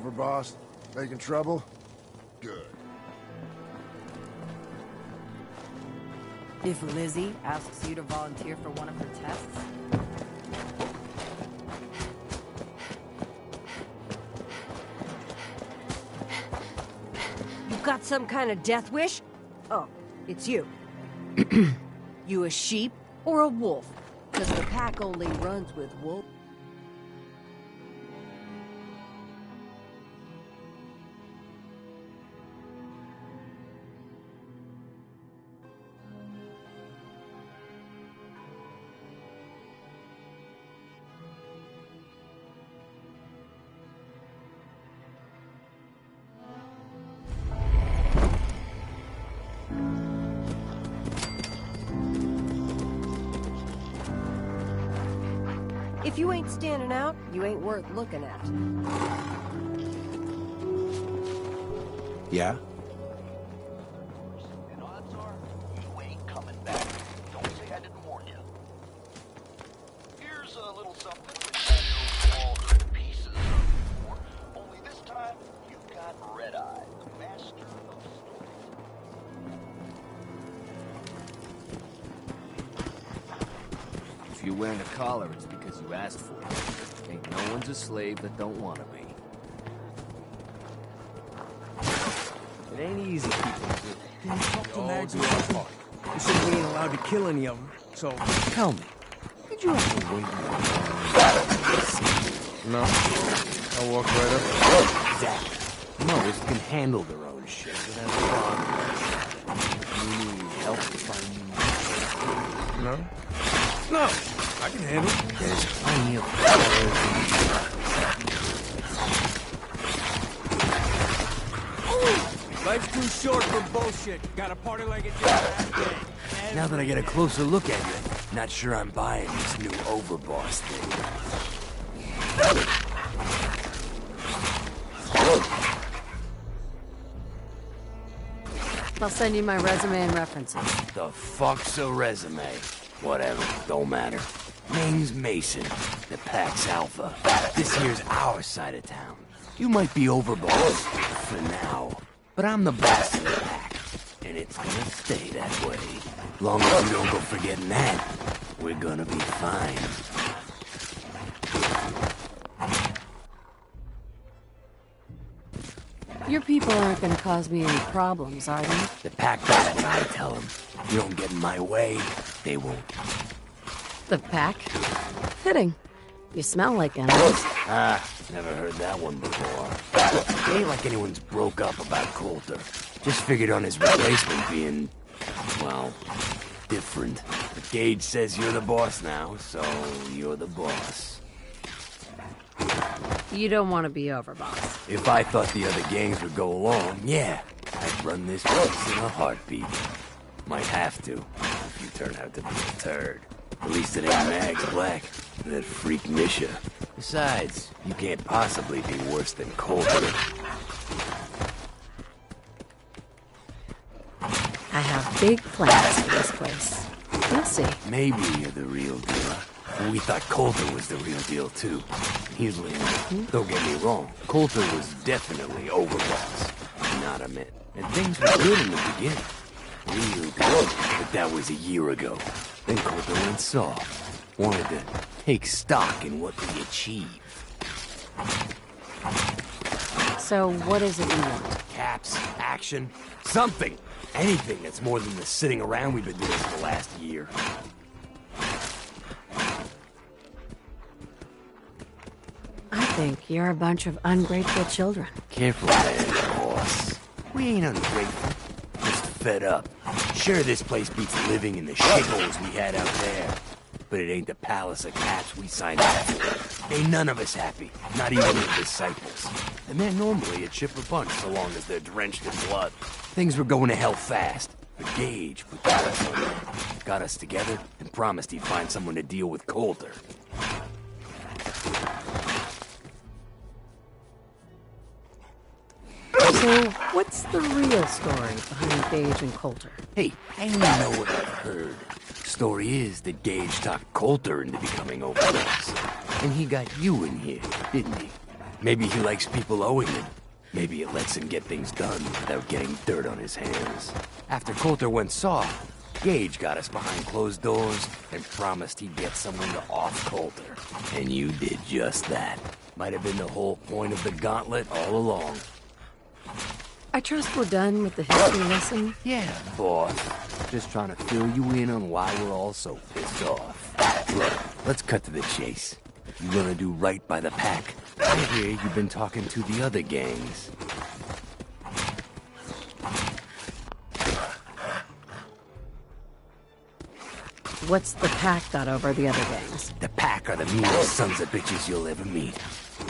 Overboss? Making trouble? Good. If Lizzie asks you to volunteer for one of her tests... You got some kind of death wish? Oh, it's you. You a sheep or a wolf? Because the pack only runs with wolves. If you ain't standing out, you ain't worth looking at. Yeah? And odds are, you ain't coming back. Don't say I didn't warn you. Here's a little something which I know you all heard pieces of before. Only this time, you've got Red-Eye, the master of If you're wearing a collar, it's because you asked for it. Ain't no one's a slave that don't want to be. It ain't easy keeping good. Can you talk to Mags and Bucky? You said we ain't allowed to kill any of them, so tell me. Did you have to wait? No. I'll walk right up. Exactly. Mothers can handle their own shit without a problem. You need help to find No? No, I can handle it. There's plenty of Life's too short for bullshit. Gotta party like it's your last day. Now that I get a closer look at you, not sure I'm buying this new overboss thing. I'll send you my resume and references. The fuck's a resume? Whatever, don't matter. Name's Mason, the Pax Alpha. This here's our side of town. You might be overboss for now, but I'm the boss of the pack, and it's gonna stay that way. Long as you don't go forgetting that, we're gonna be fine. Your people aren't gonna cause me any problems, are they? The pack does what I tell them. You don't get in my way, they won't. The pack? Fitting. You smell like animals. Ah, never heard that one before. It ain't like anyone's broke up about Coulter. Just figured on his replacement being, well, different. But Gage says you're the boss now, so you're the boss. You don't want to be overboss. If I thought the other gangs would go along, yeah, I'd run this place in a heartbeat. Might have to, if you turn out to be a turd. At least it ain't Mags Black, that freak Nisha. Besides, you can't possibly be worse than Coulter. I have big plans for this place. You'll see. Maybe you're the real deal. We thought Coulter was the real deal, too. He's leaving. Don't get me wrong, Coulter was definitely overboss. Not a minute. And things were good in the beginning. Real good. But that was a year ago. Then Coulter went soft. Wanted to take stock in what we achieved. So what is it you want? Caps, action, something. Anything that's more than the sitting around we've been doing for the last year. I think you're a bunch of ungrateful children. Careful there, boss. We ain't ungrateful. Just fed up. Sure, this place beats living in the shitholes we had out there. But it ain't the palace of caps we signed up for. Ain't none of us happy. Not even the disciples. And they're normally a chipper bunch so long as they're drenched in blood. Things were going to hell fast. But Gage put us on that. Got us together and promised he'd find someone to deal with Coulter. So, what's the real story behind Gage and Coulter? Hey, I only know what I've heard. Story is that Gage talked Coulter into becoming overboss. And he got you in here, didn't he? Maybe he likes people owing him. Maybe it lets him get things done without getting dirt on his hands. After Coulter went soft, Gage got us behind closed doors and promised he'd get someone to off Coulter. And you did just that. Might have been the whole point of the gauntlet all along. I trust we're done with the history lesson? Yeah, boss. Just trying to fill you in on why we're all so pissed off. Look, let's cut to the chase. You gonna do right by the pack? I hear you've been talking to the other gangs. What's the pack got over the other gangs? The pack are the meanest sons of bitches you'll ever meet.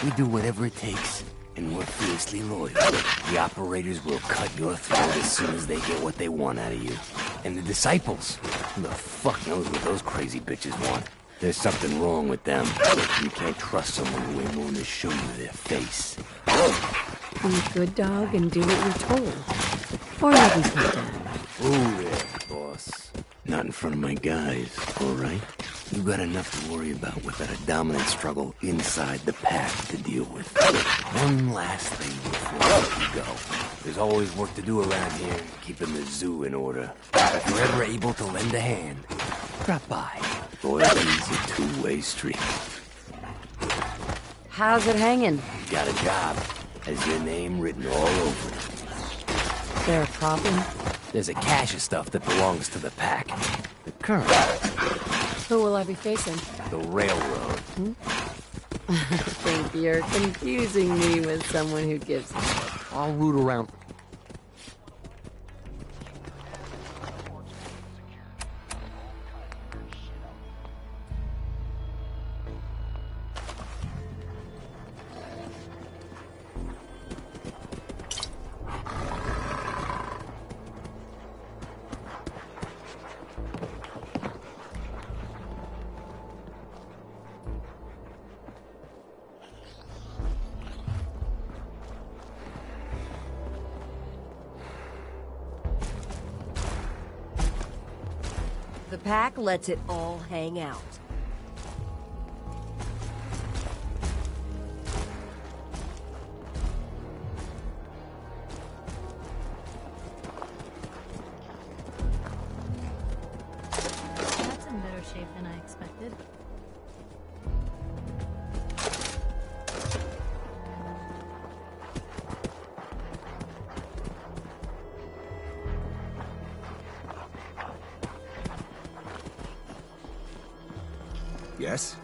We do whatever it takes, and we're fiercely loyal. The operators will cut your throat as soon as they get what they want out of you. And the disciples? Who the fuck knows what those crazy bitches want? There's something wrong with them. You can't trust someone who ain't willing to show you their face. Be a good dog and do what you're told. Or let me put down. Oh there, boss. Not in front of my guys, all right? You got enough to worry about without a dominant struggle inside the pack to deal with. One last thing before I let you go. There's always work to do around here, keeping the zoo in order. If you're ever able to lend a hand, drop by. Loyalty's a two-way street. How's it hanging? You got a job. Has your name written all over it. There a problem? There's a cache of stuff that belongs to the pack. The current. Who will I be facing? The railroad. I think you're confusing me with someone who gives a shit. I'll root around. The pack lets it all hang out. That's in better shape than I expected. Yes?